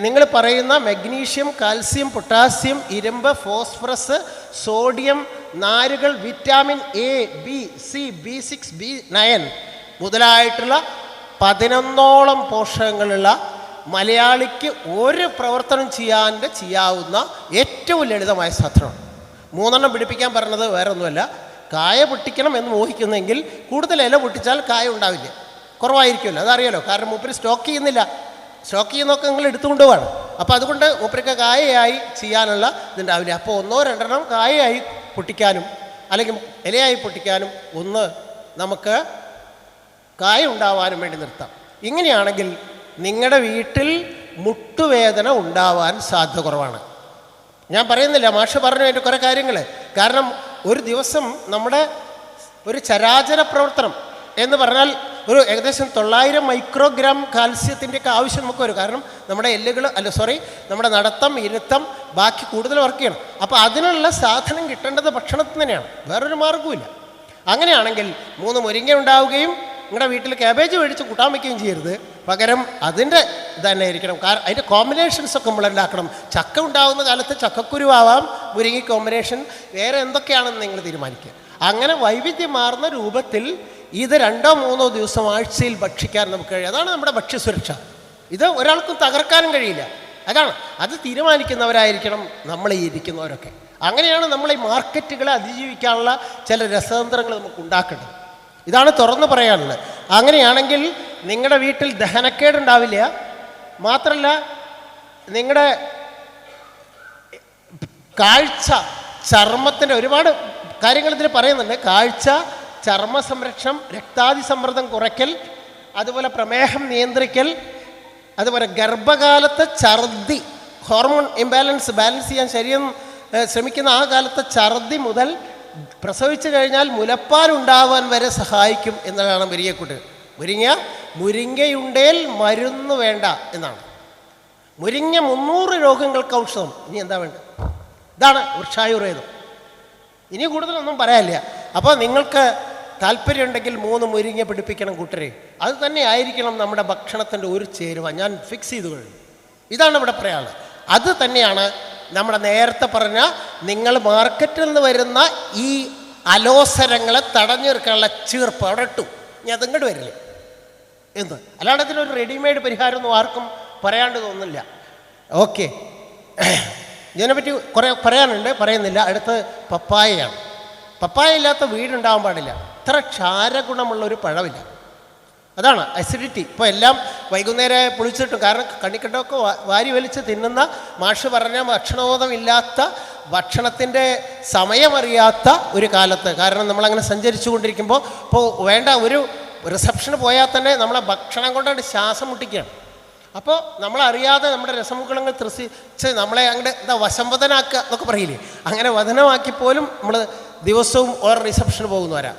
നിങ്ങൾ പറയുന്ന മഗ്നീഷ്യം, കാൽസ്യം, പൊട്ടാസ്യം, ഇരുമ്പ്, ഫോസ്ഫറസ്, സോഡിയം, നാരുകൾ, vitamin A, B, C, B6, B9 മുതലായിട്ടുള്ള 11ഓളം പോഷകങ്ങളുള്ള മലയാളിക്ക് ഒരു പ്രവർത്തനം ചെയ്യാവുന്ന ഏറ്റവും ലളിതമായ സാധനമാണ്. 3 പിടിപ്പിക്കാൻ പറഞ്ഞത് വേറെ ഒന്നുമല്ല, കായ പൊട്ടിക്കണം എന്ന് മോഹിക്കുന്നെങ്കിൽ കൂടുതൽ ഇല പൊട്ടിച്ചാൽ കായ ഉണ്ടാവില്ല, കുറവായിരിക്കുമല്ലോ, അതറിയാലോ. കാരണം മൂപ്പര് സ്റ്റോക്ക് ചെയ്യുന്നില്ല. സ്റ്റോക്ക് ചെയ്യുന്നതൊക്കെ നിങ്ങൾ എടുത്തുകൊണ്ട് പോവാണ്. അപ്പോൾ അതുകൊണ്ട് മൂപ്പർക്ക് കായയായി ചെയ്യാനുള്ള ഇതുണ്ടാവില്ല. അപ്പോൾ 1-2 കായയായി പൊട്ടിക്കാനും അല്ലെങ്കിൽ ഇലയായി പൊട്ടിക്കാനും നമുക്ക് കായ ഉണ്ടാവാനും വേണ്ടി നിർത്താം. ഇങ്ങനെയാണെങ്കിൽ നിങ്ങളുടെ വീട്ടിൽ മുട്ടുവേദന ഉണ്ടാവാൻ സാധ്യത കുറവാണ്. ഞാൻ പറയുന്നില്ല, മാഷ് പറഞ്ഞു അതിൻ്റെ കുറേ കാര്യങ്ങൾ. കാരണം ഒരു ദിവസം നമ്മുടെ ഒരു ചരാചര പ്രവർത്തനം എന്ന് പറഞ്ഞാൽ ഒരു ഏകദേശം 900 മൈക്രോഗ്രാം കാൽസ്യത്തിൻ്റെയൊക്കെ ആവശ്യം നമുക്ക് വരും. കാരണം നമ്മുടെ എല്ലുകൾ നമ്മുടെ നടത്തം, ഇരുത്തം, ബാക്കി കൂടുതൽ വർക്ക് ചെയ്യണം. അപ്പോൾ അതിനുള്ള സാധനം കിട്ടേണ്ടത് ഭക്ഷണത്തിൽ തന്നെയാണ്, വേറൊരു മാർഗ്ഗവുമില്ല. അങ്ങനെയാണെങ്കിൽ 3 മുരിങ്ങ ഉണ്ടാവുകയും നിങ്ങളുടെ വീട്ടിൽ ക്യാബേജ് മേടിച്ച് കൂട്ടാൻ വയ്ക്കുകയും ചെയ്യരുത്. പകരം അതിൻ്റെ തന്നെ ആയിരിക്കണം. കാരണം അതിൻ്റെ കോമ്പിനേഷൻസൊക്കെ നമ്മൾ ഉണ്ടാക്കണം. ചക്ക ഉണ്ടാകുന്ന കാലത്ത് ചക്കക്കുരുവാവാം, മുരിങ്ങ കോമ്പിനേഷൻ, വേറെ എന്തൊക്കെയാണെന്ന് നിങ്ങൾ തീരുമാനിക്കുക. അങ്ങനെ വൈവിധ്യമാർന്ന രൂപത്തിൽ ഇത് 2-3 ദിവസം ആഴ്ചയിൽ ഭക്ഷിക്കാൻ നമുക്ക് കഴിയും. അതാണ് നമ്മുടെ ഭക്ഷ്യസുരക്ഷ. ഇത് ഒരാൾക്കും തകർക്കാനും കഴിയില്ല. അത് തീരുമാനിക്കുന്നവരായിരിക്കണം നമ്മൾ ഈ ഇരിക്കുന്നവരൊക്കെ. അങ്ങനെയാണ് നമ്മൾ ഈ മാർക്കറ്റുകളെ അതിജീവിക്കാനുള്ള ചില രസതന്ത്രങ്ങൾ നമുക്ക് ഉണ്ടാക്കേണ്ടത്. ഇതാണ് തുറന്നു പറയാനുള്ളത്. അങ്ങനെയാണെങ്കിൽ നിങ്ങളുടെ വീട്ടിൽ ദഹനക്കേടുണ്ടാവില്ല. മാത്രമല്ല നിങ്ങളുടെ കാഴ്ച, ചർമ്മത്തിൻ്റെ ഒരുപാട് കാര്യങ്ങൾ ഇതിൽ പറയുന്നുണ്ട്. കാഴ്ച, ചർമ്മ സംരക്ഷണം, രക്താതിസമ്മർദ്ദം കുറയ്ക്കൽ, അതുപോലെ പ്രമേഹം നിയന്ത്രിക്കൽ, അതുപോലെ ഗർഭകാലത്ത് ഛർദി, ഹോർമോൺ ബാലൻസ് ചെയ്യാൻ ശരീരം ശ്രമിക്കുന്ന ആ കാലത്ത് ഛർദി മുതൽ പ്രസവിച്ചു കഴിഞ്ഞാൽ മുലപ്പാലുണ്ടാവാൻ വരെ സഹായിക്കും എന്നതാണ് മുരിങ്ങക്കൂട്ട്. മുരിങ്ങയുണ്ടേൽ മരുന്ന് വേണ്ട എന്നാണ്. മുരിങ്ങ 300 രോഗങ്ങൾക്ക് ഔഷധം. ഇനി എന്താ വേണ്ട? ഇതാണ് വൃക്ഷായുർവേദം. ഇനി കൂടുതലൊന്നും പറയാനില്ല. അപ്പോൾ നിങ്ങൾക്ക് താല്പര്യമുണ്ടെങ്കിൽ 3 മുരിങ്ങ പിടിപ്പിക്കണം കൂട്ടരെ. അത് തന്നെ ആയിരിക്കണം നമ്മുടെ ഭക്ഷണത്തിൻ്റെ ഒരു ചേരുവ. ഞാൻ ഫിക്സ് ചെയ്തു കഴിഞ്ഞു. ഇതാണ് ഇവിടെ പറയാനുള്ളത്. അത് തന്നെയാണ് നമ്മുടെ നേരത്തെ പറഞ്ഞ നിങ്ങൾ മാർക്കറ്റിൽ നിന്ന് വരുന്ന ഈ അലോസരങ്ങളെ തടഞ്ഞു നിർക്കാനുള്ള ചീർപ്പ് അവിടെ ഇട്ടു. ഞാൻ അതിങ്ങോട്ട് വരില്ലേ എന്ത്? അല്ലാണ്ട് അതിനൊരു റെഡിമെയ്ഡ് പരിഹാരമൊന്നും ആർക്കും പറയാണ്ട് തോന്നുന്നില്ല. ഓക്കെ, ഇതിനെപ്പറ്റി കുറേ പറയാനുണ്ട്, പറയുന്നില്ല. അടുത്ത് പപ്പായയാണ്. പപ്പായ ഇല്ലാത്ത വീടുണ്ടാവാൻ പാടില്ല. ഇത്ര ക്ഷാരഗുണമുള്ള ഒരു പഴമില്ല. അതാണ് അസിഡിറ്റി. ഇപ്പോൾ എല്ലാം വൈകുന്നേരം പൊളിച്ചിട്ടും, കാരണം കണ്ണിക്കട്ടമൊക്കെ വാരി വലിച്ച് തിന്നുന്ന, മാഷ് പറഞ്ഞ ഭക്ഷണബോധമില്ലാത്ത, ഭക്ഷണത്തിൻ്റെ സമയമറിയാത്ത ഒരു കാലത്ത്, കാരണം നമ്മളങ്ങനെ സഞ്ചരിച്ചു കൊണ്ടിരിക്കുമ്പോൾ ഇപ്പോൾ വേണ്ട ഒരു റിസപ്ഷന് പോയാൽ തന്നെ നമ്മളെ ഭക്ഷണം കൊണ്ടാണ് ശ്വാസം മുട്ടിക്കുകയാണ്. അപ്പോൾ നമ്മളറിയാതെ നമ്മുടെ രസമുകളങ്ങൾ ത്രസിച്ച് നമ്മളെ അങ്ങോട്ട് വശംവദനാക്കുക എന്നൊക്കെ പറയില്ലേ, അങ്ങനെ വദനമാക്കി പോലും നമ്മൾ ദിവസവും ഓരോ റിസപ്ഷന് പോകുന്നവരാ.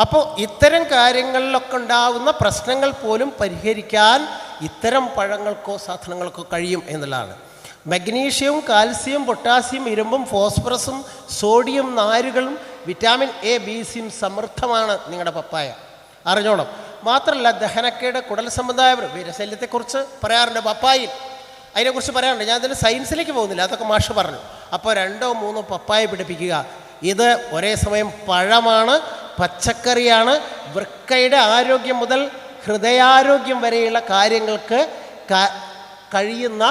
അപ്പോൾ ഇത്തരം കാര്യങ്ങളിലൊക്കെ ഉണ്ടാകുന്ന പ്രശ്നങ്ങൾ പോലും പരിഹരിക്കാൻ ഇത്തരം പഴങ്ങൾക്കോ സാധനങ്ങൾക്കോ കഴിയും എന്നുള്ളതാണ്. മഗ്നീഷ്യവും കാൽസ്യം, പൊട്ടാസ്യം, ഇരുമ്പും ഫോസ്ഫറസും സോഡിയം നാരുകളും വിറ്റാമിൻ എ, ബി, സിയും സമൃദ്ധമാണ് നിങ്ങളുടെ പപ്പായ, അറിഞ്ഞോണം. മാത്രമല്ല ദഹനക്കേട്, കുടൽ സംബന്ധമായ വിരശല്യത്തെക്കുറിച്ച് പറയാറുണ്ട് പപ്പായയിൽ. അതിനെക്കുറിച്ച് പറയാറുണ്ട്. ഞാൻ അതിന് സയൻസിലേക്ക് പോകുന്നില്ല, അതൊക്കെ മാഷ് പറഞ്ഞു. അപ്പോൾ 2-3 പപ്പായ പിടിപ്പിക്കുക. ഇത് ഒരേ സമയം പഴമാണ്, പച്ചക്കറിയാണ്. വൃക്കയുടെ ആരോഗ്യം മുതൽ ഹൃദയാരോഗ്യം വരെയുള്ള കാര്യങ്ങൾക്ക് കഴിയുന്ന,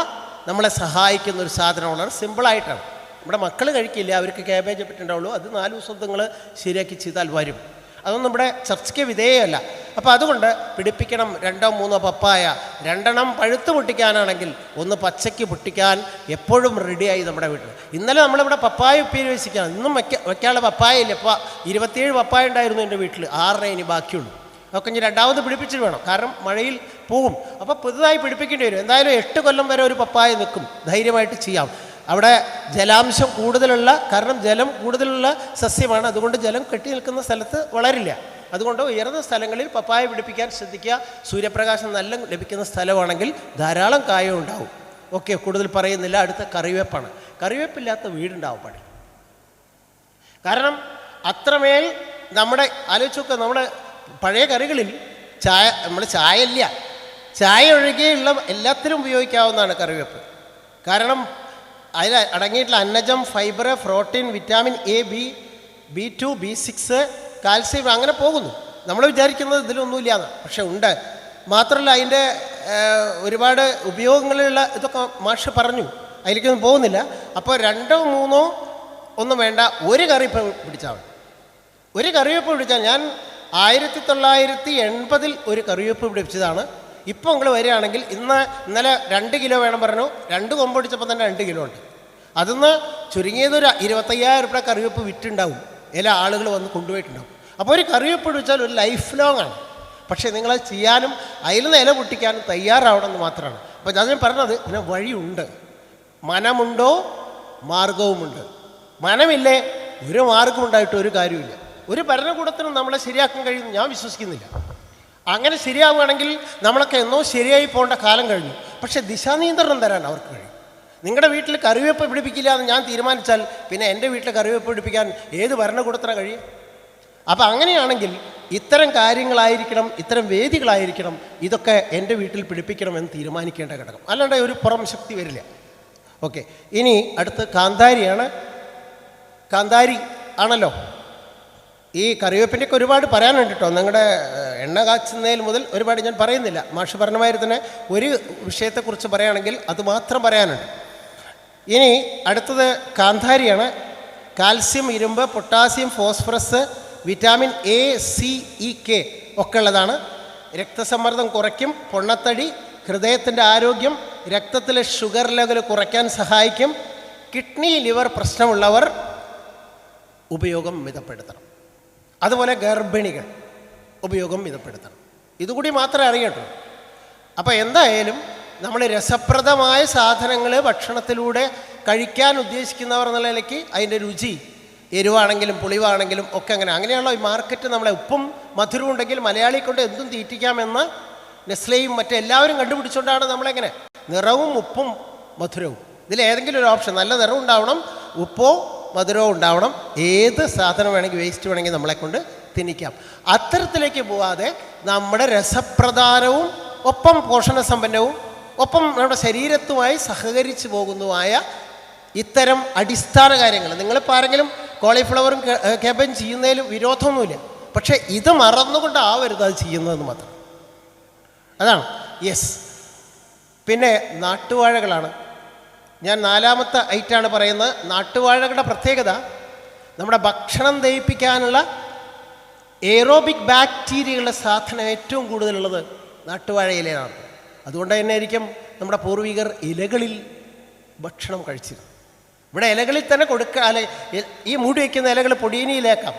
നമ്മളെ സഹായിക്കുന്ന ഒരു സാധനമാണ്. സിമ്പിളായിട്ടാണ്. നമ്മുടെ മക്കൾ കഴിക്കില്ല, അവർക്ക് ക്യാബേജ് പറ്റുണ്ടാവുള്ളൂ. അത് 4 ദിവസം നിങ്ങൾ ശരിയാക്കി ചെയ്താൽ വരും. അതൊന്നും നമ്മുടെ ചർച്ചയ്ക്ക് വിധേയമല്ല. അപ്പോൾ അതുകൊണ്ട് പിടിപ്പിക്കണം 2-3 പപ്പായ. 2 പഴുത്ത് പൊട്ടിക്കാനാണെങ്കിൽ 1 പച്ചയ്ക്ക് പൊട്ടിക്കാൻ എപ്പോഴും റെഡിയായി നമ്മുടെ വീട്ടിൽ. ഇന്നലെ നമ്മളിവിടെ പപ്പായ ഉപ്പേരി വെച്ചിരിക്കുകയാണ്. ഇന്നും വെക്കാനുള്ള പപ്പായ ഇല്ല. ഇപ്പോൾ 27 പപ്പായ ഉണ്ടായിരുന്നു എൻ്റെ വീട്ടിൽ, 6 ഇനി ബാക്കിയുള്ളൂ. അതൊക്കെ ഇനി 2ാമത് പിടിപ്പിച്ചിട്ട് വേണം, കാരണം മഴയിൽ പോകും. അപ്പോൾ പുതുതായി പിടിപ്പിക്കേണ്ടി വരും. എന്തായാലും 8 കൊല്ലം വരെ ഒരു പപ്പായ നിൽക്കും, ധൈര്യമായിട്ട് ചെയ്യാം. അവിടെ ജലാംശം കൂടുതലുള്ള, കാരണം ജലം കൂടുതലുള്ള സസ്യമാണ്, അതുകൊണ്ട് ജലം കെട്ടി നിൽക്കുന്ന സ്ഥലത്ത് വളരില്ല. അതുകൊണ്ട് ഉയർന്ന സ്ഥലങ്ങളിൽ പപ്പായ പിടിപ്പിക്കാൻ ശ്രദ്ധിക്കുക. സൂര്യപ്രകാശം നല്ല ലഭിക്കുന്ന സ്ഥലമാണെങ്കിൽ ധാരാളം കായം ഉണ്ടാവും. ഓക്കെ, കൂടുതൽ പറയുന്നില്ല. അടുത്ത കറിവേപ്പാണ്. കറിവേപ്പില്ലാത്ത വീടുണ്ടാവും പാടില്ല. കാരണം അത്രമേൽ നമ്മുടെ ആലോചിച്ച് നോക്കുക, നമ്മുടെ പഴയ കറികളിൽ നമ്മൾ ചായ ഇല്ല, ചായ ഒഴികെയുള്ള എല്ലാത്തിനും ഉപയോഗിക്കാവുന്നതാണ് കറിവേപ്പ്. കാരണം അതിൽ അടങ്ങിയിട്ടുള്ള അന്നജം, fibre, protein, vitamin A, B, B2, B6, calcium, അങ്ങനെ പോകുന്നു. നമ്മൾ വിചാരിക്കുന്നത് ഇതിലൊന്നുമില്ലാന്ന്, പക്ഷെ ഉണ്ട്. മാത്രമല്ല അതിൻ്റെ ഒരുപാട് ഉപയോഗങ്ങളുള്ള ഇതൊക്കെ മാഷ് പറഞ്ഞു, അതിലേക്കൊന്നും പോകുന്നില്ല. അപ്പോൾ 2-3 ഒന്നും വേണ്ട, ഒരു കറിവേപ്പ് പിടിച്ചാൽ മതി. ഒരു കറിവേപ്പ് പിടിച്ചാൽ, ഞാൻ 1980 ഒരു കറിവേപ്പ് പിടിപ്പിച്ചതാണ്. ഇപ്പോൾ നിങ്ങൾ വരികയാണെങ്കിൽ ഇന്നലെ 2 കിലോ വേണം പറഞ്ഞു, 2 കൊമ്പ് പിടിച്ചപ്പോൾ തന്നെ 2 കിലോ ഉണ്ട്. അതിന്ന് ചുരുങ്ങിയതൊരു 25,000 രൂപ കറിവേപ്പ് വിറ്റുണ്ടാവും. എല്ലാ ആളുകൾ വന്ന് കൊണ്ടുപോയിട്ടുണ്ടാവും. അപ്പോൾ ഒരു കറിവേപ്പ് പിടിച്ചാൽ ഒരു ലൈഫ് ലോങ് ആണ്. പക്ഷേ നിങ്ങളത് ചെയ്യാനും അതിൽ നിന്ന് ഇല പൊട്ടിക്കാനും തയ്യാറാവണമെന്ന് മാത്രമാണ്. അപ്പോൾ ഞാൻ പറഞ്ഞത് ഇതിന് വഴിയുണ്ട്. മനമുണ്ടോ മാർഗവുമുണ്ട്. മനമില്ലേ ഒരു മാർഗമുണ്ടായിട്ട് ഒരു കാര്യമില്ല. ഒരു ഭരണകൂടത്തിനും നമ്മളെ ശരിയാക്കാൻ കഴിയുമെന്ന് ഞാൻ വിശ്വസിക്കുന്നില്ല. അങ്ങനെ ശരിയാവുകയാണെങ്കിൽ നമ്മളൊക്കെ എന്നോ ശരിയായി പോകേണ്ട കാലം കഴിഞ്ഞു. പക്ഷേ ദിശാനിയന്ത്രണം തരാൻ അവർക്ക് കഴിയും. നിങ്ങളുടെ വീട്ടിൽ കറിവേപ്പ് പിടിപ്പിക്കില്ല എന്ന് ഞാൻ തീരുമാനിച്ചാൽ പിന്നെ എൻ്റെ വീട്ടിൽ കറിവേപ്പ് പിടിപ്പിക്കാൻ ഏത് ഭരണകൂടത്തിനാണ് കഴിയും? അപ്പം അങ്ങനെയാണെങ്കിൽ ഇത്തരം കാര്യങ്ങളായിരിക്കണം, ഇത്തരം വേദികളായിരിക്കണം ഇതൊക്കെ എൻ്റെ വീട്ടിൽ പിടിപ്പിക്കണമെന്ന് തീരുമാനിക്കേണ്ട ഘടകം. അല്ലാണ്ട് ഒരു പുറം ശക്തി വരില്ല. ഓക്കെ, ഇനി അടുത്ത് കാന്താരിയാണ്. കാന്താരി ആണല്ലോ. ഈ കറിവേപ്പിൻ്റെയൊക്കെ ഒരുപാട് പറയാനുണ്ട് കേട്ടോ. നിങ്ങളുടെ എണ്ണ കാച്ചുന്നതിൽ മുതൽ ഒരുപാട് ഞാൻ പറയുന്നില്ല. മാഷ് പറഞ്ഞമാതിരി തന്നെ ഒരു വിഷയത്തെക്കുറിച്ച് പറയുകയാണെങ്കിൽ അത് മാത്രം പറയാനുണ്ട്. ഇനി അടുത്തത് കാന്താരിയാണ്. കാൽസ്യം, ഇരുമ്പ്, potassium, phosphorus, vitamin A, C, E, K ഒക്കെ ഉള്ളതാണ്. രക്തസമ്മർദ്ദം കുറയ്ക്കും, പൊണ്ണത്തടി, ഹൃദയത്തിൻ്റെ ആരോഗ്യം, രക്തത്തിലെ ഷുഗർ ലെവൽ കുറയ്ക്കാൻ സഹായിക്കും. കിഡ്നി, ലിവർ പ്രശ്നമുള്ളവർ ഉപയോഗം മിതപ്പെടുത്തണം. അതുപോലെ ഗർഭിണികൾ ഉപയോഗം മിതപ്പെടുത്തണം. ഇതുകൂടി മാത്രമേ അറിയട്ടൂ. അപ്പോൾ എന്തായാലും നമ്മൾ രസപ്രദമായ സാധനങ്ങൾ ഭക്ഷണത്തിലൂടെ കഴിക്കാൻ ഉദ്ദേശിക്കുന്നവർ എന്നുള്ള നിലയ്ക്ക് അതിൻ്റെ രുചി, എരിവാണെങ്കിലും പുളിവാണെങ്കിലും ഒക്കെ അങ്ങനെയാണല്ലോ ഈ മാർക്കറ്റ്. നമ്മളെ ഉപ്പും മധുരവും ഉണ്ടെങ്കിൽ മലയാളി കൊണ്ട് എന്തും തീറ്റിക്കാമെന്ന് നെസ്ലെയും മറ്റെല്ലാവരും കണ്ടുപിടിച്ചുകൊണ്ടാണ് നമ്മളെങ്ങനെ നിറവും ഉപ്പും മധുരവും. ഇതിലേതെങ്കിലും ഒരു ഓപ്ഷൻ, നല്ല നിറം ഉണ്ടാവണം, ഉപ്പോ മധുരമോ ഉണ്ടാവണം. ഏത് സാധനം വേണമെങ്കിൽ, വേസ്റ്റ് വേണമെങ്കിൽ നമ്മളെ കൊണ്ട് തിന്നിക്കാം. അത്തരത്തിലേക്ക് പോവാതെ നമ്മുടെ രസപ്രധാനവും ഒപ്പം പോഷണസമ്പന്നവും ഒപ്പം നമ്മുടെ ശരീരത്തുമായി സഹകരിച്ച് പോകുന്നതുമായ ഇത്തരം അടിസ്ഥാന കാര്യങ്ങൾ. നിങ്ങളിപ്പോൾ ആരെങ്കിലും കോളിഫ്ലവറും കേബേജും ചെയ്യുന്നതിലും വിരോധമൊന്നുമില്ല. പക്ഷേ ഇത് മറന്നുകൊണ്ടാവരുത് അത് ചെയ്യുന്നതെന്ന് മാത്രം. അതാണ് യെസ്. പിന്നെ നാട്ടുവാഴകളാണ് ഞാൻ 4ാമത്തെ ഐറ്റാണ് പറയുന്നത്. നാട്ടുവാഴകളുടെ പ്രത്യേകത നമ്മുടെ ഭക്ഷണം ദഹിപ്പിക്കാനുള്ള എയറോബിക് ബാക്ടീരിയകളുടെ സാധനം ഏറ്റവും കൂടുതലുള്ളത് നാട്ടുവാഴ ഇലയാണ്. അതുകൊണ്ട് തന്നെ ആയിരിക്കും നമ്മുടെ പൂർവികർ ഇലകളിൽ ഭക്ഷണം കഴിച്ചിരുന്നത്. ഇവിടെ ഇലകളിൽ തന്നെ അല്ലെ ഈ മൂടി വയ്ക്കുന്ന ഇലകൾ പൊടിയനിയിലേക്കാം.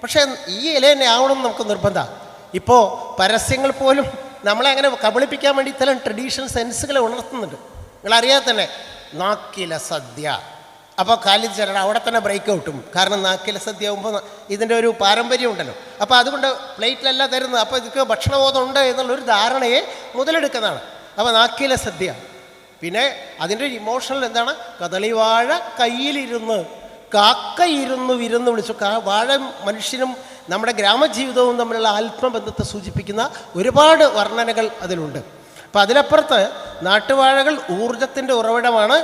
പക്ഷേ ഈ ഇല തന്നെ ആവണമെന്ന് നമുക്ക് നിർബന്ധമാണ്. ഇപ്പോൾ പരസ്യങ്ങൾ പോലും നമ്മളെ അങ്ങനെ കബളിപ്പിക്കാൻ വേണ്ടി ഇത്തരം ട്രഡീഷണൽ സെൻസുകളെ ഉണർത്തുന്നുണ്ട്. നിങ്ങളറിയാതെ തന്നെ നാക്കില സദ്യ. അപ്പോൾ കാലിദ് ചേട്ടൻ അവിടെ തന്നെ ബ്രേക്ക് ഔട്ടും. കാരണം നാക്കില സദ്യ ആകുമ്പോൾ ഇതിൻ്റെ ഒരു പാരമ്പര്യം ഉണ്ടല്ലോ. അപ്പോൾ അതുകൊണ്ട് പ്ലേറ്റിലല്ല തരുന്നത്. അപ്പോൾ ഇതൊക്കെ ഭക്ഷണബോധം ഉണ്ട് എന്നുള്ളൊരു ധാരണയെ മുതലെടുക്കുന്നതാണ്. അപ്പോൾ നാക്കില സദ്യ. പിന്നെ അതിൻ്റെ ഒരു ഇമോഷണൽ എന്താണ്? കദളിവാഴ കയ്യിലിരുന്ന് കാക്കയിരുന്നു വിരുന്ന് വിളിച്ചു. വാഴ മനുഷ്യനും നമ്മുടെ ഗ്രാമജീവിതവും തമ്മിലുള്ള ആത്മബന്ധത്തെ സൂചിപ്പിക്കുന്ന ഒരുപാട് വർണ്ണനകൾ അതിലുണ്ട്. അപ്പം അതിനപ്പുറത്ത് നാട്ടുവാഴകൾ ഊർജത്തിൻ്റെ ഉറവിടമാണ്.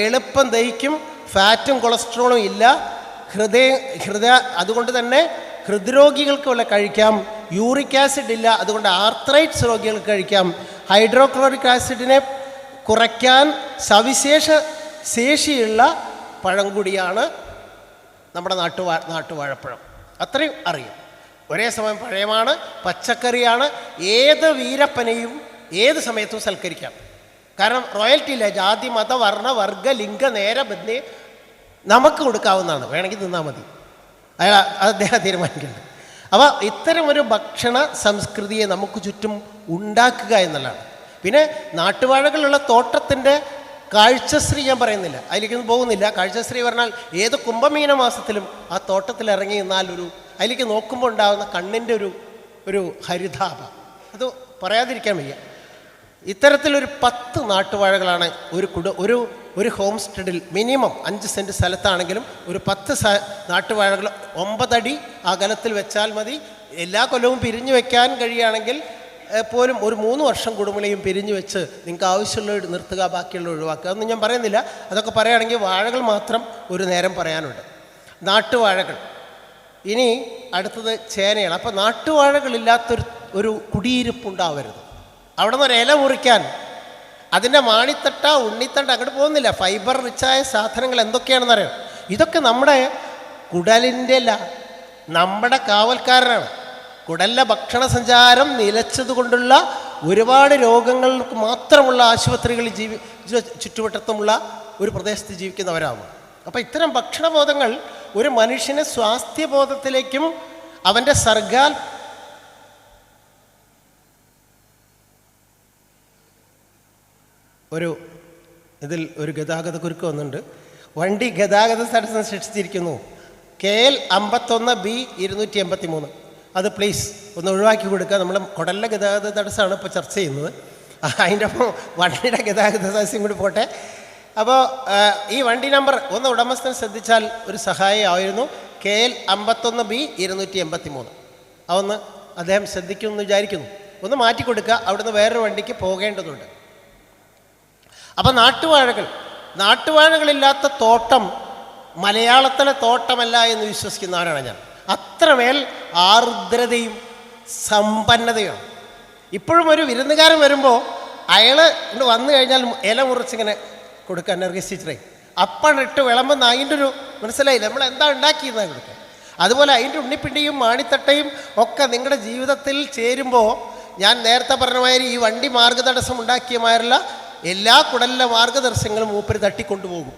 എളുപ്പം ദഹിക്കും, ഫാറ്റും കൊളസ്ട്രോളും ഇല്ല. അതുകൊണ്ട് തന്നെ ഹൃദ്രോഗികൾക്ക് വല്ല കഴിക്കാം. യൂറിക് ആസിഡ് ഇല്ല, അതുകൊണ്ട് ആർത്രൈറ്റ്സ് രോഗികൾക്ക് കഴിക്കാം. ഹൈഡ്രോക്ലോറിക് ആസിഡിനെ കുറയ്ക്കാൻ സവിശേഷ ശേഷിയുള്ള പഴം കൂടിയാണ് നമ്മുടെ നാട്ടുവാഴപ്പഴം. അത്രയും അറിയാം. ഒരേ സമയം പഴയമാണ്, പച്ചക്കറിയാണ്. ഏത് വീരപ്പനെയും ഏത് സമയത്തും സൽക്കരിക്കാം. കാരണം റോയൽറ്റി ഇല്ല. ജാതി, മത, വർണ്ണ, വർഗ, ലിംഗ, നേര, ബന്ധേ നമുക്ക് കൊടുക്കാവുന്നതാണ്. വേണമെങ്കിൽ തിന്നാൽ മതി, അദ്ദേഹം തീരുമാനിക്കേണ്ടത്. അപ്പോൾ ഇത്തരം ഒരു ഭക്ഷണ സംസ്കൃതിയെ നമുക്ക് ചുറ്റും ഉണ്ടാക്കുക എന്നുള്ളതാണ്. പിന്നെ നാട്ടുവാഴകളുള്ള തോട്ടത്തിൻ്റെ കാഴ്ചശ്രീ ഞാൻ പറയുന്നില്ല, അതിലേക്കൊന്നും പോകുന്നില്ല. കാഴ്ചശ്രീ പറഞ്ഞാൽ ഏത് കുംഭമീന മാസത്തിലും ആ തോട്ടത്തിൽ ഇറങ്ങി നിന്നാൽ അതിലേക്ക് നോക്കുമ്പോൾ ഉണ്ടാകുന്ന കണ്ണിൻ്റെ ഒരു ഹരിതാഭ അത് പറയാതിരിക്കാൻ വയ്യ. ഇത്തരത്തിലൊരു 10 നാട്ടുവാഴകളാണ് ഒരു ഹോം സ്റ്റേഡിൽ മിനിമം 5 സെൻറ്റ് സ്ഥലത്താണെങ്കിലും ഒരു 10 നാട്ടുവാഴകൾ 9 അടി അകലത്തിൽ വെച്ചാൽ മതി. എല്ലാ കൊല്ലവും പിരിഞ്ഞു വെക്കാൻ കഴിയുകയാണെങ്കിൽ പോലും ഒരു 3 വർഷം കൂടുമ്പോഴേയും പിരിഞ്ഞു വെച്ച് നിങ്ങൾക്ക് ആവശ്യമുള്ള നിർത്തുക, ബാക്കിയുള്ള ഒഴിവാക്കുക. അതൊന്നും ഞാൻ പറയുന്നില്ല. അതൊക്കെ പറയുകയാണെങ്കിൽ വാഴകൾ മാത്രം ഒരു നേരം പറയാനുണ്ട്. നാട്ടുവാഴകൾ. ഇനി അടുത്തത് ചേനയാണ്. അപ്പോൾ നാട്ടുവാഴകളില്ലാത്തൊരു കുടിയിരിപ്പുണ്ടാവരുത്. അവിടെ നിന്ന് ഒരു ഇല മുറിക്കാൻ അതിൻ്റെ മാണിത്തട്ട, ഉണ്ണിത്തട്ട അങ്ങോട്ട് പോകുന്നില്ല. ഫൈബർ റിച്ചായ സാധനങ്ങൾ എന്തൊക്കെയാണെന്ന് അറിയാം. ഇതൊക്കെ നമ്മുടെ കുടലിൻ്റെ അല്ല, നമ്മുടെ കാവൽക്കാരനാണ്. കുടലിലെ ഭക്ഷണ സഞ്ചാരം നിലച്ചതുകൊണ്ടുള്ള ഒരുപാട് രോഗങ്ങൾക്ക് മാത്രമുള്ള ആശുപത്രികളിൽ ചുറ്റുവട്ടത്തുമുള്ള ഒരു പ്രദേശത്ത് ജീവിക്കുന്നവരാണ്. അപ്പോൾ ഇത്തരം ഭക്ഷണബോധങ്ങൾ ഒരു മനുഷ്യനെ സ്വാസ്ഥ്യബോധത്തിലേക്കും അവൻ്റെ ഇതിൽ ഒരു ഗതാഗത കുരുക്ക് വന്നിട്ടുണ്ട്. വണ്ടി ഗതാഗത തടസ്സം സൃഷ്ടിച്ചിരിക്കുന്നു. KL 51B283 അത് പ്ലീസ് ഒന്ന് ഒഴിവാക്കി കൊടുക്കുക. നമ്മൾ കുടലിലെ ഗതാഗത തടസ്സമാണ് ഇപ്പോൾ ചർച്ച ചെയ്യുന്നത്. അതിൻ്റെ ഒപ്പം വണ്ടിയുടെ ഗതാഗത തടസ്സം കൂടി പോട്ടെ. അപ്പോൾ ഈ വണ്ടി നമ്പർ ഒന്ന് ഉടമസ്ഥൻ ശ്രദ്ധിച്ചാൽ ഒരു സഹായമായിരുന്നു. KL 51B283 അതൊന്ന് അദ്ദേഹം ശ്രദ്ധിക്കുമെന്ന് വിചാരിക്കുന്നു. ഒന്ന് മാറ്റിക്കൊടുക്കുക. അവിടുന്ന് വേറൊരു വണ്ടിക്ക് പോകേണ്ടതുണ്ട്. അപ്പം നാട്ടുവാഴകളില്ലാത്ത തോട്ടം മലയാളത്തിലെ തോട്ടമല്ല എന്ന് വിശ്വസിക്കുന്നവരാണ് ഞാൻ. അത്രമേൽ ആർദ്രതയും സമ്പന്നതയാണ്. ഇപ്പോഴും ഒരു വിരുന്നുകാരൻ വരുമ്പോൾ അയാൾ വന്നു കഴിഞ്ഞാൽ ഇല മുറിച്ചിങ്ങനെ കൊടുക്കുക, നർഗിസ് ടീച്ചറെ. അപ്പണിട്ട് വിളമ്പുന്ന അതിൻ്റെ മനസ്സിലായില്ല, നമ്മൾ എന്താ ഉണ്ടാക്കിയെന്നാണ് കൊടുക്കുക. അതുപോലെ അതിൻ്റെ ഉണ്ണിപ്പിണ്ടിയും മാണിത്തട്ടയും ഒക്കെ നിങ്ങളുടെ ജീവിതത്തിൽ ചേരുമ്പോൾ ഞാൻ നേരത്തെ പറഞ്ഞ മാതിരി ഈ വണ്ടി മാർഗ്ഗതടസ്സം ഉണ്ടാക്കിയ മാതിരിയുള്ള എല്ലാ കുടലിലെ മാർഗ്ഗതടസ്സങ്ങളും മൂപ്പര് തട്ടിക്കൊണ്ടുപോകും.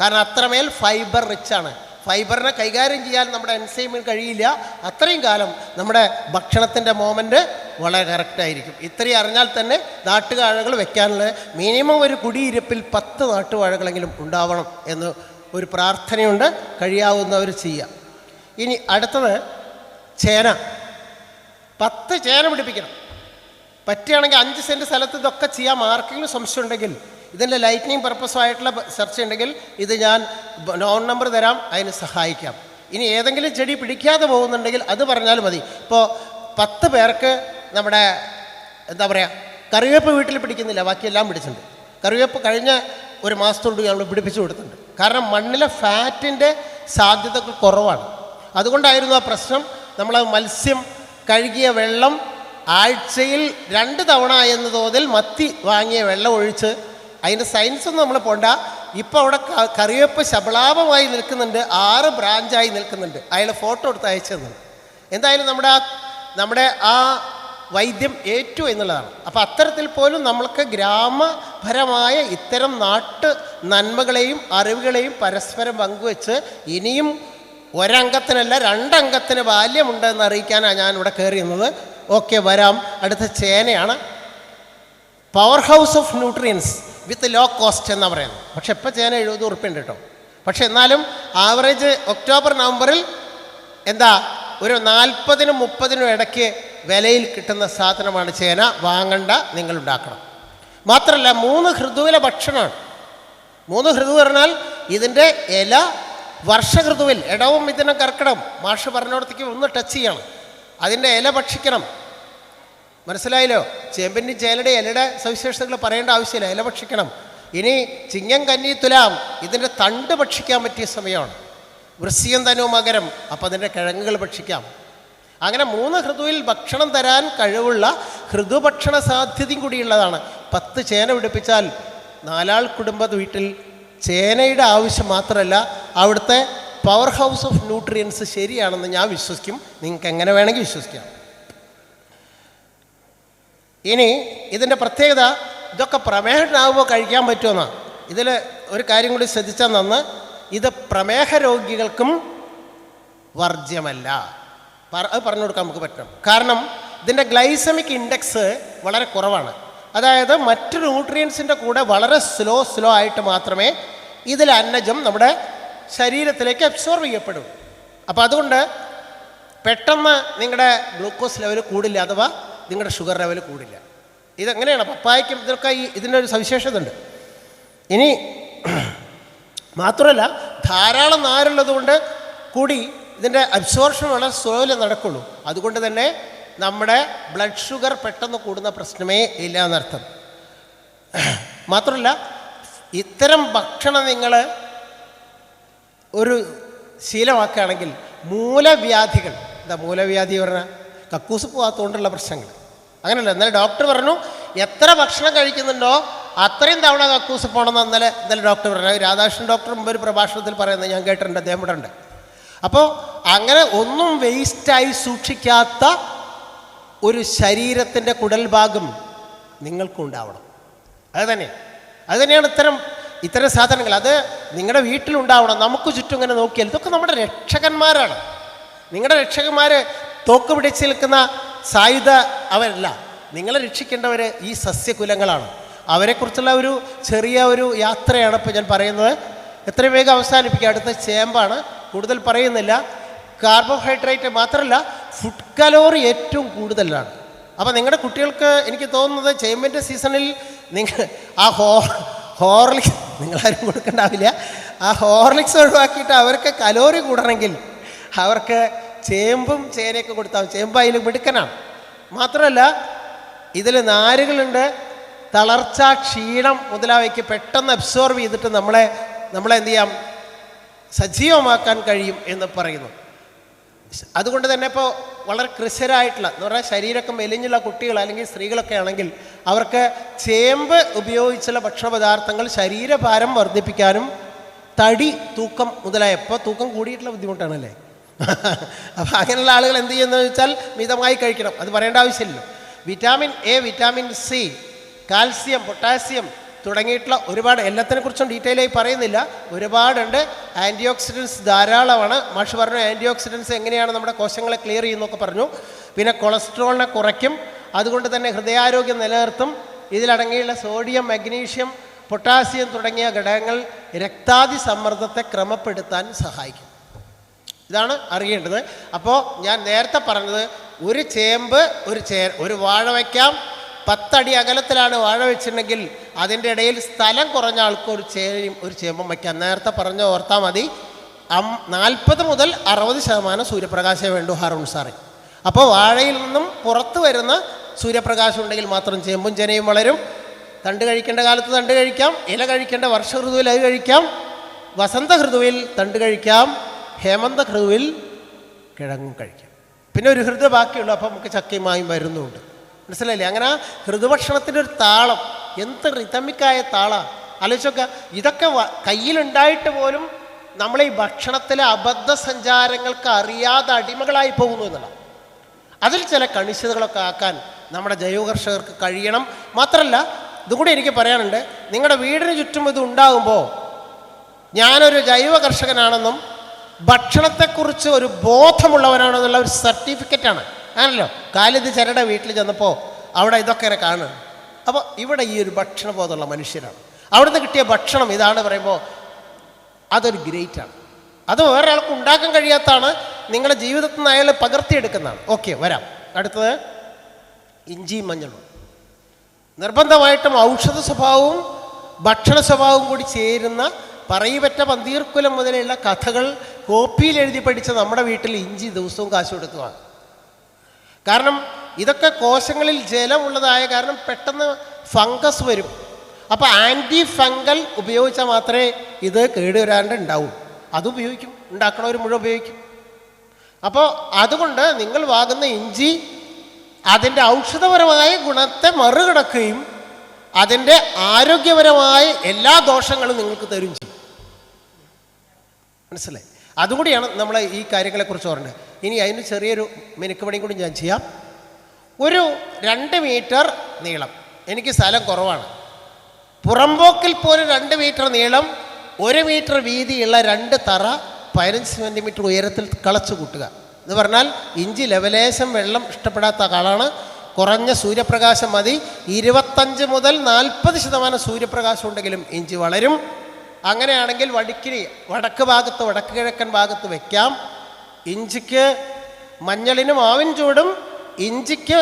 കാരണം അത്രമേൽ ഫൈബർ റിച്ചാണ്. ഫൈബറിനെ കൈകാര്യം ചെയ്യാൻ നമ്മുടെ എൻസൈമിന് കഴിയില്ല. അത്രയും കാലം നമ്മുടെ ഭക്ഷണത്തിൻ്റെ മോമെൻറ്റ് വളരെ കറക്റ്റായിരിക്കും. ഇത്രയും അറിഞ്ഞാൽ തന്നെ നാട്ടുവാഴകൾ വെക്കാനുള്ള മിനിമം ഒരു കുടിയിരുപ്പിൽ 10 നാട്ടുവാഴകളെങ്കിലും ഉണ്ടാവണം എന്ന് ഒരു പ്രാർത്ഥനയുണ്ട്. കഴിയാവുന്നവർ ചെയ്യുക. ഇനി അടുത്തത് ചേന. 10 ചേന പിടിപ്പിക്കണം. പറ്റുകയാണെങ്കിൽ 5 സെൻറ്റ് സ്ഥലത്ത് ഇതൊക്കെ ചെയ്യാൻ ആർക്കെങ്കിലും സംശയം ഉണ്ടെങ്കിൽ, ഇതിൻ്റെ ലൈറ്റ്നിങ് പർപ്പസുമായിട്ടുള്ള സെർച്ച് ഉണ്ടെങ്കിൽ ഇത് ഞാൻ നോൺ നമ്പർ തരാം, അതിന് സഹായിക്കാം. ഇനി ഏതെങ്കിലും ചെടി പിടിക്കാതെ പോകുന്നുണ്ടെങ്കിൽ അത് പറഞ്ഞാൽ മതി. ഇപ്പോൾ 10 പേർക്ക് നമ്മുടെ എന്താ പറയുക, കറിവേപ്പ് വീട്ടിൽ പിടിക്കുന്നില്ല, ബാക്കിയെല്ലാം പിടിച്ചിട്ടുണ്ട്. കറിവേപ്പ് കഴിഞ്ഞ ഒരു മാസത്തോട് നമ്മൾ പിടിപ്പിച്ചു കൊടുത്തിട്ടുണ്ട്. കാരണം മണ്ണിലെ ഫാറ്റിൻ്റെ സാധ്യതകൾ കുറവാണ്. അതുകൊണ്ടായിരുന്നു ആ പ്രശ്നം. നമ്മൾ മത്സ്യം കഴുകിയ വെള്ളം ആഴ്ചയിൽ 2 തവണ എന്ന തോതിൽ മത്തി വാങ്ങിയ വെള്ളം ഒഴിച്ച്, അതിൻ്റെ സയൻസൊന്നും നമ്മൾ പോണ്ട. ഇപ്പോൾ അവിടെ കറിവേപ്പ് ശബളാപമായി നിൽക്കുന്നുണ്ട്, 6 ബ്രാഞ്ചായി നിൽക്കുന്നുണ്ട്. അയാൾ ഫോട്ടോ എടുത്ത് അയച്ചു തന്നു. എന്തായാലും നമ്മുടെ ആ വൈദ്യം ഏറ്റു എന്നുള്ളതാണ്. അപ്പോൾ അത്തരത്തിൽ പോലും നമ്മൾക്ക് ഗ്രാമപരമായ ഇത്തരം നാട്ട് നന്മകളെയും അറിവുകളെയും പരസ്പരം പങ്കുവെച്ച് ഇനിയും ഒരംഗത്തിനല്ല 2 അംഗത്തിന് ബാല്യമുണ്ടെന്ന് അറിയിക്കാനാണ് ഞാനിവിടെ കയറിയുന്നത്. ഓക്കെ, വരാം. അടുത്ത ചേനയാണ്. Power house of nutrients with low cost എന്നാണ് പറയുന്നത്. പക്ഷെ ഇപ്പോൾ ചേന 70 ഉറുപ്പ്യുണ്ട് കേട്ടോ. പക്ഷെ എന്നാലും ആവറേജ് ഒക്ടോബർ നവംബറിൽ എന്താ ഒരു 40-നും 30-നും ഇടയ്ക്ക് വിലയിൽ കിട്ടുന്ന സാധനമാണ് ചേന. വാങ്ങണ്ട, നിങ്ങൾ ഉണ്ടാക്കണം. മാത്രമല്ല 3 ഋതുവിലെ ഭക്ഷണമാണ്. 3 ഋതു പറഞ്ഞാൽ ഇതിൻ്റെ ഇല വർഷഋതുവിൽ, ഇടവും ഇതിനെ കർക്കിടം, മാഷ് പറഞ്ഞിടത്തേക്ക് ഒന്ന് ടച്ച് ചെയ്യണം. അതിൻ്റെ ഇല ഭക്ഷിക്കണം. മനസ്സിലായല്ലോ? ചേമ്പിൻ്റെയും ചേനയുടെയും ഇലയുടെ സവിശേഷതകൾ പറയേണ്ട ആവശ്യമില്ല, ഇല ഭക്ഷിക്കണം. ഇനി ചിങ്ങം കന്നി തുലാം ഇതിൻ്റെ തണ്ട് ഭക്ഷിക്കാൻ പറ്റിയ സമയമാണ്. വൃശ്ചികം ധനു മകരം, അപ്പോൾ അതിൻ്റെ കിഴങ്ങുകൾ ഭക്ഷിക്കാം. അങ്ങനെ 3 ഋതുവിൽ ഭക്ഷണം തരാൻ കഴിവുള്ള ഋതുഭക്ഷണ സാധ്യതയും കൂടിയുള്ളതാണ്. 10 ചേന പിടിപ്പിച്ചാൽ 4 ആൾ കുടുംബ വീട്ടിൽ ചേനയുടെ ആവശ്യം മാത്രമല്ല, അവിടുത്തെ പവർ ഹൗസ് ഓഫ് ന്യൂട്രിയൻസ് ശരിയാണെന്ന് ഞാൻ വിശ്വസിക്കും. നിങ്ങൾക്ക് എങ്ങനെ വേണമെങ്കിൽ വിശ്വസിക്കാം. ഇനി ഇതിൻ്റെ പ്രത്യേകത, ഇതൊക്കെ പ്രമേഹനാകുമ്പോൾ കഴിക്കാൻ പറ്റുമെന്നാണ്. ഇതിൽ ഒരു കാര്യം കൂടി ശ്രദ്ധിച്ചാൽ നന്ന്, ഇത് പ്രമേഹ രോഗികൾക്കും വർജ്യമല്ല. അത് പറഞ്ഞു കൊടുക്കാൻ നമുക്ക് പറ്റും. കാരണം ഇതിൻ്റെ ഗ്ലൈസമിക് ഇൻഡെക്സ് വളരെ കുറവാണ്. അതായത് മറ്റു ന്യൂട്രിയൻസിൻ്റെ കൂടെ വളരെ സ്ലോ ആയിട്ട് മാത്രമേ ഇതിൽ അന്നജം നമ്മുടെ ശരീരത്തിലേക്ക് അബ്സോർവ് ചെയ്യപ്പെടും. അപ്പോൾ അതുകൊണ്ട് പെട്ടെന്ന് നിങ്ങളുടെ ഗ്ലൂക്കോസ് ലെവൽ കൂടില്ല, അഥവാ നിങ്ങളുടെ ഷുഗർ ലെവൽ കൂടില്ല. ഇതെങ്ങനെയാണ്? പപ്പായയ്ക്കും ഇതിനൊക്കെ ഇതിൻ്റെ ഒരു സവിശേഷത ഉണ്ട്. ഇനി മാത്രമല്ല ധാരാളം നാരുള്ളത് കൊണ്ട് കൂടി ഇതിൻ്റെ അബ്സോർപ്ഷൻ വളരെ സ്ലോയിൽ നടക്കുള്ളൂ. അതുകൊണ്ട് തന്നെ നമ്മുടെ ബ്ലഡ് ഷുഗർ പെട്ടെന്ന് കൂടുന്ന പ്രശ്നമേ ഇല്ല എന്നർത്ഥം. മാത്രമല്ല ഇത്തരം ഭക്ഷണം നിങ്ങൾ ഒരു ശീലമാക്കുകയാണെങ്കിൽ മൂലവ്യാധികൾ, എന്താ മൂലവ്യാധി പറഞ്ഞാൽ കക്കൂസ് പോകാത്തതുകൊണ്ടുള്ള പ്രശ്നങ്ങൾ, അങ്ങനെയല്ല. എന്നാലും ഡോക്ടർ പറഞ്ഞു എത്ര ഭക്ഷണം കഴിക്കുന്നുണ്ടോ അത്രയും തവണ കക്കൂസ് പോകണമെന്ന് ഇന്നലെ ഡോക്ടർ പറഞ്ഞു. രാധാകൃഷ്ണൻ ഡോക്ടർ മുമ്പ് ഒരു പ്രഭാഷണത്തിൽ പറയുന്നത് ഞാൻ കേട്ടിട്ടുണ്ട്, അദ്ദേഹം ഇവിടെ ഉണ്ട്. അപ്പോൾ അങ്ങനെ ഒന്നും വേസ്റ്റായി സൂക്ഷിക്കാത്ത ഒരു ശരീരത്തിൻ്റെ കുടൽ ഭാഗം നിങ്ങൾക്കും ഉണ്ടാവണം. അത് തന്നെയാണ് ഇത്തരം സാധനങ്ങൾ. അത് നിങ്ങളുടെ വീട്ടിലുണ്ടാവണം. നമുക്ക് ചുറ്റും ഇങ്ങനെ നോക്കിയാൽ ഇതൊക്കെ നമ്മുടെ രക്ഷകന്മാരാണ്. നിങ്ങളുടെ രക്ഷകന്മാർ തോക്ക് പിടിച്ച് നിൽക്കുന്ന സായുധ അവരല്ല. നിങ്ങളെ രക്ഷിക്കേണ്ടവർ ഈ സസ്യകുലങ്ങളാണ്. അവരെക്കുറിച്ചുള്ള ഒരു ചെറിയ ഒരു യാത്രയാണ് ഇപ്പോൾ ഞാൻ പറയുന്നത്. എത്രയും വേഗം അവസാനിപ്പിക്കുക. അടുത്ത ചേമ്പാണ്, കൂടുതൽ പറയുന്നില്ല. കാർബോഹൈഡ്രേറ്റ് മാത്രമല്ല ഫുഡ് കലോറി ഏറ്റവും കൂടുതലാണ്. അപ്പോൾ നിങ്ങളുടെ കുട്ടികൾക്ക് എനിക്ക് തോന്നുന്നത് ചേമ്പിൻ്റെ സീസണിൽ നിങ്ങൾ ആ ഹോർലിക്സ് നിങ്ങളാരും കൊടുക്കണ്ടാവില്ല. ആ ഹോർലിക്സ് ഒഴിവാക്കിയിട്ട് അവർക്ക് കലോറി കൂടണമെങ്കിൽ അവർക്ക് ചേമ്പും ചേനയൊക്കെ കൊടുത്താൽ ചേമ്പ് അതിൽ മിടുക്കനാണ്. മാത്രമല്ല ഇതിൽ നാരുകളുണ്ട്. തളർച്ച, ക്ഷീണം മുതലായവയ്ക്ക് പെട്ടെന്ന് അബ്സോർവ് ചെയ്തിട്ട് നമ്മളെ എന്ത് ചെയ്യാം, സജീവമാക്കാൻ കഴിയും എന്ന് പറയുന്നു. അതുകൊണ്ട് തന്നെ ഇപ്പോൾ വളരെ കൃശരായിട്ടുള്ള എന്ന് പറഞ്ഞാൽ ശരീരമൊക്കെ മെലിഞ്ഞുള്ള കുട്ടികൾ അല്ലെങ്കിൽ സ്ത്രീകളൊക്കെ ആണെങ്കിൽ അവർക്ക് ചേമ്പ് ഉപയോഗിച്ചുള്ള ഭക്ഷണപദാർത്ഥങ്ങൾ ശരീരഭാരം വർദ്ധിപ്പിക്കാനും തടി, തൂക്കം മുതലായപ്പോൾ തൂക്കം കൂടിയിട്ടുള്ള ബുദ്ധിമുട്ടാണല്ലേ. അപ്പം അങ്ങനെയുള്ള ആളുകൾ എന്ത് ചെയ്യുന്നതെന്ന് വെച്ചാൽ മിതമായി കഴിക്കണം, അത് പറയേണ്ട ആവശ്യമില്ലല്ലോ. Vitamin A, vitamin C, calcium, potassium തുടങ്ങിയിട്ടുള്ള ഒരുപാട്, എല്ലാത്തിനെ കുറിച്ചും ഡീറ്റെയിൽ ആയി പറയുന്നില്ല, ഒരുപാടുണ്ട്. ആൻറ്റി ഓക്സിഡൻസ് ധാരാളമാണ്. മാഷ് പറഞ്ഞു ആൻറ്റി ഓക്സിഡൻസ് എങ്ങനെയാണ് നമ്മുടെ കോശങ്ങളെ ക്ലിയർ ചെയ്യുന്നൊക്കെ പറഞ്ഞു. പിന്നെ കൊളസ്ട്രോളിനെ കുറയ്ക്കും, അതുകൊണ്ട് തന്നെ ഹൃദയാരോഗ്യം നിലനിർത്തും. ഇതിലടങ്ങിയുള്ള സോഡിയം, മഗ്നീഷ്യം, പൊട്ടാസ്യം തുടങ്ങിയ ഘടകങ്ങൾ രക്താതി സമ്മർദ്ദത്തെ ക്രമപ്പെടുത്താൻ സഹായിക്കും. ഇതാണ് അറിയേണ്ടത്. അപ്പോൾ ഞാൻ നേരത്തെ പറഞ്ഞത്, ഒരു ചേമ്പ്, ഒരു വാഴ വയ്ക്കാം. 10 അടി അകലത്തിലാണ് വാഴ വെച്ചിട്ടുണ്ടെങ്കിൽ അതിൻ്റെ ഇടയിൽ സ്ഥലം കുറഞ്ഞ ആൾക്ക് ഒരു ചേമ്പും വയ്ക്കാം. നേരത്തെ പറഞ്ഞ ഓർത്താൽ മതി. 40 മുതൽ 60% സൂര്യപ്രകാശമേ വേണ്ടൂ ഹാറൂൺ സാറേ. അപ്പോൾ വാഴയിൽ നിന്നും പുറത്ത് വരുന്ന സൂര്യപ്രകാശം ഉണ്ടെങ്കിൽ മാത്രം ചേമ്പും ചേനയും വളരും. തണ്ട് കഴിക്കേണ്ട കാലത്ത് തണ്ട് കഴിക്കാം, ഇല കഴിക്കേണ്ട വർഷ ഋതുവിൽ അത് കഴിക്കാം, വസന്ത ഋതുവിൽ തണ്ട് കഴിക്കാം, ഹേമന്ത ഋതുവിൽ കിഴങ്ങും കഴിക്കാം. പിന്നെ ഒരു ഋതു ബാക്കിയുള്ളൂ, അപ്പോൾ നമുക്ക് ചക്കയുമായും വരുന്നുണ്ട്. മനസ്സിലായില്ലേ? അങ്ങനെ ഋതുഭക്ഷണത്തിൻ്റെ ഒരു താളം, എന്ത് റിതമിക്കായ താളമാണ് ആലോചിച്ചൊക്കെ. ഇതൊക്കെ കയ്യിലുണ്ടായിട്ട് പോലും നമ്മളെ ഈ ഭക്ഷണത്തിലെ അബദ്ധ സഞ്ചാരങ്ങൾക്ക് അറിയാതെ അടിമകളായി പോകുന്നു എന്നുള്ള, അതിൽ ചില കണിശതകളൊക്കെ ആക്കാൻ നമ്മുടെ ജൈവ കർഷകർക്ക് കഴിയണം. മാത്രമല്ല, ഇതുകൂടി എനിക്ക് പറയാനുണ്ട്, നിങ്ങളുടെ വീടിന് ചുറ്റും ഇത് ഉണ്ടാകുമ്പോൾ ഞാനൊരു ജൈവ കർഷകനാണെന്നും ഭക്ഷണത്തെക്കുറിച്ച് ഒരു ബോധമുള്ളവനാണെന്നുള്ള ഒരു സർട്ടിഫിക്കറ്റാണ്. ആണല്ലോ. കാലിത് ചരടെ വീട്ടിൽ ചെന്നപ്പോൾ അവിടെ ഇതൊക്കെ ഇങ്ങനെ കാണുക. അപ്പോൾ ഇവിടെ ഈ ഒരു ഭക്ഷണബോധമുള്ള മനുഷ്യരാണ്. അവിടുന്ന് കിട്ടിയ ഭക്ഷണം ഇതാണ് പറയുമ്പോൾ അതൊരു ഗ്രേറ്റാണ്. അത് വേറൊരാൾക്ക് ഉണ്ടാക്കാൻ കഴിയാത്തതാണ്, നിങ്ങളുടെ ജീവിതത്തിൽ നിന്ന് അയാൾ പകർത്തിയെടുക്കുന്നതാണ്. ഓക്കെ, വരാം. അടുത്തത് ഇഞ്ചിയും മഞ്ഞളും. നിർബന്ധമായിട്ടും ഔഷധ സ്വഭാവവും ഭക്ഷണ സ്വഭാവവും കൂടി ചേരുന്ന പറയിപെറ്റ പന്തീർക്കുലം മുതലുള്ള കഥകൾ കോപ്പിയിൽ എഴുതി പഠിച്ച നമ്മുടെ വീട്ടിൽ ഇഞ്ചി ദിവസവും കാശ് കൊടുത്തതാണ്. കാരണം ഇതൊക്കെ കോശങ്ങളിൽ ജലമുള്ളതായ കാരണം പെട്ടെന്ന് ഫംഗസ് വരും. അപ്പോൾ ആൻറ്റി ഫംഗൽ ഉപയോഗിച്ചാൽ മാത്രമേ ഇത് കേടുവരാണ്ട് ഉണ്ടാവൂ. അതുപയോഗിക്കും, ഉണ്ടാക്കണവർ മുഴുവൻ ഉപയോഗിക്കും. അപ്പോൾ അതുകൊണ്ട് നിങ്ങൾ വാങ്ങുന്ന ഇഞ്ചി അതിൻ്റെ ഔഷധപരമായ ഗുണത്തെ മറികടക്കുകയും അതിൻ്റെ ആരോഗ്യപരമായ എല്ലാ ദോഷങ്ങളും നിങ്ങൾക്ക് തരും ചെയ്യും. മനസ്സിലായി? അതുകൂടിയാണ് നമ്മൾ ഈ കാര്യങ്ങളെക്കുറിച്ച് പറഞ്ഞത്. ഇനി അതിന് ചെറിയൊരു മിനുക്കുപണിയും കൂടി ഞാൻ ചെയ്യാം. ഒരു 2 മീറ്റർ നീളം, എനിക്ക് സ്ഥലം കുറവാണ്, പുറമ്പോക്കിൽ പോലും 2 മീറ്റർ നീളം, 1 മീറ്റർ വീതിയുള്ള 2 തറ 15 സെൻറ്റിമീറ്റർ ഉയരത്തിൽ കളച്ചു കൂട്ടുക എന്ന് പറഞ്ഞാൽ, ഇഞ്ചി ലവലേശം വെള്ളം ഇഷ്ടപ്പെടാത്ത ആളാണ്, കുറഞ്ഞ സൂര്യപ്രകാശം മതി. 25 മുതൽ 40% സൂര്യപ്രകാശം ഉണ്ടെങ്കിലും ഇഞ്ചി വളരും. അങ്ങനെയാണെങ്കിൽ വടക്ക് ഭാഗത്ത്, വടക്ക് കിഴക്കൻ ഭാഗത്ത് വയ്ക്കാം. ഇഞ്ചിക്ക് മഞ്ഞളിന് മാവിൻ ചൂടും ഇഞ്ചിക്ക്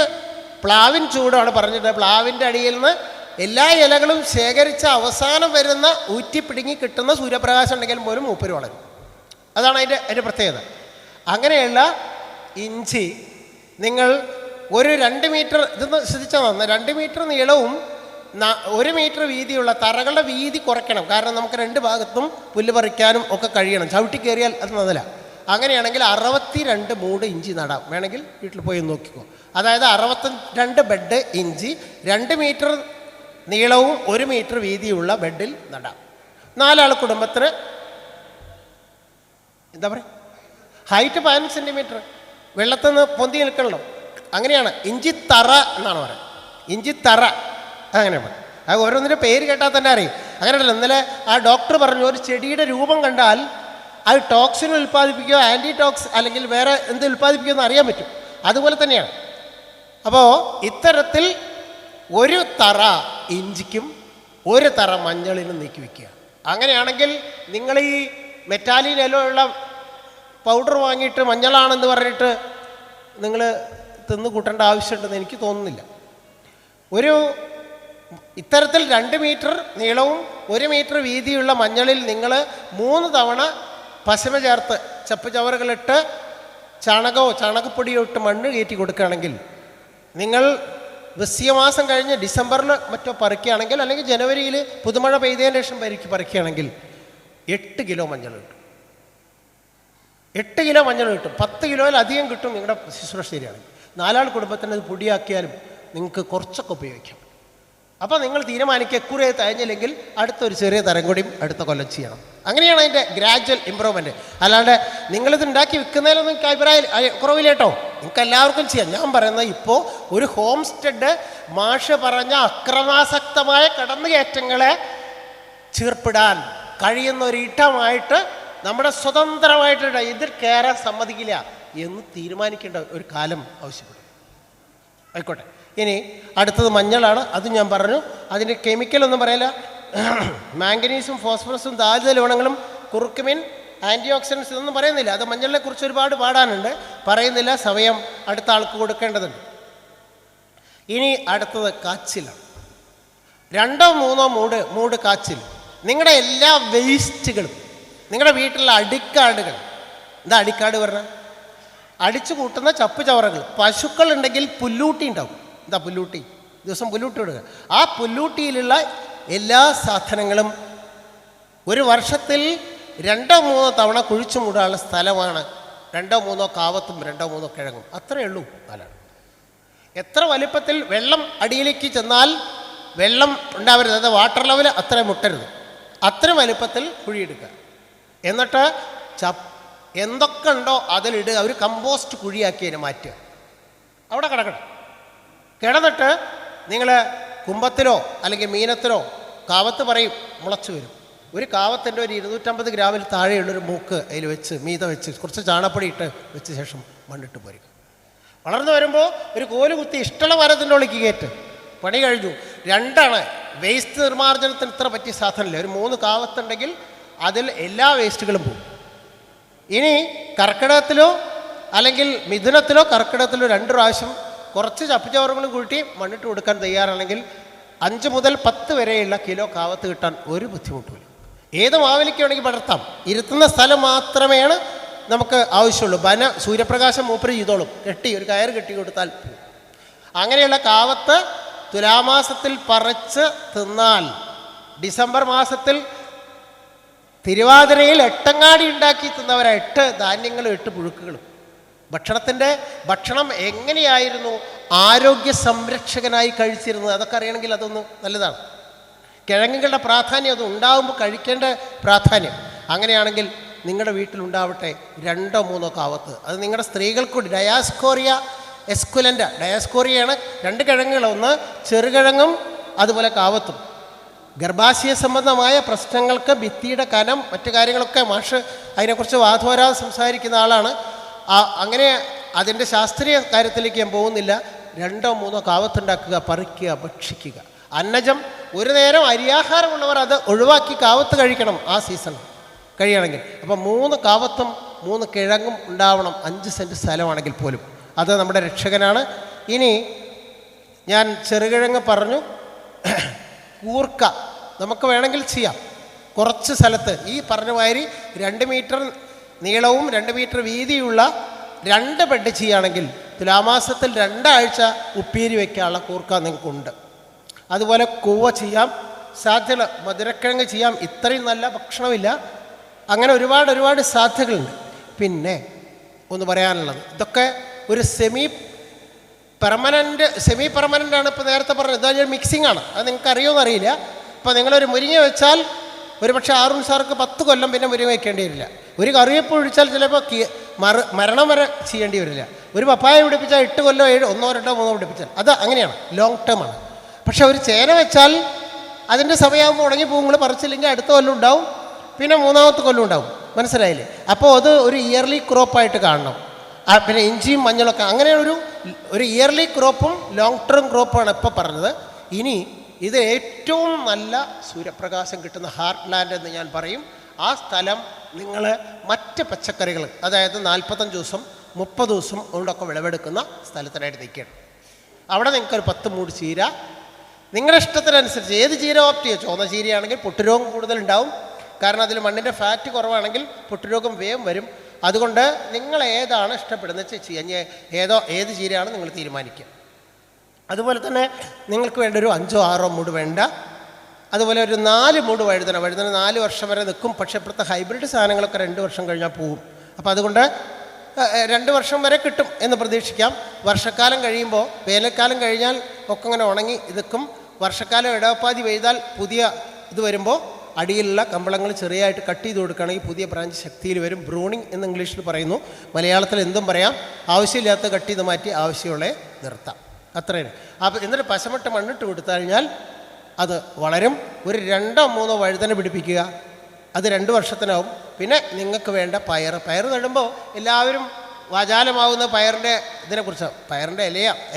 പ്ലാവിൻ ചൂടുമാണ് പറഞ്ഞിട്ട്. പ്ലാവിൻ്റെ അടിയിൽ നിന്ന് എല്ലാ ഇലകളും ശേഖരിച്ച അവസാനം വരുന്ന ഊറ്റിപ്പിടുങ്ങി കിട്ടുന്ന സൂര്യപ്രകാശം ഉണ്ടെങ്കിലും പോലും മൂപ്പര് വളരും. അതാണ് അതിൻ്റെ പ്രത്യേകത. അങ്ങനെയുള്ള ഇഞ്ചി നിങ്ങൾ ഒരു 2 മീറ്റർ, ഇതൊന്ന് ശ്രദ്ധിച്ചാൽ നന്ന്, 2 മീറ്റർ നീളവും 1 മീറ്റർ വീതിയുള്ള തറകളുടെ വീതി കുറയ്ക്കണം. കാരണം നമുക്ക് 2 ഭാഗത്തും പുല്ല് പറിക്കാനും ഒക്കെ കഴിയണം. ചവിട്ടി കയറിയാൽ അത് നന്നല്ല. അങ്ങനെയാണെങ്കിൽ 62 മൂട് ഇഞ്ചി നടാം. വേണമെങ്കിൽ വീട്ടിൽ പോയി നോക്കിക്കോ. അതായത് 62 ബെഡ് ഇഞ്ചി 2 മീറ്റർ നീളവും 1 മീറ്റർ വീതിയുള്ള ബെഡിൽ നടാം. 4 ആൾ കുടുംബത്തിന് എന്താ പറയുക, ഹൈറ്റ് 15 സെൻറ്റിമീറ്റർ, വെള്ളത്തിൽ നിന്ന് പൊന്തി നിൽക്കണല്ലോ. അങ്ങനെയാണ് ഇഞ്ചി തറ എന്നാണ് പറയുന്നത്. ഇഞ്ചി തറ അങ്ങനെ പറയും. അത് ഓരോന്നിൻ്റെ പേര് കേട്ടാൽ തന്നെ അറിയും. അങ്ങനെയല്ല, ഇന്നലെ ആ ഡോക്ടർ പറഞ്ഞു, ഒരു ചെടിയുടെ രൂപം കണ്ടാൽ അത് ടോക്സിൻ ഉൽപ്പാദിപ്പിക്കുകയോ ആൻറ്റി ടോക്സ് അല്ലെങ്കിൽ വേറെ എന്ത് ഉൽപ്പാദിപ്പിക്കുകയോ എന്ന് അറിയാൻ പറ്റും. അതുപോലെ തന്നെയാണ്. അപ്പോൾ ഇത്തരത്തിൽ 1 തറ ഇഞ്ചിക്കും 1 തറ മഞ്ഞളിനും നീക്കി വയ്ക്കുക. അങ്ങനെയാണെങ്കിൽ നിങ്ങൾ ഈ മെറ്റാലിൻ എല്ലുള്ള പൗഡർ വാങ്ങിയിട്ട് മഞ്ഞളാണെന്ന് പറഞ്ഞിട്ട് നിങ്ങൾ തിന്നു കൂട്ടേണ്ട ആവശ്യമുണ്ടെന്ന് എനിക്ക് തോന്നുന്നില്ല. ഇത്തരത്തിൽ 2 മീറ്റർ നീളവും 1 മീറ്റർ വീതിയുള്ള മഞ്ഞളിൽ നിങ്ങൾ 3 തവണ പശമ ചേർത്ത് ചപ്പ് ചവറുകളിട്ട് ചാണകപ്പൊടിയോ ഇട്ട് മണ്ണ് കയറ്റി കൊടുക്കുകയാണെങ്കിൽ, നിങ്ങൾ വൃശ്ചികമാസം കഴിഞ്ഞ് ഡിസംബറിൽ മറ്റോ പറിക്കുകയാണെങ്കിൽ, അല്ലെങ്കിൽ ജനുവരിയിൽ പുതുമഴ പെയ്തതിന് ശേഷം പറിക്കുകയാണെങ്കിൽ 8 കിലോ മഞ്ഞൾ കിട്ടും. 8 കിലോ മഞ്ഞൾ കിട്ടും. 10 കിലോയിലധികം കിട്ടും നിങ്ങളുടെ ശുശ്രൂഷ ശരിയാണെങ്കിൽ. 4 ആൾ കുടുംബത്തിന് അത് പൊടിയാക്കിയാലും നിങ്ങൾക്ക് കുറച്ചൊക്കെ ഉപയോഗിക്കാം. അപ്പോൾ നിങ്ങൾ തീരുമാനിക്കുക എക്കുറേ തഴഞ്ഞില്ലെങ്കിൽ അടുത്തൊരു ചെറിയ തരം കൂടിയും അടുത്ത കൊല്ലം ചെയ്യണം. അങ്ങനെയാണ് അതിൻ്റെ ഗ്രാജുവൽ ഇമ്പ്രൂവ്മെൻറ്റ്. അല്ലാണ്ട് നിങ്ങളിത് ഉണ്ടാക്കി വിൽക്കുന്നതിലൊന്നും എനിക്ക് അഭിപ്രായം കുറവില്ല കേട്ടോ. നിങ്ങൾക്ക് എല്ലാവർക്കും ചെയ്യാം. ഞാൻ പറയുന്നത് ഇപ്പോൾ ഒരു ഹോം സ്റ്റെഡ് മാഷ് പറഞ്ഞ അക്രമാസക്തമായ കടന്നുകയറ്റങ്ങളെ ചീർപ്പിടാൻ കഴിയുന്ന ഒരു ഇടമായിട്ട് നമ്മുടെ സ്വതന്ത്രമായിട്ട് ഇതിൽ കയറാൻ സമ്മതിക്കില്ല എന്ന് തീരുമാനിക്കേണ്ട ഒരു കാലം ആവശ്യപ്പെടും. ആയിക്കോട്ടെ. ഇനി അടുത്തത് മഞ്ഞളാണ്. അത് ഞാൻ പറഞ്ഞു. അതിൻ്റെ കെമിക്കലൊന്നും പറയില്ല. മാംഗനീസും ഫോസ്ഫറസും ധാതു ലവണങ്ങളും കുറുക്കുമിൻ ആൻറ്റി ഓക്സിഡൻസ് ഇതൊന്നും പറയുന്നില്ല. അത് മഞ്ഞളിനെ കുറിച്ച് ഒരുപാട് പാടാനുണ്ട്, പറയുന്നില്ല. സമയം അടുത്ത ആൾക്ക് കൊടുക്കേണ്ടതുണ്ട്. ഇനി അടുത്തത് കാച്ചിലാണ്. 2-3 മൂട് കാച്ചിൽ. നിങ്ങളുടെ എല്ലാ വേസ്റ്റുകളും, നിങ്ങളുടെ വീട്ടിലുള്ള അടിക്കാടുകൾ, എന്താ അടിക്കാട് പറഞ്ഞാൽ അടിച്ചു കൂട്ടുന്ന ചപ്പ് ചവറകൾ. പശുക്കളുണ്ടെങ്കിൽ പുല്ലൂട്ടി ഉണ്ടാവും. എന്താ പുല്ലൂട്ടി? ദിവസം പുല്ലൂട്ടി ഇടുക. ആ പുല്ലൂട്ടിയിലുള്ള എല്ലാ സാധനങ്ങളും ഒരു വർഷത്തിൽ 2-3 തവണ കുഴിച്ചു മൂടാനുള്ള സ്ഥലമാണ്. 2-3 കാവത്തും 2-3 കിഴങ്ങും, അത്രയേ ഉള്ളൂ സ്ഥലം. എത്ര വലിപ്പത്തിൽ വെള്ളം അടിയിലേക്ക് ചെന്നാൽ വെള്ളം ഉണ്ടാവരുത്, അത് വാട്ടർ ലെവൽ അത്ര മുട്ടരുത്, അത്ര വലിപ്പത്തിൽ കുഴിയെടുക്കുക. എന്നിട്ട് എന്തൊക്കെ ഉണ്ടോ അതിലിടുക. ഒരു കമ്പോസ്റ്റ് കുഴിയാക്കി അതിനെ മാറ്റുക. അവിടെ കിടക്കണം. കിടന്നിട്ട് നിങ്ങൾ കുമ്പത്തിലോ അല്ലെങ്കിൽ മീനത്തിലോ കാവത്ത് പറയും മുളച്ചു വരും. ഒരു കാവത്തിൻ്റെ ഒരു 250 ഗ്രാമിൽ താഴെയുള്ളൊരു മൂക്ക് അതിൽ വെച്ച് മീത വെച്ച് കുറച്ച് ചാണപ്പൊടി ഇട്ട് വെച്ച ശേഷം മണ്ണിട്ട് പോരുക. വളർന്നു വരുമ്പോൾ ഒരു കോല് കുത്തി ഇഷ്ടമുള്ള മരത്തിൻ്റെ ഉള്ളിലേക്ക് കയറ്റ്. പണി കഴിഞ്ഞു. 2 വേസ്റ്റ് നിർമ്മാർജ്ജനത്തിന് ഇത്ര പറ്റിയ സാധനമില്ല. ഒരു 3 കാവത്തുണ്ടെങ്കിൽ അതിൽ എല്ലാ വേസ്റ്റുകളും പോകും. ഇനി കർക്കിടകത്തിലോ അല്ലെങ്കിൽ മിഥുനത്തിലോ കർക്കിടകത്തിലോ 2 പ്രാവശ്യം കുറച്ച് ചപ്പിച്ചവറുകളും കൂട്ടി മണ്ണിട്ട് കൊടുക്കാൻ തയ്യാറാണെങ്കിൽ 5 മുതൽ 10 വരെയുള്ള കിലോ കാവത്ത് കിട്ടാൻ ഒരു ബുദ്ധിമുട്ടുമില്ല. ഏത് മാവിലേക്കാണെങ്കിൽ പടർത്താം. ഇരുത്തുന്ന സ്ഥലം മാത്രമേയാണ് നമുക്ക് ആവശ്യമുള്ളൂ. സൂര്യപ്രകാശം മൂപ്പര് ചെയ്തോളും. ഒരു കയറ് കെട്ടി കൊടുത്താൽ അങ്ങനെയുള്ള കാവത്ത് തുലാമാസത്തിൽ പറിച്ച് തിന്നാൽ ഡിസംബർ മാസത്തിൽ തിരുവാതിരയിൽ 8 അങ്ങാടി ഉണ്ടാക്കി തിന്നവരാ. 8 ധാന്യങ്ങളും 8 പുഴുക്കുകളും. ഭക്ഷണം എങ്ങനെയായിരുന്നു ആരോഗ്യ സംരക്ഷകനായി കഴിച്ചിരുന്നത് അതൊക്കെ അറിയണമെങ്കിൽ അതൊന്ന് നല്ലതാണ്. കിഴങ്ങുകളുടെ പ്രാധാന്യം അത് ഉണ്ടാകുമ്പോൾ കഴിക്കേണ്ട പ്രാധാന്യം. അങ്ങനെയാണെങ്കിൽ നിങ്ങളുടെ വീട്ടിലുണ്ടാവട്ടെ 2-3 കാവത്ത്. അത് നിങ്ങളുടെ സ്ത്രീകൾക്കൂടി. ഡയാസ്കോറിയ എസ്കുലൻ്റ ഡയാസ്കോറിയയാണ് 2 കിഴങ്ങുകൾ. ഒന്ന് ചെറുകിഴങ്ങും അതുപോലെ കാവത്തും. ഗർഭാശയ സംബന്ധമായ പ്രശ്നങ്ങൾക്ക് ഭിത്തിയുടെ കനം മറ്റു കാര്യങ്ങളൊക്കെ മാഷ് അതിനെക്കുറിച്ച് വാദോരാതെ സംസാരിക്കുന്ന ആളാണ്. അങ്ങനെ അതിൻ്റെ ശാസ്ത്രീയ കാര്യത്തിലേക്ക് ഞാൻ പോകുന്നില്ല. 2-3 കാവത്തുണ്ടാക്കുക, പറിക്കുക, ഭക്ഷിക്കുക. അന്നജം ഒരു നേരം അരിയാഹാരമുള്ളവർ അത് ഒഴിവാക്കി കാവത്ത് കഴിക്കണം ആ സീസൺ കഴിയണമെങ്കിൽ. അപ്പം 3 കാവത്തും 3 കിഴങ്ങും ഉണ്ടാവണം. 5 സെൻറ്റ് സ്ഥലമാണെങ്കിൽ പോലും അത് നമ്മുടെ രക്ഷകനാണ്. ഇനി ഞാൻ ചെറുകിഴങ്ങ് പറഞ്ഞു. കൂർക്ക നമുക്ക് വേണമെങ്കിൽ ചെയ്യാം. കുറച്ച് സ്ഥലത്ത് ഈ പറഞ്ഞ മാതിരി 2 മീറ്റർ നീളവും 2 മീറ്റർ വീതിയുള്ള 2 ബെഡ് ചെയ്യുകയാണെങ്കിൽ തുലാമാസത്തിൽ 2 ആഴ്ച ഉപ്പേരി വയ്ക്കാനുള്ള കൂർക്ക നിങ്ങൾക്കുണ്ട്. അതുപോലെ കൂവ ചെയ്യാം, സാധ്യത മധുരക്കിഴങ്ങ് ചെയ്യാം. ഇത്രയും നല്ല ഭക്ഷണമില്ല. അങ്ങനെ ഒരുപാട് സാധ്യതകളുണ്ട്. പിന്നെ ഒന്ന് പറയാനുള്ളത്, ഇതൊക്കെ ഒരു സെമി പെർമനൻ്റ് ആണ്. ഇപ്പോൾ നേരത്തെ പറഞ്ഞത് ഇതൊരു മിക്സിംഗ് ആണ്. അത് നിങ്ങൾക്ക് അറിയുമെന്ന് അറിയില്ല. ഇപ്പോൾ നിങ്ങളൊരു മുരിങ്ങ വെച്ചാൽ ഒരു പക്ഷേ ആറും സാർക്ക് 10 കൊല്ലം പിന്നെ മുരിങ്ങ വയ്ക്കേണ്ടി വരില്ല. ഒരു കറിവേപ്പ് ഒഴിച്ചാൽ ചിലപ്പോൾ മരണം വരെ ചെയ്യേണ്ടി വരില്ല. ഒരു പപ്പായ പിടിപ്പിച്ചാൽ 8 കൊല്ലം 1, 2, 3 പിടിപ്പിച്ചാൽ അത് അങ്ങനെയാണ്, ലോങ് ടേം ആണ്. പക്ഷെ ഒരു ചേന വെച്ചാൽ അതിൻ്റെ സമയമാകുമ്പോൾ ഉണങ്ങി പോകുമ്പോൾ പറിച്ചില്ലെങ്കിൽ അടുത്ത കൊല്ലം ഉണ്ടാവും, പിന്നെ 3ാമത്തെ കൊല്ലം ഉണ്ടാവും. മനസ്സിലായില്ലേ? അപ്പോൾ അത് ഒരു ഇയർലി ക്രോപ്പായിട്ട് കാണണം. പിന്നെ ഇഞ്ചിയും മഞ്ഞളൊക്കെ അങ്ങനെ ഒരു ഇയർലി ക്രോപ്പും ലോങ് ടേം ക്രോപ്പാണ് ഇപ്പോൾ പറഞ്ഞത്. ഇനി ഇത് ഏറ്റവും നല്ല സൂര്യപ്രകാശം കിട്ടുന്ന ഹാർട്ട് ലാൻഡ് എന്ന് ഞാൻ പറയും. ആ സ്ഥലം നിങ്ങൾ മറ്റ് പച്ചക്കറികൾ, അതായത് 45 ദിവസം 30 ദിവസം കൊണ്ടൊക്കെ വിളവെടുക്കുന്ന സ്ഥലത്തിനായിട്ട് നിൽക്കണം. അവിടെ നിങ്ങൾക്കൊരു 10 മൂട് ചീര നിങ്ങളുടെ ഇഷ്ടത്തിനനുസരിച്ച് ഏത് ചീര ഓപ്റ്റ് ചെയ്യുക. ചുവന്ന ചീരയാണെങ്കിൽ പൊട്ടുരോഗം കൂടുതലുണ്ടാവും. കാരണം അതിൽ മണ്ണിൻ്റെ ഫാറ്റ് കുറവാണെങ്കിൽ പൊട്ടുരോഗം വേഗം വരും. അതുകൊണ്ട് നിങ്ങൾ ഏതാണ് ഇഷ്ടപ്പെടുന്നത് ചെയ്യാൻ ഏത് ചീരയാണ് നിങ്ങൾ തീരുമാനിക്കുക. അതുപോലെ തന്നെ നിങ്ങൾക്ക് വേണ്ട ഒരു 5-6 മൂട് വേണ്ട. അതുപോലെ ഒരു 4 മൂട് വഴുതന 4 വർഷം വരെ നിൽക്കും. പക്ഷേ ഇപ്പോഴത്തെ ഹൈബ്രിഡ് സാധനങ്ങളൊക്കെ 2 വർഷം കഴിഞ്ഞാൽ പോവും. അപ്പോൾ അതുകൊണ്ട് 2 വർഷം വരെ കിട്ടും എന്ന് പ്രതീക്ഷിക്കാം. വർഷക്കാലം കഴിയുമ്പോൾ വേനൽക്കാലം കഴിഞ്ഞാൽ ഒക്കെ ഇങ്ങനെ ഉണങ്ങി നിൽക്കും. വർഷക്കാലം ഇടവപ്പാതി പെയ്താൽ പുതിയ ഇത് വരുമ്പോൾ അടിയിലുള്ള കമ്പളങ്ങൾ ചെറിയായിട്ട് കട്ട് ചെയ്ത് കൊടുക്കുകയാണെങ്കിൽ പുതിയ ബ്രാഞ്ച് ശക്തിയിൽ വരും. ബ്രൂണിങ് എന്ന് ഇംഗ്ലീഷിൽ പറയുന്നു, മലയാളത്തിൽ എന്തും പറയാം. ആവശ്യമില്ലാത്ത കട്ട് ചെയ്ത് മാറ്റി ആവശ്യമുള്ള നിർത്താം, അത്രയും. അപ്പോൾ എന്നിട്ട് പശമട്ട മണ്ണിട്ട് കൊടുത്തു കഴിഞ്ഞാൽ അത് വളരും. ഒരു 2-3 വഴുതന പിടിപ്പിക്കുക, അത് 2 വർഷത്തിനാവും. പിന്നെ നിങ്ങൾക്ക് വേണ്ട പയർ നടുമ്പോൾ എല്ലാവരും വാചാലമാവുന്ന പയറിൻ്റെ ഇതിനെക്കുറിച്ചാണ്. പയറിൻ്റെ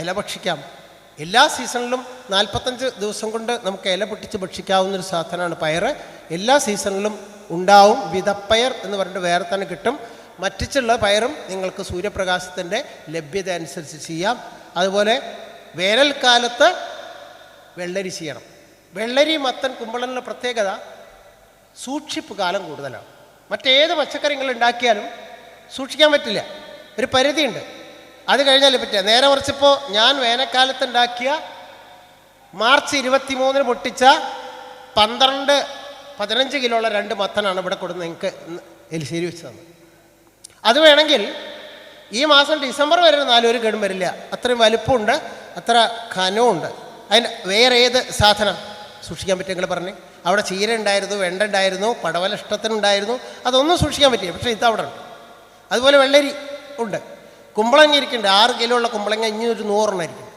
ഇല ഭക്ഷിക്കാം. എല്ലാ സീസണിലും 45 ദിവസം കൊണ്ട് നമുക്ക് ഇല പൊട്ടിച്ച് ഭക്ഷിക്കാവുന്നൊരു സാധനമാണ് പയർ. എല്ലാ സീസണിലും ഉണ്ടാവും. വിതപ്പയർ എന്ന് പറഞ്ഞിട്ട് വേറെ തന്നെ കിട്ടും. മറ്റിച്ചുള്ള പയറും നിങ്ങൾക്ക് സൂര്യപ്രകാശത്തിൻ്റെ ലഭ്യത അനുസരിച്ച് ചെയ്യാം. അതുപോലെ വേനൽക്കാലത്ത് വെള്ളരി ചെയ്യണം. വെള്ളരി, മത്തൻ, കുമ്പളനുള്ള പ്രത്യേകത സൂക്ഷിപ്പ് കാലം കൂടുതലാണ്. മറ്റേത് പച്ചക്കറികൾ ഉണ്ടാക്കിയാലും സൂക്ഷിക്കാൻ പറ്റില്ല, ഒരു പരിധിയുണ്ട്. അത് കഴിഞ്ഞാൽ പറ്റുക. നേരെ മറിച്ചിപ്പോൾ ഞാൻ വേനൽക്കാലത്ത് ഉണ്ടാക്കിയ മാർച്ച് 23 പൊട്ടിച്ച 12-15 കിലോ ഉള്ള 2 മത്തനാണ് ഇവിടെ കൊടുത്ത് നിങ്ങൾക്ക് എലിശ്ശേരി വെച്ച് തന്നത്. അത് വേണമെങ്കിൽ ഈ മാസം ഡിസംബർ വരെ 4 കേടും വരില്ല. അത്രയും വലുപ്പമുണ്ട്, അത്ര ഖനവുമുണ്ട്. അതിന് വേറെ ഏത് സാധനം സൂക്ഷിക്കാൻ പറ്റുമെങ്കിൽ പറഞ്ഞേ. അവിടെ ചീര ഉണ്ടായിരുന്നു, വെണ്ട ഉണ്ടായിരുന്നു, പടവല ഇഷ്ടത്തിനുണ്ടായിരുന്നു, അതൊന്നും സൂക്ഷിക്കാൻ പറ്റില്ല. പക്ഷേ ഇതവിടെ ഉണ്ട്. അതുപോലെ വെള്ളരി ഉണ്ട്, കുമ്പളങ്ങ ഇരിക്കുന്നുണ്ട്. 6 കിലോ ഉള്ള കുമ്പളങ്ങ ഇനി ഒരു 100 ആയിരിക്കും.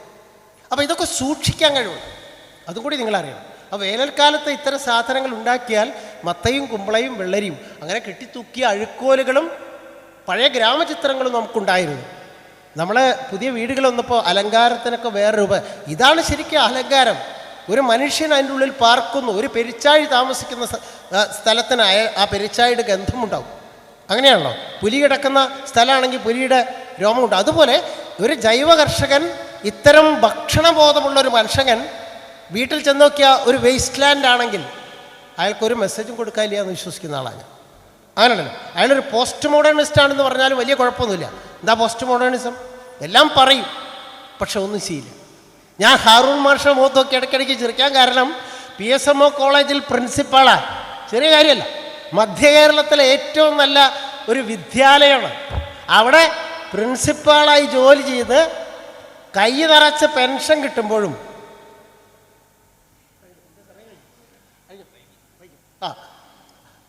അപ്പോൾ ഇതൊക്കെ സൂക്ഷിക്കാൻ കഴിവുണ്ട്, അതും കൂടി നിങ്ങളറിയണം. അപ്പോൾ വേനൽക്കാലത്ത് ഇത്തരം സാധനങ്ങൾ ഉണ്ടാക്കിയാൽ മത്തയും കുമ്പളയും വെള്ളരിയും അങ്ങനെ കെട്ടിത്തൂക്കിയ അഴുക്കോലുകളും പഴയ ഗ്രാമചിത്രങ്ങളും നമുക്കുണ്ടായിരുന്നു. നമ്മളെ പുതിയ വീടുകൾ വന്നപ്പോൾ അലങ്കാരത്തിനൊക്കെ വേറെ രൂപ. ഇതാണ് ശരിക്കും അലങ്കാരം. ഒരു മനുഷ്യൻ അതിൻ്റെ ഉള്ളിൽ പാർക്കുന്നു. ഒരു പെരിച്ചാഴി താമസിക്കുന്ന സ്ഥലത്തിന് ആ പെരിച്ചാഴിയുടെ ഗന്ധമുണ്ടാവും. അങ്ങനെയാണല്ലോ. പുലി കിടക്കുന്ന സ്ഥലമാണെങ്കിൽ പുലിയുടെ രോമമുണ്ട്. അതുപോലെ ഒരു ജൈവ കർഷകൻ, ഇത്തരം ഭക്ഷണബോധമുള്ള ഒരു മനുഷ്യൻ വീട്ടിൽ ചെന്ന് നോക്കിയാൽ ഒരു വേസ്റ്റ് ലാൻഡ് ആണെങ്കിൽ അയാൾക്കൊരു മെസ്സേജും കൊടുക്കാനില്ല എന്ന് വിശ്വസിക്കുന്ന ആളാണ്. അങ്ങനെയല്ലോ. അയാളൊരു പോസ്റ്റ് മോഡേണിസ്റ്റ് ആണെന്ന് പറഞ്ഞാലും വലിയ കുഴപ്പമൊന്നുമില്ല. എന്താ പോസ്റ്റ് മോഡേണിസം? എല്ലാം പറയും, പക്ഷെ ഒന്നും ചെയ്യില്ല. ഞാൻ ഹാറൂൺ മാഷ മുഖത്തൊക്കെ ഇടയ്ക്കിടയ്ക്ക് ചിരിക്കാൻ കാരണം PSMO കോളേജിൽ പ്രിൻസിപ്പാളാണ്. ചെറിയ കാര്യമല്ല. മധ്യ കേരളത്തിലെ ഏറ്റവും നല്ല ഒരു വിദ്യാലയമാണ്. അവിടെ പ്രിൻസിപ്പാളായി ജോലി ചെയ്ത് കൈ നിറച്ച് പെൻഷൻ കിട്ടുമ്പോഴും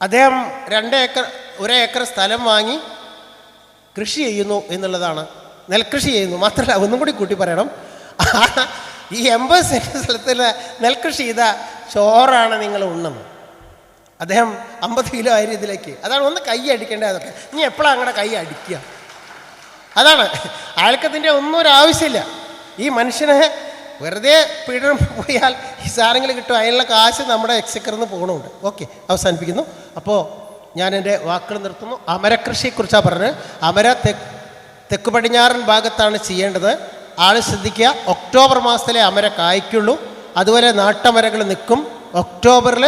അദ്ദേഹം 1 ഏക്കർ സ്ഥലം വാങ്ങി കൃഷി ചെയ്യുന്നു എന്നുള്ളതാണ്. നെൽകൃഷി ചെയ്യുന്നു മാത്രമല്ല, ഒന്നും കൂടി കൂട്ടി പറയണം, ഈ 80 സെൻറ്റ് സ്ഥലത്തിൽ നെൽകൃഷി ചെയ്ത ചോറാണ് നിങ്ങൾ ഉണ്ണുന്നത്. അദ്ദേഹം 50 കിലോ ആയിരുന്നു ഇതിലേക്ക്. അതാണ് ഒന്ന് കൈ അടിക്കേണ്ടത്. അതൊക്കെ ഇനി എപ്പോഴാണ് അങ്ങനെ കൈ അടിക്കുക? അതാണ് അയാൾക്കതിൻ്റെ ഒന്നും ഒരു ആവശ്യമില്ല. ഈ മനുഷ്യനെ വെറുതെ പീഡനം പോയാൽ ഈ സാധനങ്ങൾ കിട്ടും. അതിനുള്ള കാശ് നമ്മുടെ എക്സിക്കറിൽ നിന്ന് പോകണമുണ്ട്. ഓക്കെ, അവസാനിപ്പിക്കുന്നു. അപ്പോൾ ഞാൻ എൻ്റെ വാക്കുകൾ നിർത്തുന്നു. അമരകൃഷിയെക്കുറിച്ചാണ് പറഞ്ഞത്. അമര തെക്ക് പടിഞ്ഞാറൻ ഭാഗത്താണ് ചെയ്യേണ്ടത്. ആൾ ശ്രദ്ധിക്കുക, ഒക്ടോബർ മാസത്തിലെ അമര കായ്ക്കുള്ളൂ. അതുപോലെ നാട്ടമരകൾ നിൽക്കും. ഒക്ടോബറിൽ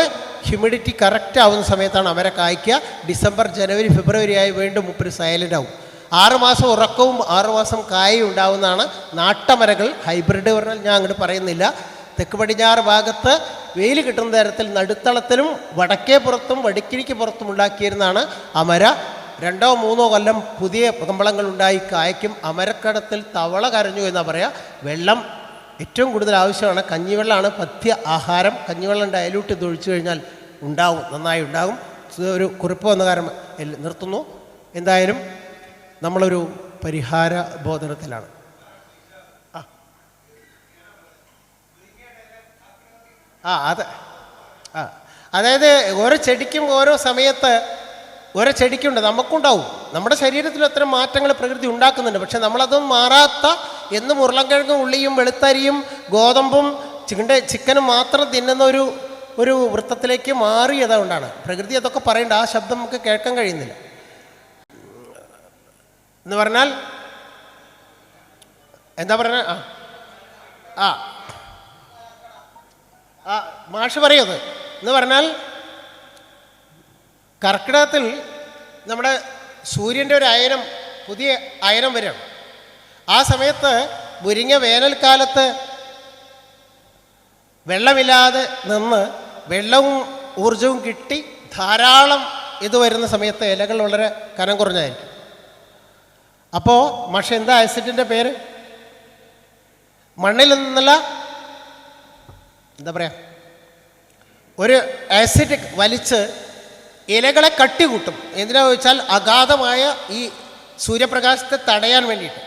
ഹ്യൂമിഡിറ്റി കറക്റ്റ് ആവുന്ന സമയത്താണ് അമര കായ്ക്കുക. ഡിസംബർ, ജനുവരി, ഫെബ്രുവരി ആയി വീണ്ടും 3 സൈലൻ്റ് ആവും. 6 മാസം ഉറക്കവും 6 മാസം കായും ഉണ്ടാവുന്നതാണ് നാട്ടമരകൾ. ഹൈബ്രിഡ് പറഞ്ഞാൽ ഞാൻ അങ്ങോട്ട് പറയുന്നില്ല. തെക്ക് പടിഞ്ഞാറ് ഭാഗത്ത് വെയിൽ കിട്ടുന്ന തരത്തിൽ നടുത്തളത്തിലും വടക്കേ പുറത്തും വടക്കിരിക്ക് പുറത്തും ഉണ്ടാക്കിയിരുന്നതാണ് അമര. 2-3 കൊല്ലം പുതിയ കമ്പളങ്ങൾ ഉണ്ടായി കായ്ക്കും. അമരക്കടത്തിൽ തവള കരഞ്ഞു എന്നാണ് പറയുക. വെള്ളം ഏറ്റവും കൂടുതൽ ആവശ്യമാണ്. കഞ്ഞിവെള്ളമാണ് പഥ്യ ആഹാരം. കഞ്ഞിവെള്ളം ഡയലൂട്ട് ചെയ്ത് ഒഴിച്ചു കഴിഞ്ഞാൽ ഉണ്ടാവും, നന്നായി ഉണ്ടാകും. ഒരു കുറിപ്പ് വന്ന കാരണം നിർത്തുന്നു. എന്തായാലും നമ്മളൊരു പരിഹാര ബോധനത്തിലാണ്. അതായത് ഓരോ ചെടിക്കും ഓരോ സമയത്ത് ഓരോ ചെടിക്കുണ്ട്, നമുക്കുണ്ടാവും. നമ്മുടെ ശരീരത്തിൽ അത്തരം മാറ്റങ്ങൾ പ്രകൃതി ഉണ്ടാക്കുന്നുണ്ട്. പക്ഷെ നമ്മളതൊന്നും മാറാത്ത, എന്നും ഉരുളക്കിഴങ്ങും ഉള്ളിയും വെളുത്തരിയും ഗോതമ്പും ചിക്കനും മാത്രം തിന്നുന്ന ഒരു വൃത്തത്തിലേക്ക് മാറിയതുകൊണ്ടാണ് പ്രകൃതി അതൊക്കെ പറയേണ്ട. ആ ശബ്ദം നമുക്ക് കേൾക്കാൻ കഴിയുന്നില്ല എന്ന് പറഞ്ഞാൽ എന്താ പറഞ്ഞ മാഷ് പറയുന്നത് എന്ന് പറഞ്ഞാൽ കർക്കിടകത്തിൽ നമ്മുടെ സൂര്യൻ്റെ ഒരു അയനം, പുതിയ അയനം വരികയാണ്. ആ സമയത്ത് മുരിങ്ങ വേനൽക്കാലത്ത് വെള്ളമില്ലാതെ നിന്ന് വെള്ളവും ഊർജവും കിട്ടി ധാരാളം ഇത് വരുന്ന സമയത്ത് ഇലകൾ വളരെ കനം കുറഞ്ഞായിരിക്കും. അപ്പോൾ മാഷ എന്താ ആസിഡിൻ്റെ പേര്? മണ്ണിൽ നിന്നല്ല എന്താ പറയുക, ഒരു ആസിഡ് വലിച്ച് ഇലകളെ കട്ടികൂട്ടും. എന്തിനാണെന്ന് വെച്ചാൽ അഗാധമായ ഈ സൂര്യപ്രകാശത്തെ തടയാൻ വേണ്ടിയിട്ട്.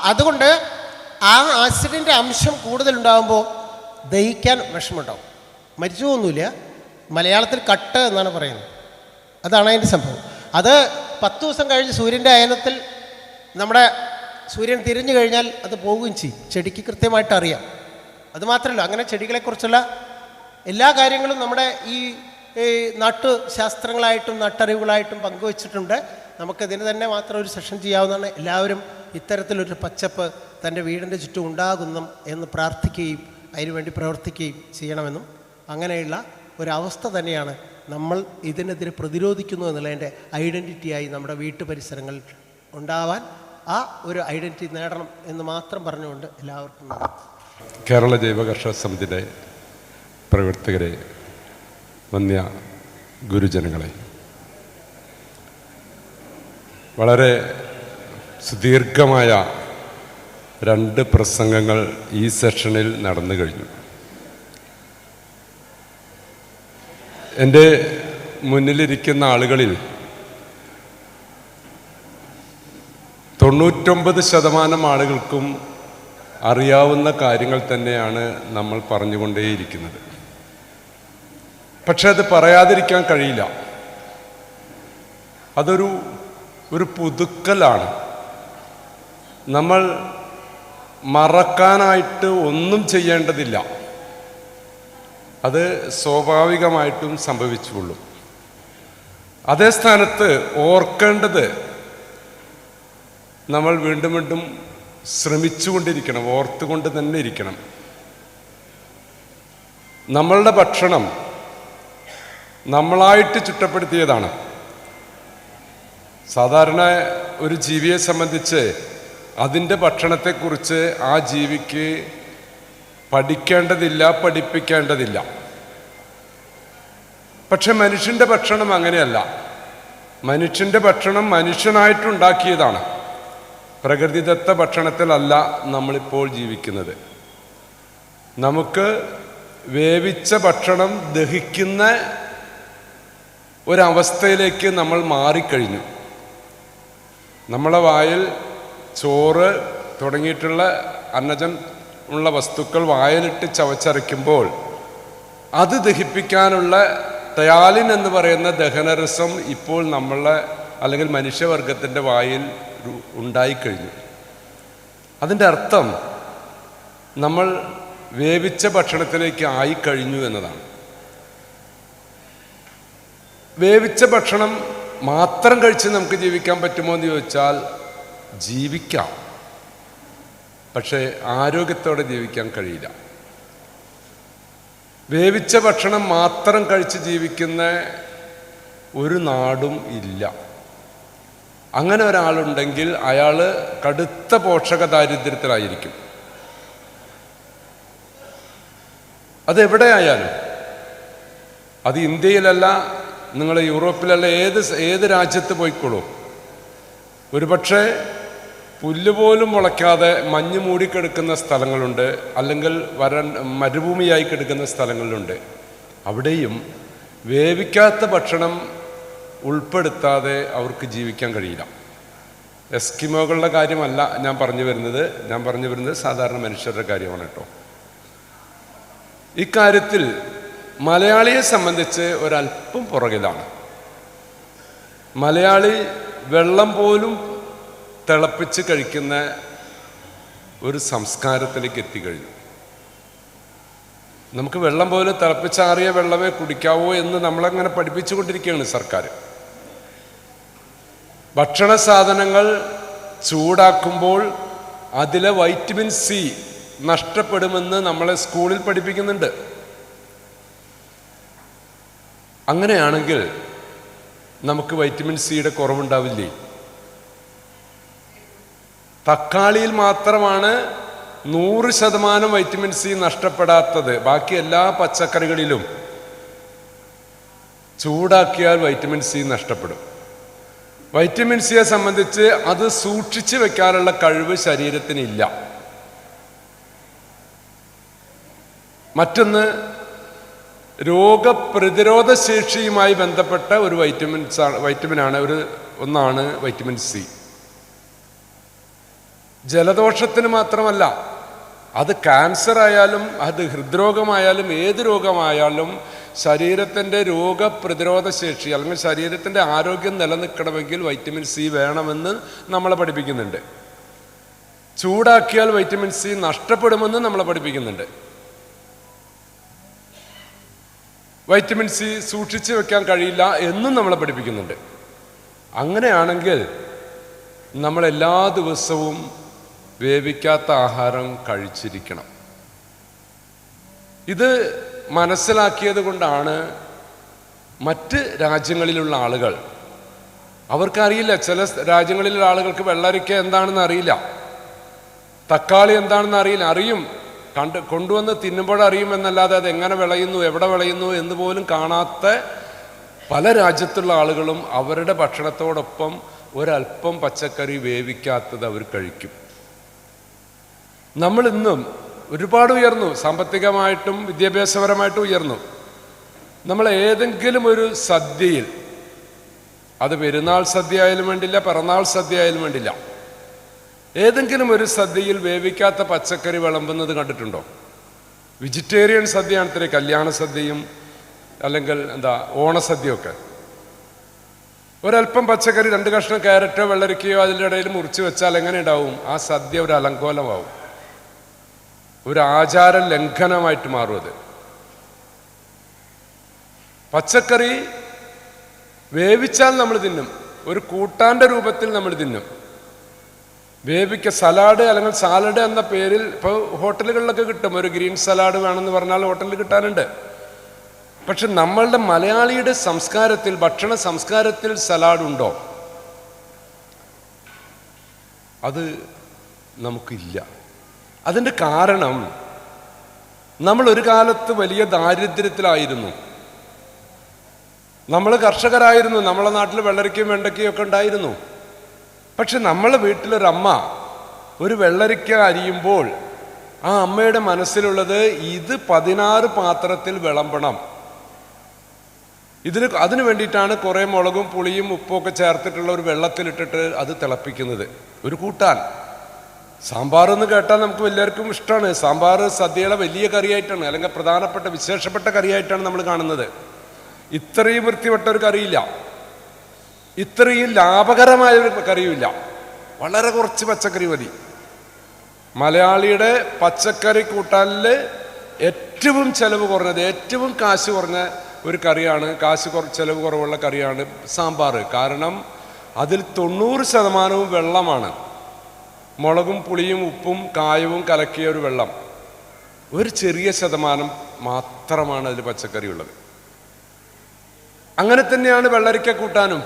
അതുകൊണ്ട് ആ ആസിഡിൻ്റെ അംശം കൂടുതലുണ്ടാകുമ്പോൾ ദഹിക്കാൻ വിഷമമുണ്ടാവും. മരിച്ചു പോകുന്നില്ല, മലയാളത്തിൽ കട്ട് എന്നാണ് പറയുന്നത്. അതാണ് അതിൻ്റെ സംഭവം. അത് 10 ദിവസം കഴിഞ്ഞ് സൂര്യൻ്റെ അയനത്തിൽ നമ്മുടെ സൂര്യൻ തിരിഞ്ഞു കഴിഞ്ഞാൽ അത് പോവുകയും ചെയ്യും. ചെടിക്ക് കൃത്യമായിട്ട് അറിയാം. അതുമാത്രമല്ല, അങ്ങനെ ചെടികളെക്കുറിച്ചുള്ള എല്ലാ കാര്യങ്ങളും നമ്മുടെ ഈ നാട്ടുശാസ്ത്രങ്ങളായിട്ടും നാട്ടറിവുകളായിട്ടും പങ്കുവച്ചിട്ടുണ്ട്. നമുക്കതിന് തന്നെ മാത്രം ഒരു സെഷൻ ചെയ്യാവുന്നതാണ്. എല്ലാവരും ഇത്തരത്തിലൊരു പച്ചപ്പ് തൻ്റെ വീടിൻ്റെ ചുറ്റും ഉണ്ടാകുന്നു എന്ന് പ്രാർത്ഥിക്കുകയും അതിനുവേണ്ടി പ്രവർത്തിക്കുകയും ചെയ്യണമെന്നും, അങ്ങനെയുള്ള ഒരവസ്ഥ തന്നെയാണ് നമ്മൾ ഇതിനെതിരെ പ്രതിരോധിക്കുന്നു എന്നുള്ളതിൻ്റെ ഐഡൻറ്റിറ്റിയായി നമ്മുടെ വീട്ടു പരിസരങ്ങളിൽ ഉണ്ടാവാൻ ആ ഒരു ഐഡൻറ്റിറ്റി നേടണം എന്ന് മാത്രം പറഞ്ഞുകൊണ്ട് എല്ലാവർക്കും നന്ദി. കേരള ജൈവ കർഷക സമിതിയുടെ പ്രവർത്തകരെ, വന്യ ഗുരുജനങ്ങളെ, വളരെ സുദീർഘമായ 2 പ്രസംഗങ്ങൾ ഈ സെഷനിൽ നടന്നു കഴിഞ്ഞു. എൻ്റെ മുന്നിലിരിക്കുന്ന ആളുകളിൽ 99% ആളുകൾക്കും അറിയാവുന്ന കാര്യങ്ങൾ തന്നെയാണ് നമ്മൾ പറഞ്ഞുകൊണ്ടേയിരിക്കുന്നത്. പക്ഷെ അത് പറയാതിരിക്കാൻ കഴിയില്ല. അതൊരു പുതുക്കലാണ്. നമ്മൾ മറക്കാനായിട്ട് ഒന്നും ചെയ്യേണ്ടതില്ല. അത് സ്വാഭാവികമായിട്ടും സംഭവിച്ചുകൊള്ളും. അതേ സ്ഥാനത്ത് ഓർക്കേണ്ടത് നമ്മൾ വീണ്ടും വീണ്ടും ശ്രമിച്ചുകൊണ്ടിരിക്കണം, ഓർത്തുകൊണ്ട് തന്നെ ഇരിക്കണം. നമ്മളുടെ ഭക്ഷണം നമ്മളായിട്ട് ചുറ്റപ്പെടുത്തിയതാണ്. സാധാരണ ഒരു ജീവിയെ സംബന്ധിച്ച് അതിൻ്റെ ഭക്ഷണത്തെക്കുറിച്ച് ആ ജീവിക്ക് പഠിക്കേണ്ടതില്ല, പഠിപ്പിക്കേണ്ടതില്ല. പക്ഷെ മനുഷ്യൻ്റെ ഭക്ഷണം അങ്ങനെയല്ല. മനുഷ്യൻ്റെ ഭക്ഷണം മനുഷ്യനായിട്ടുണ്ടാക്കിയതാണ്. പ്രകൃതിദത്ത ഭക്ഷണത്തിലല്ല നമ്മളിപ്പോൾ ജീവിക്കുന്നത്. നമുക്ക് വേവിച്ച ഭക്ഷണം ദഹിക്കുന്ന ഒരവസ്ഥയിലേക്ക് നമ്മൾ മാറിക്കഴിഞ്ഞു. നമ്മളെ വായിൽ ചോറ് തുടങ്ങിയിട്ടുള്ള അന്നജം ഉള്ള വസ്തുക്കൾ വായിലിട്ട് ചവച്ചരയ്ക്കുമ്പോൾ അത് ദഹിപ്പിക്കാനുള്ള തയാലിൻ എന്ന് പറയുന്ന ദഹനരസം ഇപ്പോൾ നമ്മളെ അല്ലെങ്കിൽ മനുഷ്യവർഗത്തിൻ്റെ വായിൽ ഉണ്ടായിക്കഴിഞ്ഞു. അതിൻ്റെ അർത്ഥം നമ്മൾ വേവിച്ച ഭക്ഷണത്തിലേക്ക് ആയിക്കഴിഞ്ഞു എന്നതാണ്. വേവിച്ച ഭക്ഷണം മാത്രം കഴിച്ച് നമുക്ക് ജീവിക്കാൻ പറ്റുമോ എന്ന് ചോദിച്ചാൽ ജീവിക്കാം. പക്ഷേ ആരോഗ്യത്തോടെ ജീവിക്കാൻ കഴിയില്ല. വേവിച്ച ഭക്ഷണം മാത്രം കഴിച്ച് ജീവിക്കുന്ന ഒരു നാടും ഇല്ല. അങ്ങനെ ഒരാളുണ്ടെങ്കിൽ അയാൾ കടുത്ത പോഷക ദാരിദ്ര്യത്തിലായിരിക്കും. അതെവിടെയായാലും, അത് ഇന്ത്യയിലല്ല, നിങ്ങൾ യൂറോപ്പിലല്ല, ഏത് രാജ്യത്ത് പോയിക്കോളൂ, ഒരുപക്ഷെ പുല്ലുപോലും മുളയ്ക്കാതെ മഞ്ഞ് മൂടിക്കെടുക്കുന്ന സ്ഥലങ്ങളുണ്ട്, അല്ലെങ്കിൽ മരുഭൂമിയായി കിടക്കുന്ന സ്ഥലങ്ങളുണ്ട്. അവിടെയും വേവിക്കാത്ത ഭക്ഷണം ഉൾപ്പെടുത്താതെ അവർക്ക് ജീവിക്കാൻ കഴിയില്ല. എസ്കിമോകളുടെ കാര്യമല്ല ഞാൻ പറഞ്ഞു വരുന്നത് സാധാരണ മനുഷ്യരുടെ കാര്യമാണ് കേട്ടോ. ഇക്കാര്യത്തിൽ മലയാളിയെ സംബന്ധിച്ച് ഒരല്പം പുറകിലാണ്. മലയാളി വെള്ളം പോലും തിളപ്പിച്ച് കഴിക്കുന്ന ഒരു സംസ്കാരത്തിലേക്ക് എത്തിക്കഴിഞ്ഞു. നമുക്ക് വെള്ളം പോലും തിളപ്പിച്ചാറിയ വെള്ളമേ കുടിക്കാവൂ എന്ന് നമ്മളങ്ങനെ പഠിപ്പിച്ചു കൊണ്ടിരിക്കുകയാണ് സർക്കാർ. ഭക്ഷണ സാധനങ്ങൾ ചൂടാക്കുമ്പോൾ അതിലെ വൈറ്റമിൻ സി നഷ്ടപ്പെടുമെന്ന് നമ്മളെ സ്കൂളിൽ പഠിപ്പിക്കുന്നുണ്ട്. അങ്ങനെയാണെങ്കിൽ നമുക്ക് വൈറ്റമിൻ സിയുടെ കുറവുണ്ടാവില്ലേ? തക്കാളിയിൽ മാത്രമാണ് 100% വൈറ്റമിൻ സി നഷ്ടപ്പെടാത്തത്. ബാക്കി എല്ലാ പച്ചക്കറികളിലും ചൂടാക്കിയാൽ വൈറ്റമിൻ സി നഷ്ടപ്പെടും. വൈറ്റമിൻ സിയെ സംബന്ധിച്ച് അത് സൂക്ഷിച്ചു വെക്കാനുള്ള കഴിവ് ശരീരത്തിനില്ല. മറ്റൊന്ന് രോഗപ്രതിരോധ ശേഷിയുമായി ബന്ധപ്പെട്ട ഒരു വൈറ്റമിനാണ് ഒന്നാണ് വൈറ്റമിൻ സി. ജലദോഷത്തിന് മാത്രമല്ല, അത് ക്യാൻസർ ആയാലും അത് ഹൃദ്രോഗമായാലും ഏത് രോഗമായാലും ശരീരത്തിൻ്റെ രോഗപ്രതിരോധ ശേഷി അല്ലെങ്കിൽ ശരീരത്തിൻ്റെ ആരോഗ്യം നിലനിൽക്കണമെങ്കിൽ വൈറ്റമിൻ സി വേണമെന്ന് നമ്മളെ പഠിപ്പിക്കുന്നുണ്ട്. ചൂടാക്കിയാൽ വൈറ്റമിൻ സി നഷ്ടപ്പെടുമെന്ന് നമ്മളെ പഠിപ്പിക്കുന്നുണ്ട്. വൈറ്റമിൻ സി സൂക്ഷിച്ചു വെക്കാൻ കഴിയില്ല എന്നും നമ്മളെ പഠിപ്പിക്കുന്നുണ്ട്. അങ്ങനെയാണെങ്കിൽ നമ്മൾ എല്ലാ ദിവസവും വേവിക്കാത്ത ആഹാരം കഴിച്ചിരിക്കണം. ഇത് മനസ്സിലാക്കിയത് കൊണ്ടാണ് മറ്റ് രാജ്യങ്ങളിലുള്ള ആളുകൾ, അവർക്കറിയില്ല, ചില രാജ്യങ്ങളിലുള്ള ആളുകൾക്ക് വെള്ളരിക്ക എന്താണെന്ന് അറിയില്ല, തക്കാളി എന്താണെന്ന് അറിയില്ല. അറിയും, കൊണ്ടുവന്ന് തിന്നുമ്പോഴറിയും എന്നല്ലാതെ അത് എങ്ങനെ വിളയുന്നു, എവിടെ വിളയുന്നു എന്ന് പോലും കാണാത്ത പല രാജ്യത്തുള്ള ആളുകളും അവരുടെ ഭക്ഷണത്തോടൊപ്പം ഒരല്പം പച്ചക്കറി വേവിക്കാത്തത് അവർ കഴിക്കും. നമ്മൾ ഇന്നും ഒരുപാട് ഉയർന്നു, സാമ്പത്തികമായിട്ടും വിദ്യാഭ്യാസപരമായിട്ടും ഉയർന്നു. നമ്മൾ ഏതെങ്കിലും ഒരു സദ്യയിൽ, അത് പെരുന്നാൾ സദ്യ ആയാലും വേണ്ടില്ല, പിറന്നാൾ സദ്യ ആയാലും വേണ്ടില്ല, ഏതെങ്കിലും ഒരു സദ്യയിൽ വേവിക്കാത്ത പച്ചക്കറി വിളമ്പുന്നത് കണ്ടിട്ടുണ്ടോ? വെജിറ്റേറിയൻ സദ്യയാണ് ഇത്ര, കല്യാണ സദ്യയും അല്ലെങ്കിൽ ഓണസദ്യയൊക്കെ. ഒരല്പം പച്ചക്കറി, 2 കഷ്ണം ക്യാരറ്റോ വെള്ളരിക്കയോ അതിൻ്റെ ഇടയിൽ മുറിച്ച് വെച്ചാൽ എങ്ങനെ ഉണ്ടാവും? ആ സദ്യ ഒരു അലങ്കോലമാവും, ഒരു ആചാര ലംഘനമായിട്ട് മാറും അത്. പച്ചക്കറി വേവിച്ചാൽ നമ്മൾ തിന്നും, ഒരു കൂട്ടാൻ്റെ രൂപത്തിൽ നമ്മൾ തിന്നും. സലാഡ് അല്ലെങ്കിൽ സാലഡ് എന്ന പേരിൽ ഇപ്പോൾ ഹോട്ടലുകളിലൊക്കെ കിട്ടും. ഒരു ഗ്രീൻ സലാഡ് വേണമെന്ന് പറഞ്ഞാൽ ഹോട്ടലിൽ കിട്ടാനുണ്ട്. പക്ഷെ നമ്മളുടെ മലയാളിയുടെ സംസ്കാരത്തിൽ, ഭക്ഷണ സംസ്കാരത്തിൽ സലാഡ് ഉണ്ടോ? അത് നമുക്കില്ല. അതിൻ്റെ കാരണം, നമ്മൾ ഒരു കാലത്ത് വലിയ ദാരിദ്ര്യത്തിലായിരുന്നു. നമ്മൾ കർഷകരായിരുന്നു, നമ്മളെ നാട്ടിൽ വെള്ളരിക്കയും വെണ്ടയ്ക്കയും ഒക്കെ ഉണ്ടായിരുന്നു. പക്ഷെ നമ്മളെ വീട്ടിലൊരമ്മ ഒരു വെള്ളരിക്ക അരിയുമ്പോൾ ആ അമ്മയുടെ മനസ്സിലുള്ളത് ഇത് 16 പാത്രത്തിൽ വിളമ്പണം. അതിനു വേണ്ടിയിട്ടാണ് കുറേ മുളകും പുളിയും ഉപ്പും ഒക്കെ ചേർത്തിട്ടുള്ള ഒരു വെള്ളത്തിലിട്ടിട്ട് അത് തിളപ്പിക്കുന്നത്. ഒരു കൂട്ടാൻ. സാമ്പാർ എന്ന് കേട്ടാൽ നമുക്ക് എല്ലാവർക്കും ഇഷ്ടമാണ്. സാമ്പാർ സദ്യയുടെ വലിയ കറിയായിട്ടാണ്, അല്ലെങ്കിൽ പ്രധാനപ്പെട്ട വിശേഷപ്പെട്ട കറിയായിട്ടാണ് നമ്മൾ കാണുന്നത്. ഇത്രയും വൃത്തിപ്പെട്ട ഒരു കറിയില്ല, ഇത്രയും ലാഭകരമായ ഒരു കറിയുമില്ല. വളരെ കുറച്ച് പച്ചക്കറി മതി. മലയാളിയുടെ പച്ചക്കറി കൂട്ടാനിൽ ഏറ്റവും ചെലവ് കുറഞ്ഞത്, ഏറ്റവും കാശ് കുറഞ്ഞ ഒരു കറിയാണ്, ചെലവ് കുറവുള്ള കറിയാണ് സാമ്പാർ. കാരണം അതിൽ 90% വെള്ളമാണ്. മുളകും പുളിയും ഉപ്പും കായവും കലക്കിയ ഒരു വെള്ളം, ഒരു ചെറിയ ശതമാനം മാത്രമാണ് അതിൽ പച്ചക്കറി ഉള്ളത്. അങ്ങനെ തന്നെയാണ് വെള്ളരിക്ക കൂട്ടാനും.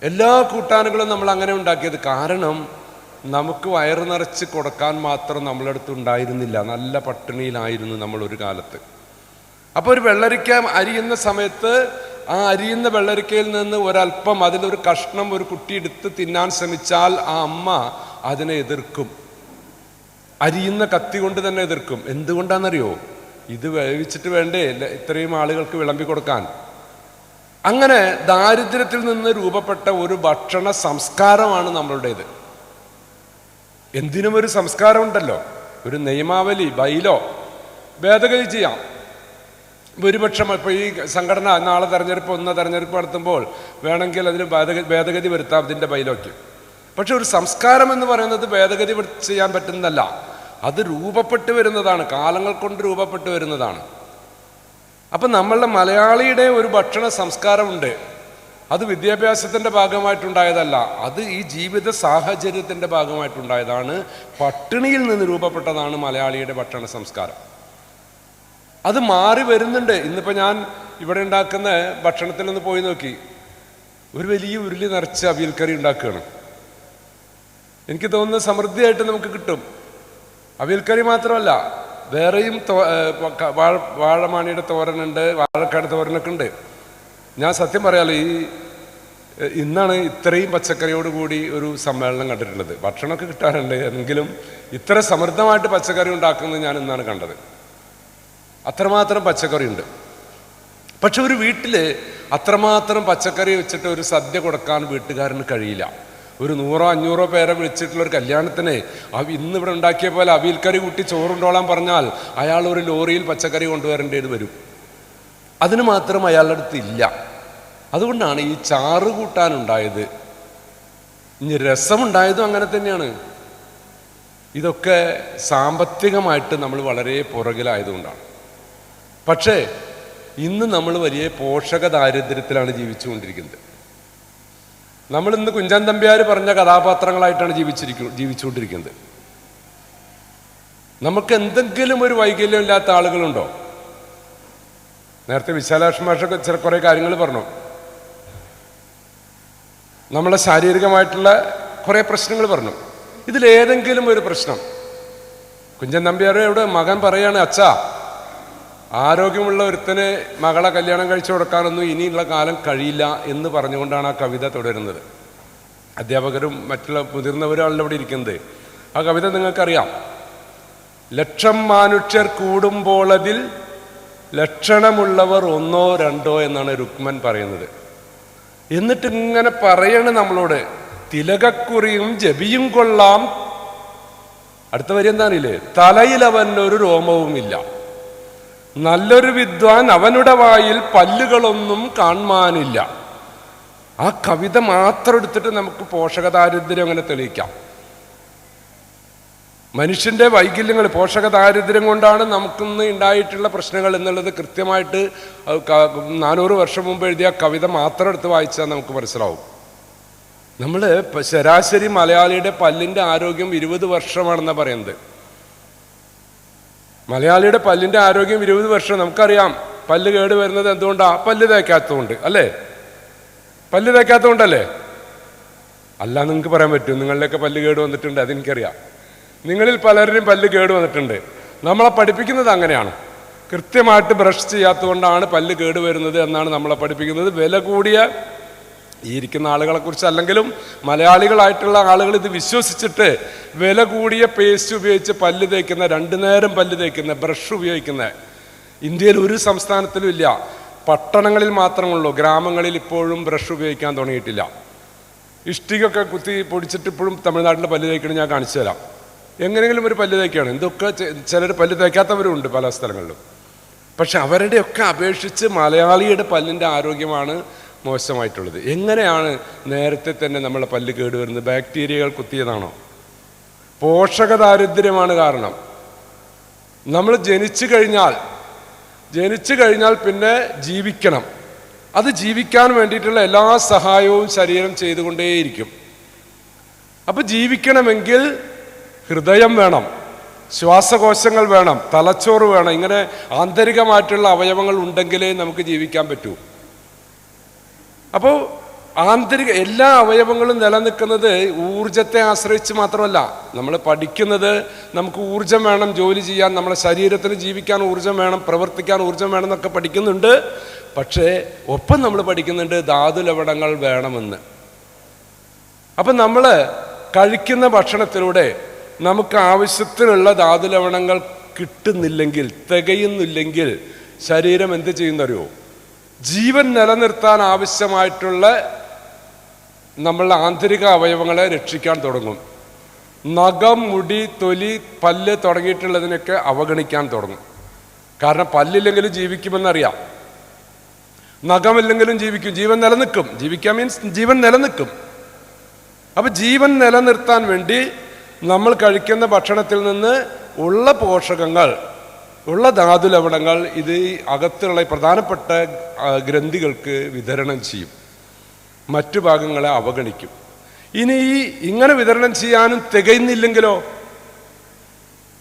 എല്ലാ കൂട്ടാനുകളും നമ്മൾ അങ്ങനെ ഉണ്ടാക്കിയത്. കാരണം നമുക്ക് വയറ് നിറച്ച് കൊടുക്കാൻ മാത്രം നമ്മളെ അടുത്ത് ഉണ്ടായിരുന്നില്ല. നല്ല പട്ടിണിയിലായിരുന്നു നമ്മൾ ഒരു കാലത്ത്. അപ്പോൾ ഒരു വെള്ളരിക്ക അരിയുന്ന സമയത്ത് ആ അരിയുന്ന വെള്ളരിക്കയിൽ നിന്ന് ഒരല്പം, അതിലൊരു കഷ്ണം ഒരു കുട്ടി എടുത്ത് തിന്നാൻ ശ്രമിച്ചാൽ ആ അമ്മ അതിനെ എതിർക്കും. അരിയുന്ന കത്തി കൊണ്ട് തന്നെ എതിർക്കും. എന്തുകൊണ്ടാണെന്നറിയോ? ഇത് വേവിച്ചിട്ട് വേണ്ടേ ഇത്രയും ആളുകൾക്ക് വിളമ്പി കൊടുക്കാൻ. അങ്ങനെ ദാരിദ്ര്യത്തിൽ നിന്ന് രൂപപ്പെട്ട ഒരു ഭക്ഷണ സംസ്കാരമാണ് നമ്മളുടേത്. എന്തിനും ഒരു സംസ്കാരമുണ്ടല്ലോ, ഒരു നിയമാവലി, ബൈലോ ഭേദഗതി ചെയ്യാം. ഭൂരിപക്ഷം ഇപ്പോൾ ഈ സംഘടന നാളെ തെരഞ്ഞെടുപ്പ് നടത്തുമ്പോൾ വേണമെങ്കിൽ അതിന് ഭേദഗതി വരുത്താം ഇതിൻ്റെ ബൈലോയ്ക്ക്. പക്ഷെ ഒരു സംസ്കാരം എന്ന് പറയുന്നത് ഭേദഗതി ചെയ്യാൻ പറ്റുന്നതല്ല. അത് രൂപപ്പെട്ടു വരുന്നതാണ്, കാലങ്ങൾ കൊണ്ട് രൂപപ്പെട്ടു വരുന്നതാണ്. അപ്പം നമ്മളുടെ മലയാളിയുടെ ഒരു ഭക്ഷണ സംസ്കാരമുണ്ട്. അത് വിദ്യാഭ്യാസത്തിൻ്റെ ഭാഗമായിട്ടുണ്ടായതല്ല, അത് ഈ ജീവിത സാഹചര്യത്തിൻ്റെ ഭാഗമായിട്ടുണ്ടായതാണ്. പട്ടിണിയിൽ നിന്ന് രൂപപ്പെട്ടതാണ് മലയാളിയുടെ ഭക്ഷണ സംസ്കാരം. അത് മാറി വരുന്നുണ്ട്. ഇന്നിപ്പോൾ ഞാൻ ഇവിടെ ഉണ്ടാക്കുന്ന ഭക്ഷണത്തിലൊന്ന് പോയി നോക്കി, ഒരു വലിയ ഉരുളി നിറച്ച് അവിയൽ കറി ഉണ്ടാക്കുകയാണ്. എനിക്ക് തോന്നുന്നത് സമൃദ്ധിയായിട്ട് നമുക്ക് കിട്ടും. അവിയൽ കറി മാത്രമല്ല, വേറെയും വാഴമാണിയുടെ തോരനുണ്ട്, വാഴക്കാട് തോരനൊക്കെ ഉണ്ട്. ഞാൻ സത്യം പറയാലോ, ഇന്നാണ് ഇത്രയും പച്ചക്കറിയോട് കൂടി ഒരു സമ്മേളനം കണ്ടിട്ടുള്ളത്. ഭക്ഷണമൊക്കെ കിട്ടാറുണ്ട്, എങ്കിലും ഇത്ര സമൃദ്ധമായിട്ട് പച്ചക്കറി ഉണ്ടാക്കുന്നത് ഞാൻ ഇന്നാണ് കണ്ടത്. അത്രമാത്രം പച്ചക്കറി ഉണ്ട്. പക്ഷെ ഒരു വീട്ടിൽ അത്രമാത്രം പച്ചക്കറി വെച്ചിട്ട് ഒരു സദ്യ കൊടുക്കാൻ വീട്ടുകാരന് കഴിയില്ല. ഒരു 100-500 പേരെ വിളിച്ചിട്ടുള്ള ഒരു കല്യാണത്തിന് ഇന്നിവിടെ ഉണ്ടാക്കിയ പോലെ അവിയൽക്കറി കൂട്ടി ചോറുണ്ടോളാൻ പറഞ്ഞാൽ അയാൾ ഒരു ലോറിയിൽ പച്ചക്കറി കൊണ്ടുവരേണ്ടത് വരും. അതിന് മാത്രം അയാളുടെ അടുത്ത് ഇല്ല. അതുകൊണ്ടാണ് ഈ ചാറ് കൂട്ടാനുണ്ടായത്. ഇനി രസമുണ്ടായതും അങ്ങനെ തന്നെയാണ്. ഇതൊക്കെ സാമ്പത്തികമായിട്ട് നമ്മൾ വളരെ പുറകിലായതുകൊണ്ടാണ്. പക്ഷേ ഇന്ന് നമ്മൾ വലിയ പോഷക ദാരിദ്ര്യത്തിലാണ് ജീവിച്ചുകൊണ്ടിരിക്കുന്നത്. നമ്മളിന്ന് കുഞ്ചൻ നമ്പ്യാർ പറഞ്ഞ കഥാപാത്രങ്ങളായിട്ടാണ് ജീവിച്ചുകൊണ്ടിരിക്കുന്നത്. നമുക്ക് എന്തെങ്കിലും ഒരു വൈകല്യം ഇല്ലാത്ത ആളുകളുണ്ടോ? നേരത്തെ വിശാലാക്ഷ മാഷൊക്കെ കുറേ കാര്യങ്ങൾ പറഞ്ഞു. നമ്മളെ ശാരീരികമായിട്ടുള്ള കുറേ പ്രശ്നങ്ങൾ പറഞ്ഞു. ഇതിലേതെങ്കിലും ഒരു പ്രശ്നം കുഞ്ചൻ നമ്പ്യാരുടെ മകൻ പറയാണ്, അച്ഛാ, ആരോഗ്യമുള്ള ഒരുത്തന് മകളെ കല്യാണം കഴിച്ചു കൊടുക്കാനൊന്നും ഇനിയുള്ള കാലം കഴിയില്ല എന്ന് പറഞ്ഞുകൊണ്ടാണ് ആ കവിത തുടരുന്നത്. അധ്യാപകരും മറ്റുള്ള മുതിർന്നവരാണല്ലോ ഇവിടെ ഇരിക്കുന്നത്. ആ കവിത നിങ്ങൾക്കറിയാം. ലക്ഷം മനുഷ്യർ കൂടുമ്പോൾ അതിൽ ലക്ഷണമുള്ളവർ 1-2 എന്നാണ് രുക്മൻ പറയുന്നത്. എന്നിട്ട് ഇങ്ങനെ പറയണ നമ്മളോട്, തിലകക്കുറിയും ജപിയും കൊള്ളാം. അടുത്ത വരി എന്താണില്ലേ? തലയിലവനൊരു രോമവുമില്ല, നല്ലൊരു വിദ്വാൻ അവനുടെ വായിൽ പല്ലുകളൊന്നും കാണാനില്ല. ആ കവിത മാത്രം എടുത്തിട്ട് നമുക്ക് പോഷക ദാരിദ്ര്യം അങ്ങനെ തെളിയിക്കാം. മനുഷ്യന്റെ വൈകല്യങ്ങൾ പോഷക ദാരിദ്ര്യം കൊണ്ടാണ് നമുക്കിന്ന് ഉണ്ടായിട്ടുള്ള പ്രശ്നങ്ങൾ എന്നുള്ളത് കൃത്യമായിട്ട് 400 വർഷം മുമ്പ് എഴുതിയ കവിത മാത്രം എടുത്ത് വായിച്ചാൽ നമുക്ക് മനസ്സിലാവും. നമ്മൾ ശരാശരി മലയാളിയുടെ പല്ലിൻ്റെ ആരോഗ്യം 20 വർഷമാണെന്നാണ് പറയുന്നത്. മലയാളിയുടെ പല്ലിൻ്റെ ആരോഗ്യം 20 വർഷം. നമുക്കറിയാം പല്ല് കേട് വരുന്നത് എന്തുകൊണ്ടാണ്? പല്ല് തേക്കാത്തതുകൊണ്ട് അല്ലേ? പല്ല് തേക്കാത്തതുകൊണ്ടല്ലേ? അല്ല, നിങ്ങൾക്ക് പറയാൻ പറ്റും. നിങ്ങളിലൊക്കെ പല്ല് കേട് വന്നിട്ടുണ്ട്, അതെനിക്കറിയാം. നിങ്ങളിൽ പലരുടെയും പല്ല് കേട് വന്നിട്ടുണ്ട്. നമ്മളെ പഠിപ്പിക്കുന്നത് അങ്ങനെയാണ്. കൃത്യമായിട്ട് ബ്രഷ് ചെയ്യാത്തതുകൊണ്ടാണ് പല്ല് കേട് വരുന്നത് എന്നാണ് നമ്മളെ പഠിപ്പിക്കുന്നത്. വില കൂടിയ ഈ ഇരിക്കുന്ന ആളുകളെ കുറിച്ച് അല്ലെങ്കിലും മലയാളികളായിട്ടുള്ള ആളുകൾ ഇത് വിശ്വസിച്ചിട്ട് വില കൂടിയ പേസ്റ്റ് ഉപയോഗിച്ച് പല്ല് തേക്കുന്ന, 2 നേരം പല്ല് തേക്കുന്ന, ബ്രഷ് ഉപയോഗിക്കുന്ന ഇന്ത്യയിൽ ഒരു സംസ്ഥാനത്തിലും ഇല്ല. പട്ടണങ്ങളിൽ മാത്രമുള്ളൂ. ഗ്രാമങ്ങളിൽ ഇപ്പോഴും ബ്രഷ് ഉപയോഗിക്കാൻ തുടങ്ങിയിട്ടില്ല. ഇഷ്ടികൊക്കെ കുത്തി പൊടിച്ചിട്ട് ഇപ്പോഴും തമിഴ്നാട്ടിൽ പല്ല് തേക്കണം. ഞാൻ കാണിച്ചു തരാം. എങ്ങനെയെങ്കിലും ഒരു പല്ല് തേക്കുകയാണ്. എന്തൊക്കെ ചിലർ പല്ല് തേക്കാത്തവരുണ്ട് പല സ്ഥലങ്ങളിലും. പക്ഷെ അവരുടെയൊക്കെ അപേക്ഷിച്ച് മലയാളിയുടെ പല്ലിൻ്റെ ആരോഗ്യമാണ് മോശമായിട്ടുള്ളത്. എങ്ങനെയാണ് നേരത്തെ തന്നെ നമ്മളെ പല്ല് കേടുവരുന്നത്? ബാക്ടീരിയകൾ കുത്തിയതാണോ? പോഷക ദാരിദ്ര്യമാണ് കാരണം. നമ്മൾ ജനിച്ചു കഴിഞ്ഞാൽ പിന്നെ ജീവിക്കണം. അത് ജീവിക്കാൻ വേണ്ടിയിട്ടുള്ള എല്ലാ സഹായവും ശരീരം ചെയ്തുകൊണ്ടേയിരിക്കും. അപ്പം ജീവിക്കണമെങ്കിൽ ഹൃദയം വേണം, ശ്വാസകോശങ്ങൾ വേണം, തലച്ചോറ് വേണം. ഇങ്ങനെ ആന്തരികമായിട്ടുള്ള അവയവങ്ങൾ ഉണ്ടെങ്കിലേ നമുക്ക് ജീവിക്കാൻ പറ്റൂ. അപ്പോൾ എല്ലാ അവയവങ്ങളും നിലനിൽക്കുന്നത് ഊർജത്തെ ആശ്രയിച്ച് മാത്രമല്ല. നമ്മൾ പഠിക്കുന്നത് നമുക്ക് ഊർജം വേണം ജോലി ചെയ്യാൻ, നമ്മളെ ശരീരത്തിന് ജീവിക്കാൻ ഊർജം വേണം, പ്രവർത്തിക്കാൻ ഊർജം വേണം എന്നൊക്കെ പഠിക്കുന്നുണ്ട്. പക്ഷേ ഒപ്പം നമ്മൾ പഠിക്കുന്നുണ്ട് ധാതു ലവണങ്ങൾ വേണമെന്ന്. അപ്പം നമ്മൾ കഴിക്കുന്ന ഭക്ഷണത്തിലൂടെ നമുക്ക് ആവശ്യത്തിനുള്ള ധാതു ലവണങ്ങൾ കിട്ടുന്നില്ലെങ്കിൽ, തികയുന്നില്ലെങ്കിൽ ശരീരം എന്ത് ചെയ്യുന്നറിയോ? ജീവൻ നിലനിർത്താൻ ആവശ്യമായിട്ടുള്ള നമ്മളുടെ ആന്തരിക അവയവങ്ങളെ രക്ഷിക്കാൻ തുടങ്ങും. നഖം, മുടി, തൊലി, പല്ല് തുടങ്ങിയിട്ടുള്ളതിനൊക്കെ അവഗണിക്കാൻ തുടങ്ങും. കാരണം പല്ലില്ലെങ്കിലും ജീവിക്കുമെന്നറിയാം, നഖമില്ലെങ്കിലും ജീവിക്കും, ജീവൻ നിലനിൽക്കും. ജീവിക്കാൻ മീൻസ് ജീവൻ നിലനിൽക്കും. അപ്പം ജീവൻ നിലനിർത്താൻ വേണ്ടി നമ്മൾ കഴിക്കുന്ന ഭക്ഷണത്തിൽ നിന്ന് ഉള്ള പോഷകങ്ങൾ, ഉള്ള ധാതു ലവണങ്ങൾ ഇത് അകത്തുള്ള പ്രധാനപ്പെട്ട ഗ്രന്ഥികൾക്ക് വിതരണം ചെയ്യും, മറ്റു ഭാഗങ്ങളെ അവഗണിക്കും. ഇനി ഇങ്ങനെ വിതരണം ചെയ്യാനും തികയുന്നില്ലെങ്കിലോ?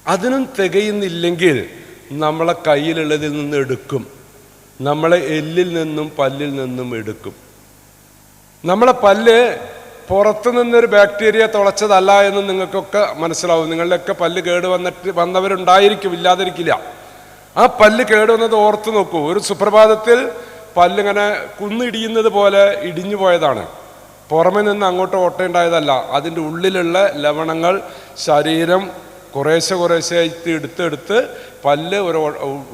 അതിനും തികയുന്നില്ലെങ്കിൽ നമ്മളെ കയ്യിലുള്ളതിൽ നിന്ന് എടുക്കും, നമ്മളെ എല്ലിൽ നിന്നും പല്ലിൽ നിന്നും എടുക്കും. നമ്മളെ പല്ല് പുറത്തു നിന്നൊരു ബാക്ടീരിയ തുളച്ചതല്ല എന്ന് നിങ്ങൾക്കൊക്കെ മനസ്സിലാവും. നിങ്ങളുടെയൊക്കെ പല്ല് വന്നവരുണ്ടായിരിക്കും, ഇല്ലാതിരിക്കില്ല. ആ പല്ല് കേടുവന്നത് ഓർത്ത് നോക്കൂ. ഒരു സുപ്രഭാതത്തിൽ പല്ലിങ്ങനെ കുന്നിടിയുന്നത് പോലെ ഇടിഞ്ഞു പോയതാണ്. പുറമെ നിന്ന് അങ്ങോട്ട് ഓട്ടയുണ്ടായതല്ല. അതിൻ്റെ ഉള്ളിലുള്ള ലവണങ്ങൾ ശരീരം കുറേശ്ശെ ആയിട്ട് എടുത്ത് പല്ല് ഒരു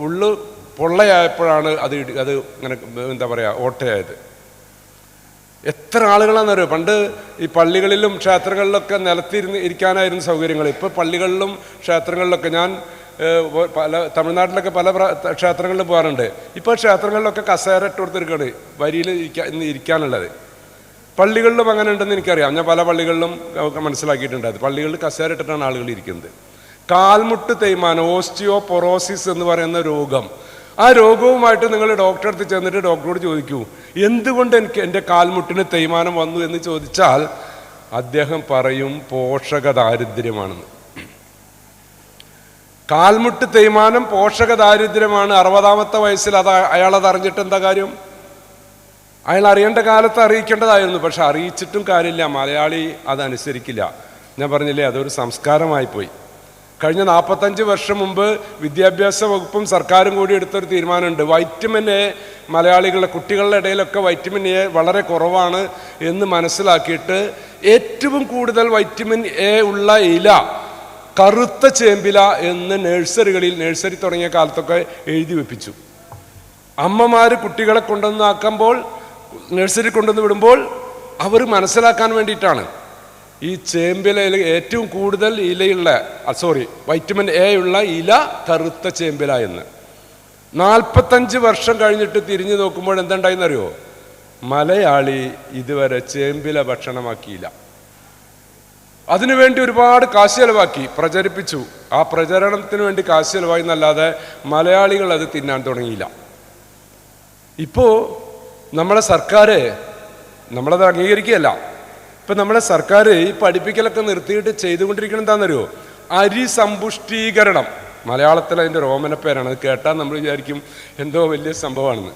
ഉള്ളു പൊള്ളയായപ്പോഴാണ് അത് ഇങ്ങനെ എന്താ പറയുക ഓട്ടയായത്. എത്ര ആളുകളാണെന്നറിയോ? പണ്ട് ഈ പള്ളികളിലും ക്ഷേത്രങ്ങളിലൊക്കെ ഇരിക്കാനായിരുന്നു സൗകര്യങ്ങൾ. ഇപ്പോൾ പള്ളികളിലും ക്ഷേത്രങ്ങളിലൊക്കെ ഞാൻ തമിഴ്നാട്ടിലൊക്കെ പല ക്ഷേത്രങ്ങളിലും പോകാറുണ്ട്. ഇപ്പോൾ ക്ഷേത്രങ്ങളിലൊക്കെ കസേര ഇട്ട് കൊടുത്തിരിക്കുകയാണ് വരിയിൽ ഇരിക്കാനുള്ളത്. പള്ളികളിലും അങ്ങനെ ഉണ്ടെന്ന് എനിക്കറിയാം. ഞാൻ പല പള്ളികളിലും മനസ്സിലാക്കിയിട്ടുണ്ട്. അത് പള്ളികളിൽ കസേര ഇട്ടിട്ടാണ് ആളുകൾ ഇരിക്കുന്നത്. കാൽമുട്ട് തേയ്മാനം, ഓസ്റ്റിയോപൊറോസിസ് എന്ന് പറയുന്ന രോഗം, ആ രോഗവുമായിട്ട് നിങ്ങൾ ഡോക്ടറെ അടുത്ത് ചെന്നിട്ട് ഡോക്ടറോട് ചോദിക്കൂ എന്തുകൊണ്ട് എൻ്റെ കാൽമുട്ടിന് തേയ്മാനം വന്നു എന്ന് ചോദിച്ചാൽ അദ്ദേഹം പറയും പോഷക ദാരിദ്ര്യമാണെന്ന്. കാൽമുട്ട് തേയ്മാനം പോഷക ദാരിദ്ര്യമാണ്. 60ാമത്തെ വയസ്സിൽ അയാളത് അറിഞ്ഞിട്ട് എന്താ കാര്യം? അയാൾ അറിയേണ്ട കാലത്ത് അറിയിക്കേണ്ടതായിരുന്നു. പക്ഷെ അറിയിച്ചിട്ടും കാര്യമില്ല. മലയാളി അതനുസരിക്കില്ല. ഞാൻ പറഞ്ഞില്ലേ, അതൊരു സംസ്കാരമായി പോയി. കഴിഞ്ഞ 45 വർഷം മുമ്പ് വിദ്യാഭ്യാസ വകുപ്പും സർക്കാരും കൂടി എടുത്തൊരു തീരുമാനമുണ്ട്. വൈറ്റമിൻ എ മലയാളികളുടെ കുട്ടികളുടെ ഇടയിലൊക്കെ വൈറ്റമിൻ എ വളരെ കുറവാണ് എന്ന് മനസ്സിലാക്കിയിട്ട് ഏറ്റവും കൂടുതൽ വൈറ്റമിൻ എ ഉള്ള ഇല കറുത്ത ചേമ്പില എന്ന് നഴ്സറി തുടങ്ങിയ കാലത്തൊക്കെ എഴുതി വെപ്പിച്ചു. അമ്മമാർ കുട്ടികളെ കൊണ്ടുവന്നാക്കുമ്പോൾ നഴ്സറി കൊണ്ടുവന്ന് വിടുമ്പോൾ അവർ മനസ്സിലാക്കാൻ വേണ്ടിയിട്ടാണ് ഈ ചേമ്പിലയിൽ ഏറ്റവും കൂടുതൽ വൈറ്റമിൻ എ ഉള്ള ഇല കറുത്ത ചേമ്പില എന്ന്. 45 വർഷം കഴിഞ്ഞിട്ട് തിരിഞ്ഞു നോക്കുമ്പോൾ എന്തുണ്ടായിന്നറിയോ? മലയാളി ഇതുവരെ ചേമ്പില ഭക്ഷണമാക്കിയില്ല. അതിനുവേണ്ടി ഒരുപാട് കാശ് ചെലവാക്കി, പ്രചരിപ്പിച്ചു. ആ പ്രചരണത്തിന് വേണ്ടി കാശ് ചെലവായി എന്നല്ലാതെ മലയാളികൾ അത് തിന്നാൻ തുടങ്ങിയില്ല. ഇപ്പോൾ നമ്മളെ സർക്കാർ നമ്മളത് അംഗീകരിക്കുകയല്ല. ഇപ്പം നമ്മളെ സർക്കാർ ഈ പഠിപ്പിക്കലൊക്കെ നിർത്തിയിട്ട് ചെയ്തുകൊണ്ടിരിക്കണം എന്താണെന്നറിയോ? അരി സമ്പുഷ്ടീകരണം. മലയാളത്തിൽ അതിൻ്റെ റോമന പേരാണ്. അത് കേട്ടാൽ നമ്മൾ വിചാരിക്കും എന്തോ വലിയ സംഭവമാണെന്ന്.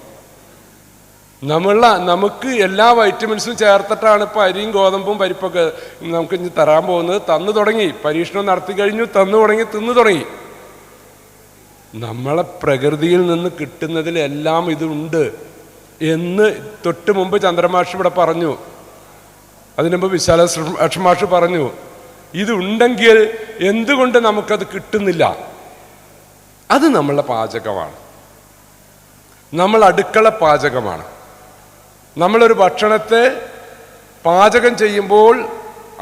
നമുക്ക് എല്ലാ വൈറ്റമിൻസും ചേർത്തിട്ടാണ് ഇപ്പോൾ അരിയും ഗോതമ്പും പരിപ്പൊക്കെ നമുക്ക് ഇനി തരാൻ പോകുന്നത്. തന്നു തുടങ്ങി, പരീക്ഷണം നടത്തി കഴിഞ്ഞു, തിന്നു തുടങ്ങി. നമ്മളെ പ്രകൃതിയിൽ നിന്ന് കിട്ടുന്നതിലെല്ലാം ഇതുണ്ട് എന്ന് തൊട്ട് മുമ്പ് ചന്ദ്രമാഷ് ഇവിടെ പറഞ്ഞു. അതിനു മുമ്പ് വിശാല മാഷ് പറഞ്ഞു. ഇതുണ്ടെങ്കിൽ എന്തുകൊണ്ട് നമുക്കത് കിട്ടുന്നില്ല? അത് നമ്മളുടെ പാചകമാണ്, നമ്മൾ അടുക്കള പാചകമാണ്. നമ്മളൊരു ഭക്ഷണത്തെ പാചകം ചെയ്യുമ്പോൾ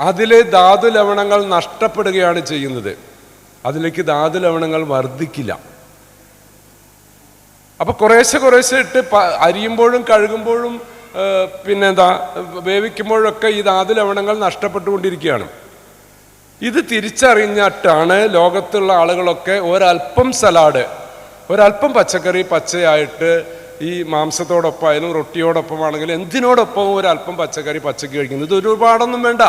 അതിലെ ധാതു ലവണങ്ങൾ നഷ്ടപ്പെടുകയാണ് ചെയ്യുന്നത്. അതിലേക്ക് ധാതു ലവണങ്ങൾ വർദ്ധിക്കില്ല. അപ്പൊ കുറേശ്ശെ ഇട്ട് അരിയുമ്പോഴും കഴുകുമ്പോഴും വേവിക്കുമ്പോഴൊക്കെ ഈ ധാതു ലവണങ്ങൾ നഷ്ടപ്പെട്ടുകൊണ്ടിരിക്കുകയാണ്. ഇത് തിരിച്ചറിഞ്ഞിട്ടാണ് ലോകത്തുള്ള ആളുകളൊക്കെ ഒരല്പം സലാഡ്, ഒരല്പം പച്ചക്കറി പച്ചയായിട്ട് ഈ മാംസത്തോടൊപ്പമായാലും റൊട്ടിയോടൊപ്പമാണെങ്കിലും എന്തിനോടൊപ്പം ഒരല്പം പച്ചക്കറി പച്ചക്ക് കഴിക്കുന്നത്. ഇത് ഒരുപാടൊന്നും വേണ്ട,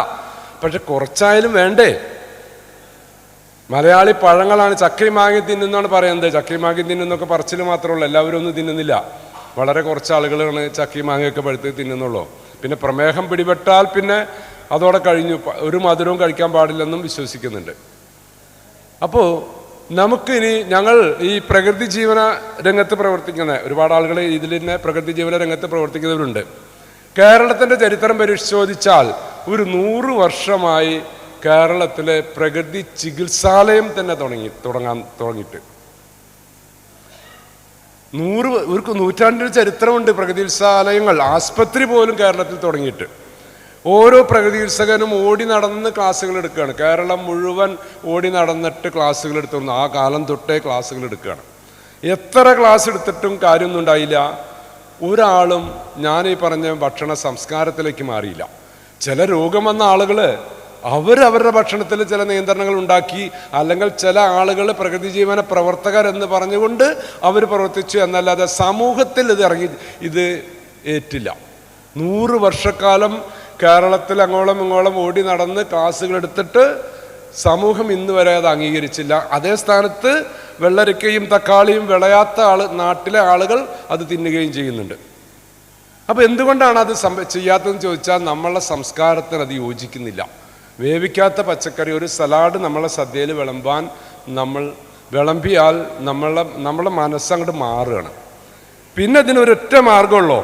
പക്ഷെ കുറച്ചായാലും വേണ്ടേ? മലയാളി പഴങ്ങളാണ്. ചക്കയും മാങ്ങയും തിന്നുന്നാണ് പറയുന്നത്. ചക്കയും മാങ്ങയും തിന്നുന്നൊക്കെ പറച്ചിൽ മാത്രമല്ല, എല്ലാവരും ഒന്നും തിന്നുന്നില്ല. വളരെ കുറച്ച് ആളുകളാണ് ചക്കയും മാങ്ങയൊക്കെ പഴുത്ത് തിന്നുന്നുള്ളൂ. പിന്നെ പ്രമേഹം പിടിപെട്ടാൽ പിന്നെ അതോടെ കഴിഞ്ഞു, ഒരു മധുരവും കഴിക്കാൻ പാടില്ലെന്നും വിശ്വസിക്കുന്നുണ്ട്. അപ്പോൾ നമുക്കിനി ഞങ്ങൾ ഈ പ്രകൃതി ജീവന രംഗത്ത് പ്രവർത്തിക്കുന്ന ഒരുപാട് ആളുകൾ ഇതിൽ തന്നെ പ്രകൃതി ജീവന രംഗത്ത് പ്രവർത്തിക്കുന്നവരുണ്ട്. കേരളത്തിൻ്റെ ചരിത്രം പരിശോധിച്ചാൽ ഒരു 100 വർഷമായി കേരളത്തിലെ പ്രകൃതി ചികിത്സാലയം തന്നെ തുടങ്ങിയിട്ട് 100 നൂറ്റാണ്ടിന് ചരിത്രമുണ്ട്. പ്രകൃതി ചികിത്സാലയങ്ങൾ, ആസ്പത്രി പോലും കേരളത്തിൽ തുടങ്ങിയിട്ട്. ഓരോ പ്രകൃതി ചികിത്സകനും ഓടി നടന്ന് ക്ലാസ്സുകൾ എടുക്കുകയാണ്. കേരളം മുഴുവൻ ഓടി നടന്നിട്ട് ക്ലാസ്സുകൾ എടുത്തു. ആ കാലം തൊട്ടേ ക്ലാസ്സുകൾ എടുക്കുകയാണ്. എത്ര ക്ലാസ് എടുത്തിട്ടും കാര്യമൊന്നും ഉണ്ടായില്ല. ഒരാളും ഞാനീ പറഞ്ഞ ഭക്ഷണ സംസ്കാരത്തിലേക്ക് മാറിയില്ല. ചില രോഗം വന്ന ആളുകൾ അവരവരുടെ ഭക്ഷണത്തിൽ ചില നിയന്ത്രണങ്ങൾ ഉണ്ടാക്കി, അല്ലെങ്കിൽ ചില ആളുകൾ പ്രകൃതി ജീവന പ്രവർത്തകർ എന്ന് പറഞ്ഞുകൊണ്ട് അവർ പ്രവർത്തിച്ചു എന്നല്ലാതെ സമൂഹത്തിൽ ഇത് ഏറ്റില്ല. 100 വർഷക്കാലം കേരളത്തിൽ അങ്ങോളം ഇങ്ങോളം ഓടി നടന്ന് ക്ലാസ്സുകൾ എടുത്തിട്ട് സമൂഹം ഇന്ന് വരെ അത് അംഗീകരിച്ചില്ല. അതേ സ്ഥാനത്ത് വെള്ളരിക്കയും തക്കാളിയും വിളയാത്ത നാട്ടിലെ ആളുകൾ അത് തിന്നുകയും ചെയ്യുന്നുണ്ട്. അപ്പോൾ എന്തുകൊണ്ടാണ് അത് ചെയ്യാത്തതെന്ന് ചോദിച്ചാൽ നമ്മളെ സംസ്കാരത്തിന് അത് യോജിക്കുന്നില്ല. വേവിക്കാത്ത പച്ചക്കറി, ഒരു സലാഡ് നമ്മളെ സദ്യയിൽ നമ്മൾ വിളമ്പിയാൽ നമ്മളെ മനസ്സങ്ങോട്ട് മാറുകയാണ്. പിന്നെ അതിനൊരൊറ്റ മാർഗമുള്ളൂ,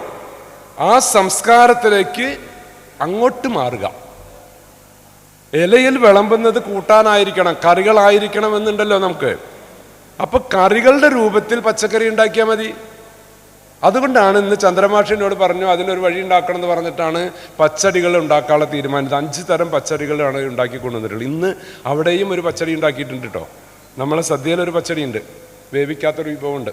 ആ സംസ്കാരത്തിലേക്ക് അങ്ങോട്ട് മാറുക. ഇലയിൽ വിളമ്പുന്നത് കൂട്ടാനായിരിക്കണം, കറികളായിരിക്കണം എന്നുണ്ടല്ലോ നമുക്ക്. അപ്പൊ കറികളുടെ രൂപത്തിൽ പച്ചക്കറി ഉണ്ടാക്കിയാൽ മതി. അതുകൊണ്ടാണ് ഇന്ന് ചന്ദ്രമാഷിനോട് പറഞ്ഞു അതിനൊരു വഴി ഉണ്ടാക്കണം എന്ന് പറഞ്ഞിട്ടാണ് പച്ചടികൾ ഉണ്ടാക്കാനുള്ള തീരുമാനിച്ചത്. 5 തരം പച്ചടികളാണ് ഉണ്ടാക്കി കൊണ്ടുവന്നിട്ടുള്ളത്. ഇന്ന് അവിടെയും ഒരു പച്ചടി ഉണ്ടാക്കിയിട്ടുണ്ട് കേട്ടോ. നമ്മളെ സദ്യയിലൊരു പച്ചടി ഉണ്ട്, വേവിക്കാത്തൊരു വിഭവമുണ്ട്.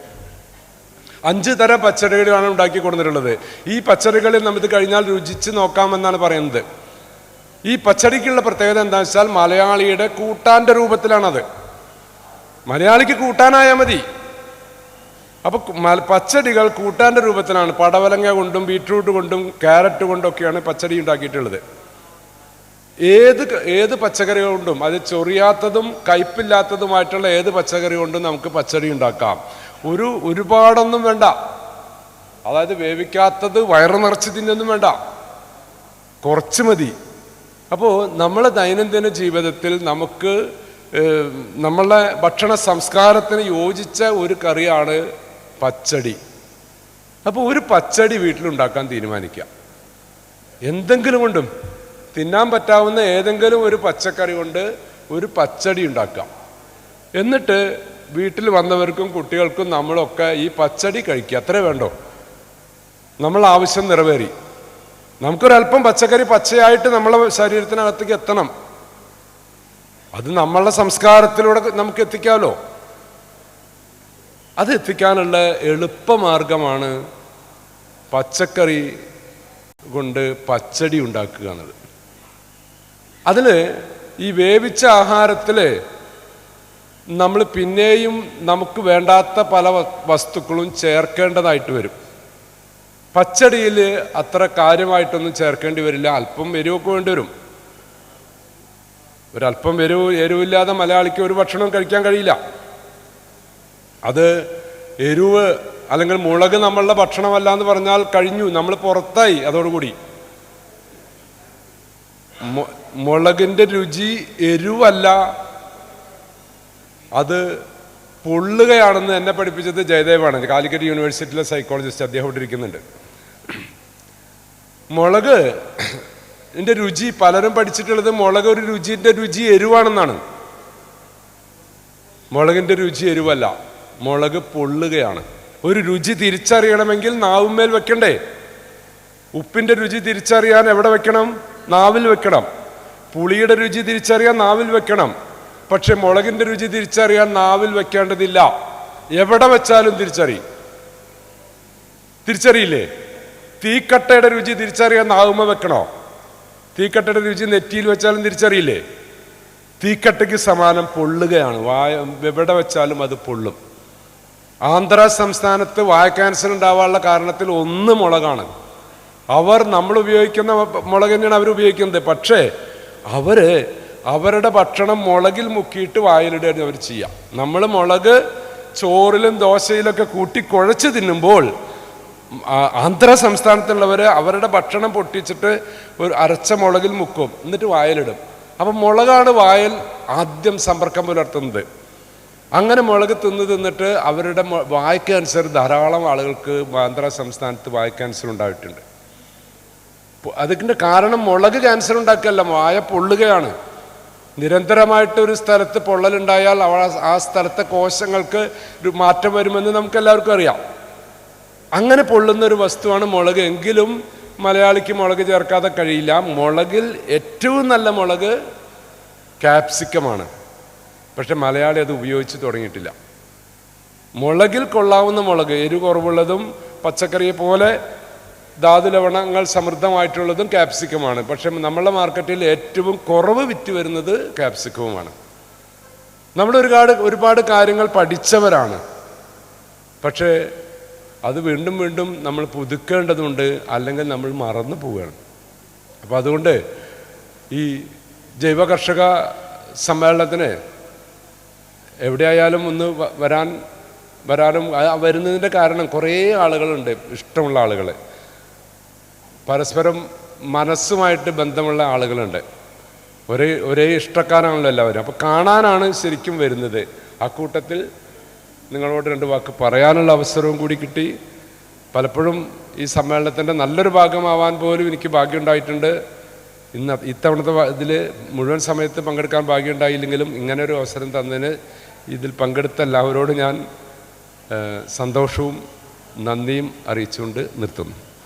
5 തരം പച്ചടികളാണ് ഉണ്ടാക്കി കൊടുത്തിട്ടുള്ളത്. ഈ പച്ചടികളിൽ നമുക്ക് കഴിഞ്ഞാൽ രുചിച്ച് നോക്കാമെന്നാണ് പറയുന്നത്. ഈ പച്ചടിക്കുള്ള പ്രത്യേകത എന്താണെന്ന് വെച്ചാൽ മലയാളിയുടെ കൂട്ടാൻ്റെ രൂപത്തിലാണത്. മലയാളിക്ക് കൂട്ടാനായാൽ മതി. അപ്പൊ പച്ചടികൾ കൂട്ടാൻ്റെ രൂപത്തിലാണ്. പടവലങ്ങ കൊണ്ടും ബീട്രൂട്ട് കൊണ്ടും ക്യാരറ്റ് കൊണ്ടൊക്കെയാണ് പച്ചടി ഉണ്ടാക്കിയിട്ടുള്ളത്. ഏത് പച്ചക്കറി കൊണ്ടും, അത് ചൊറിയാത്തതും കയ്പില്ലാത്തതുമായിട്ടുള്ള ഏത് പച്ചക്കറി കൊണ്ടും നമുക്ക് പച്ചടി ഉണ്ടാക്കാം. ഒരുപാടൊന്നും വേണ്ട. അതായത് വേവിക്കാത്തത് വയറ് നിറച്ച് തിന്നൊന്നും വേണ്ട, കുറച്ച് മതി. അപ്പോൾ നമ്മളെ ദൈനംദിന ജീവിതത്തിൽ നമുക്ക് നമ്മളെ ഭക്ഷണ സംസ്കാരത്തിന് യോജിച്ച ഒരു കറിയാണ് പച്ചടി. അപ്പോൾ ഒരു പച്ചടി വീട്ടിലുണ്ടാക്കാൻ തീരുമാനിക്കുക. എന്തെങ്കിലും കൊണ്ടും തിന്നാൻ പറ്റാവുന്ന ഏതെങ്കിലും ഒരു പച്ചക്കറി കൊണ്ട് ഒരു പച്ചടി ഉണ്ടാക്കാം. എന്നിട്ട് വീട്ടിൽ വന്നവർക്കും കുട്ടികൾക്കും നമ്മളൊക്കെ ഈ പച്ചടി കഴിക്കുക. അത്രേ വേണ്ടോ? നമ്മൾ ആവശ്യം നിറവേറി. നമുക്കൊരല്പം പച്ചക്കറി പച്ചയായിട്ട് നമ്മളെ ശരീരത്തിനകത്തേക്ക് എത്തണം. അത് നമ്മളുടെ സംസ്കാരത്തിലൂടെ നമുക്ക് എത്തിക്കാമല്ലോ. അത് എത്തിക്കാനുള്ള എളുപ്പമാർഗമാണ് പച്ചക്കറി കൊണ്ട് പച്ചടി ഉണ്ടാക്കുക എന്നത്. അതിൽ ഈ വേവിച്ച ആഹാരത്തിൽ നമ്മൾ പിന്നെയും നമുക്ക് വേണ്ടാത്ത പല വസ്തുക്കളും ചേർക്കേണ്ടതായിട്ട് വരും. പച്ചടിയിൽ അത്ര കാര്യമായിട്ടൊന്നും ചേർക്കേണ്ടി വരില്ല. അല്പം എരിവൊക്കെ വേണ്ടി വരും. ഒരല്പം എരിവില്ലാതെ മലയാളിക്ക് ഒരു ഭക്ഷണം കഴിക്കാൻ കഴിയില്ല. അത് എരിവ് അല്ലെങ്കിൽ മുളക് നമ്മളുടെ ഭക്ഷണമല്ല എന്ന് പറഞ്ഞാൽ കഴിഞ്ഞു, നമ്മൾ പുറത്തായി. അതോടുകൂടി മുളകിൻ്റെ രുചി എരിവല്ല, അത് പൊള്ളുകയാണെന്ന് എന്നെ പഠിപ്പിച്ചത് ജയദേവാണ്, കാലിക്കറ്റ് യൂണിവേഴ്സിറ്റിയിലെ സൈക്കോളജിസ്റ്റ്. അദ്ദേഹം ഇവിടെ ഇരിക്കുന്നുണ്ട്. മുളക് ൻ്റെ രുചി പലരും പഠിച്ചിട്ടുള്ളത് മുളക് ഒരു രുചി എരിവാണെന്നാണ്. മുളകിൻ്റെ രുചി എരിവല്ല, മുളക് പൊള്ളുകയാണ്. ഒരു രുചി തിരിച്ചറിയണമെങ്കിൽ നാവുമേൽ വെക്കണ്ടേ? ഉപ്പിൻ്റെ രുചി തിരിച്ചറിയാൻ എവിടെ വെക്കണം? നാവിൽ വെക്കണം. പുളിയുടെ രുചി തിരിച്ചറിയാൻ നാവിൽ വെക്കണം. പക്ഷെ മുളകിൻ്റെ രുചി തിരിച്ചറിയാൻ നാവിൽ വെക്കേണ്ടതില്ല. എവിടെ വെച്ചാലും തിരിച്ചറിയില്ലേ? തീക്കട്ടയുടെ രുചി തിരിച്ചറിയാൻ നാവുമ വെക്കണോ? തീക്കട്ടയുടെ രുചി നെറ്റിയിൽ വെച്ചാലും തിരിച്ചറിയില്ലേ? തീക്കട്ടയ്ക്ക് സമാനം പൊള്ളുകയാണ്. എവിടെ വെച്ചാലും അത് പൊള്ളും. ആന്ധ്ര സംസ്ഥാനത്ത് വായ ക്യാൻസർ ഉണ്ടാവാനുള്ള കാരണത്തിൽ ഒന്ന് മുളകാണ്. നമ്മൾ ഉപയോഗിക്കുന്ന മുളക് തന്നെയാണ് അവർ ഉപയോഗിക്കുന്നത്. പക്ഷേ അവരുടെ ഭക്ഷണം മുളകിൽ മുക്കിയിട്ട് വായിലിടുകയാണ് അവർ ചെയ്യുക. നമ്മൾ മുളക് ചോറിലും ദോശയിലൊക്കെ കൂട്ടി കുഴച്ച് തിന്നുമ്പോൾ ആന്ധ്ര സംസ്ഥാനത്തുള്ളവർ അവരുടെ ഭക്ഷണം പൊട്ടിച്ചിട്ട് ഒരു അരച്ച മുളകിൽ മുക്കും, എന്നിട്ട് വായിലിടും. അപ്പം മുളകാണ് വായിൽ ആദ്യം സമ്പർക്കം പുലർത്തുന്നത്. അങ്ങനെ മുളക് തിന്നിട്ട് അവരുടെ വായ ക്യാൻസർ, ധാരാളം ആളുകൾക്ക് ആന്ധ്ര സംസ്ഥാനത്ത് വായ ക്യാൻസർ ഉണ്ടായിട്ടുണ്ട്. അതിൻ്റെ കാരണം മുളക് ക്യാൻസർ ഉണ്ടാക്കുകയല്ല, വായ പൊള്ളുകയാണ്. നിരന്തരമായിട്ടൊരു സ്ഥലത്ത് പൊള്ളലുണ്ടായാൽ ആ സ്ഥലത്തെ കോശങ്ങൾക്ക് ഒരു മാറ്റം വരുമെന്ന് നമുക്കെല്ലാവർക്കും അറിയാം. അങ്ങനെ പൊള്ളുന്നൊരു വസ്തുവാണ് മുളക്. എങ്കിലും മലയാളിക്ക് മുളക് ചേർക്കാതെ കഴിയില്ല. മുളകിൽ ഏറ്റവും നല്ല മുളക് ക്യാപ്സിക്കമാണ്. പക്ഷെ മലയാളി അത് ഉപയോഗിച്ച് തുടങ്ങിയിട്ടില്ല. മുളകിൽ കൊള്ളാവുന്ന മുളക്, എരിവ് കുറവുള്ളതും പച്ചക്കറിയെ പോലെ ധാതുലവണങ്ങൾ സമൃദ്ധമായിട്ടുള്ളതും ക്യാപ്സിക്കമാണ്. പക്ഷെ നമ്മളുടെ മാർക്കറ്റിൽ ഏറ്റവും കുറവ് വിറ്റ് വരുന്നത് ക്യാപ്സിക്കവുമാണ്. നമ്മൾ ഒരുപാട് കാര്യങ്ങൾ പഠിച്ചവരാണ്. പക്ഷേ അത് വീണ്ടും വീണ്ടും നമ്മൾ പുതുക്കേണ്ടതുണ്ട്, അല്ലെങ്കിൽ നമ്മൾ മറന്നു പോവുകയാണ്. അപ്പോൾ അതുകൊണ്ട് ഈ ജൈവ കർഷക സമ്മേളനത്തിന് എവിടെയായാലും ഒന്ന് വരാനും വരുന്നതിൻ്റെ കാരണം കുറേ ആളുകളുണ്ട്, ഇഷ്ടമുള്ള ആളുകൾ, പരസ്പരം മനസ്സുമായിട്ട് ബന്ധമുള്ള ആളുകളുണ്ട്. ഒരേ ഇഷ്ടക്കാരാണല്ലോ എല്ലാവരും. അപ്പോൾ കാണാനാണ് ശരിക്കും വരുന്നത്. അക്കൂട്ടത്തിൽ നിങ്ങളോട് 2 വാക്ക് പറയാനുള്ള അവസരവും കൂടി കിട്ടി. പലപ്പോഴും ഈ സമ്മേളനത്തിൻ്റെ നല്ലൊരു ഭാഗമാവാൻ പോലും എനിക്ക് ഭാഗ്യമുണ്ടായിട്ടുണ്ട്. ഇത്തവണത്തെ ഇതിൽ മുഴുവൻ സമയത്ത് പങ്കെടുക്കാൻ ഭാഗ്യമുണ്ടായില്ലെങ്കിലും ഇങ്ങനെ ഒരു അവസരം തന്നതിന് ഇതിൽ പങ്കെടുത്ത എല്ലാവരോടും ഞാൻ സന്തോഷവും നന്ദിയും അറിയിച്ചുകൊണ്ട് നിർത്തുന്നു.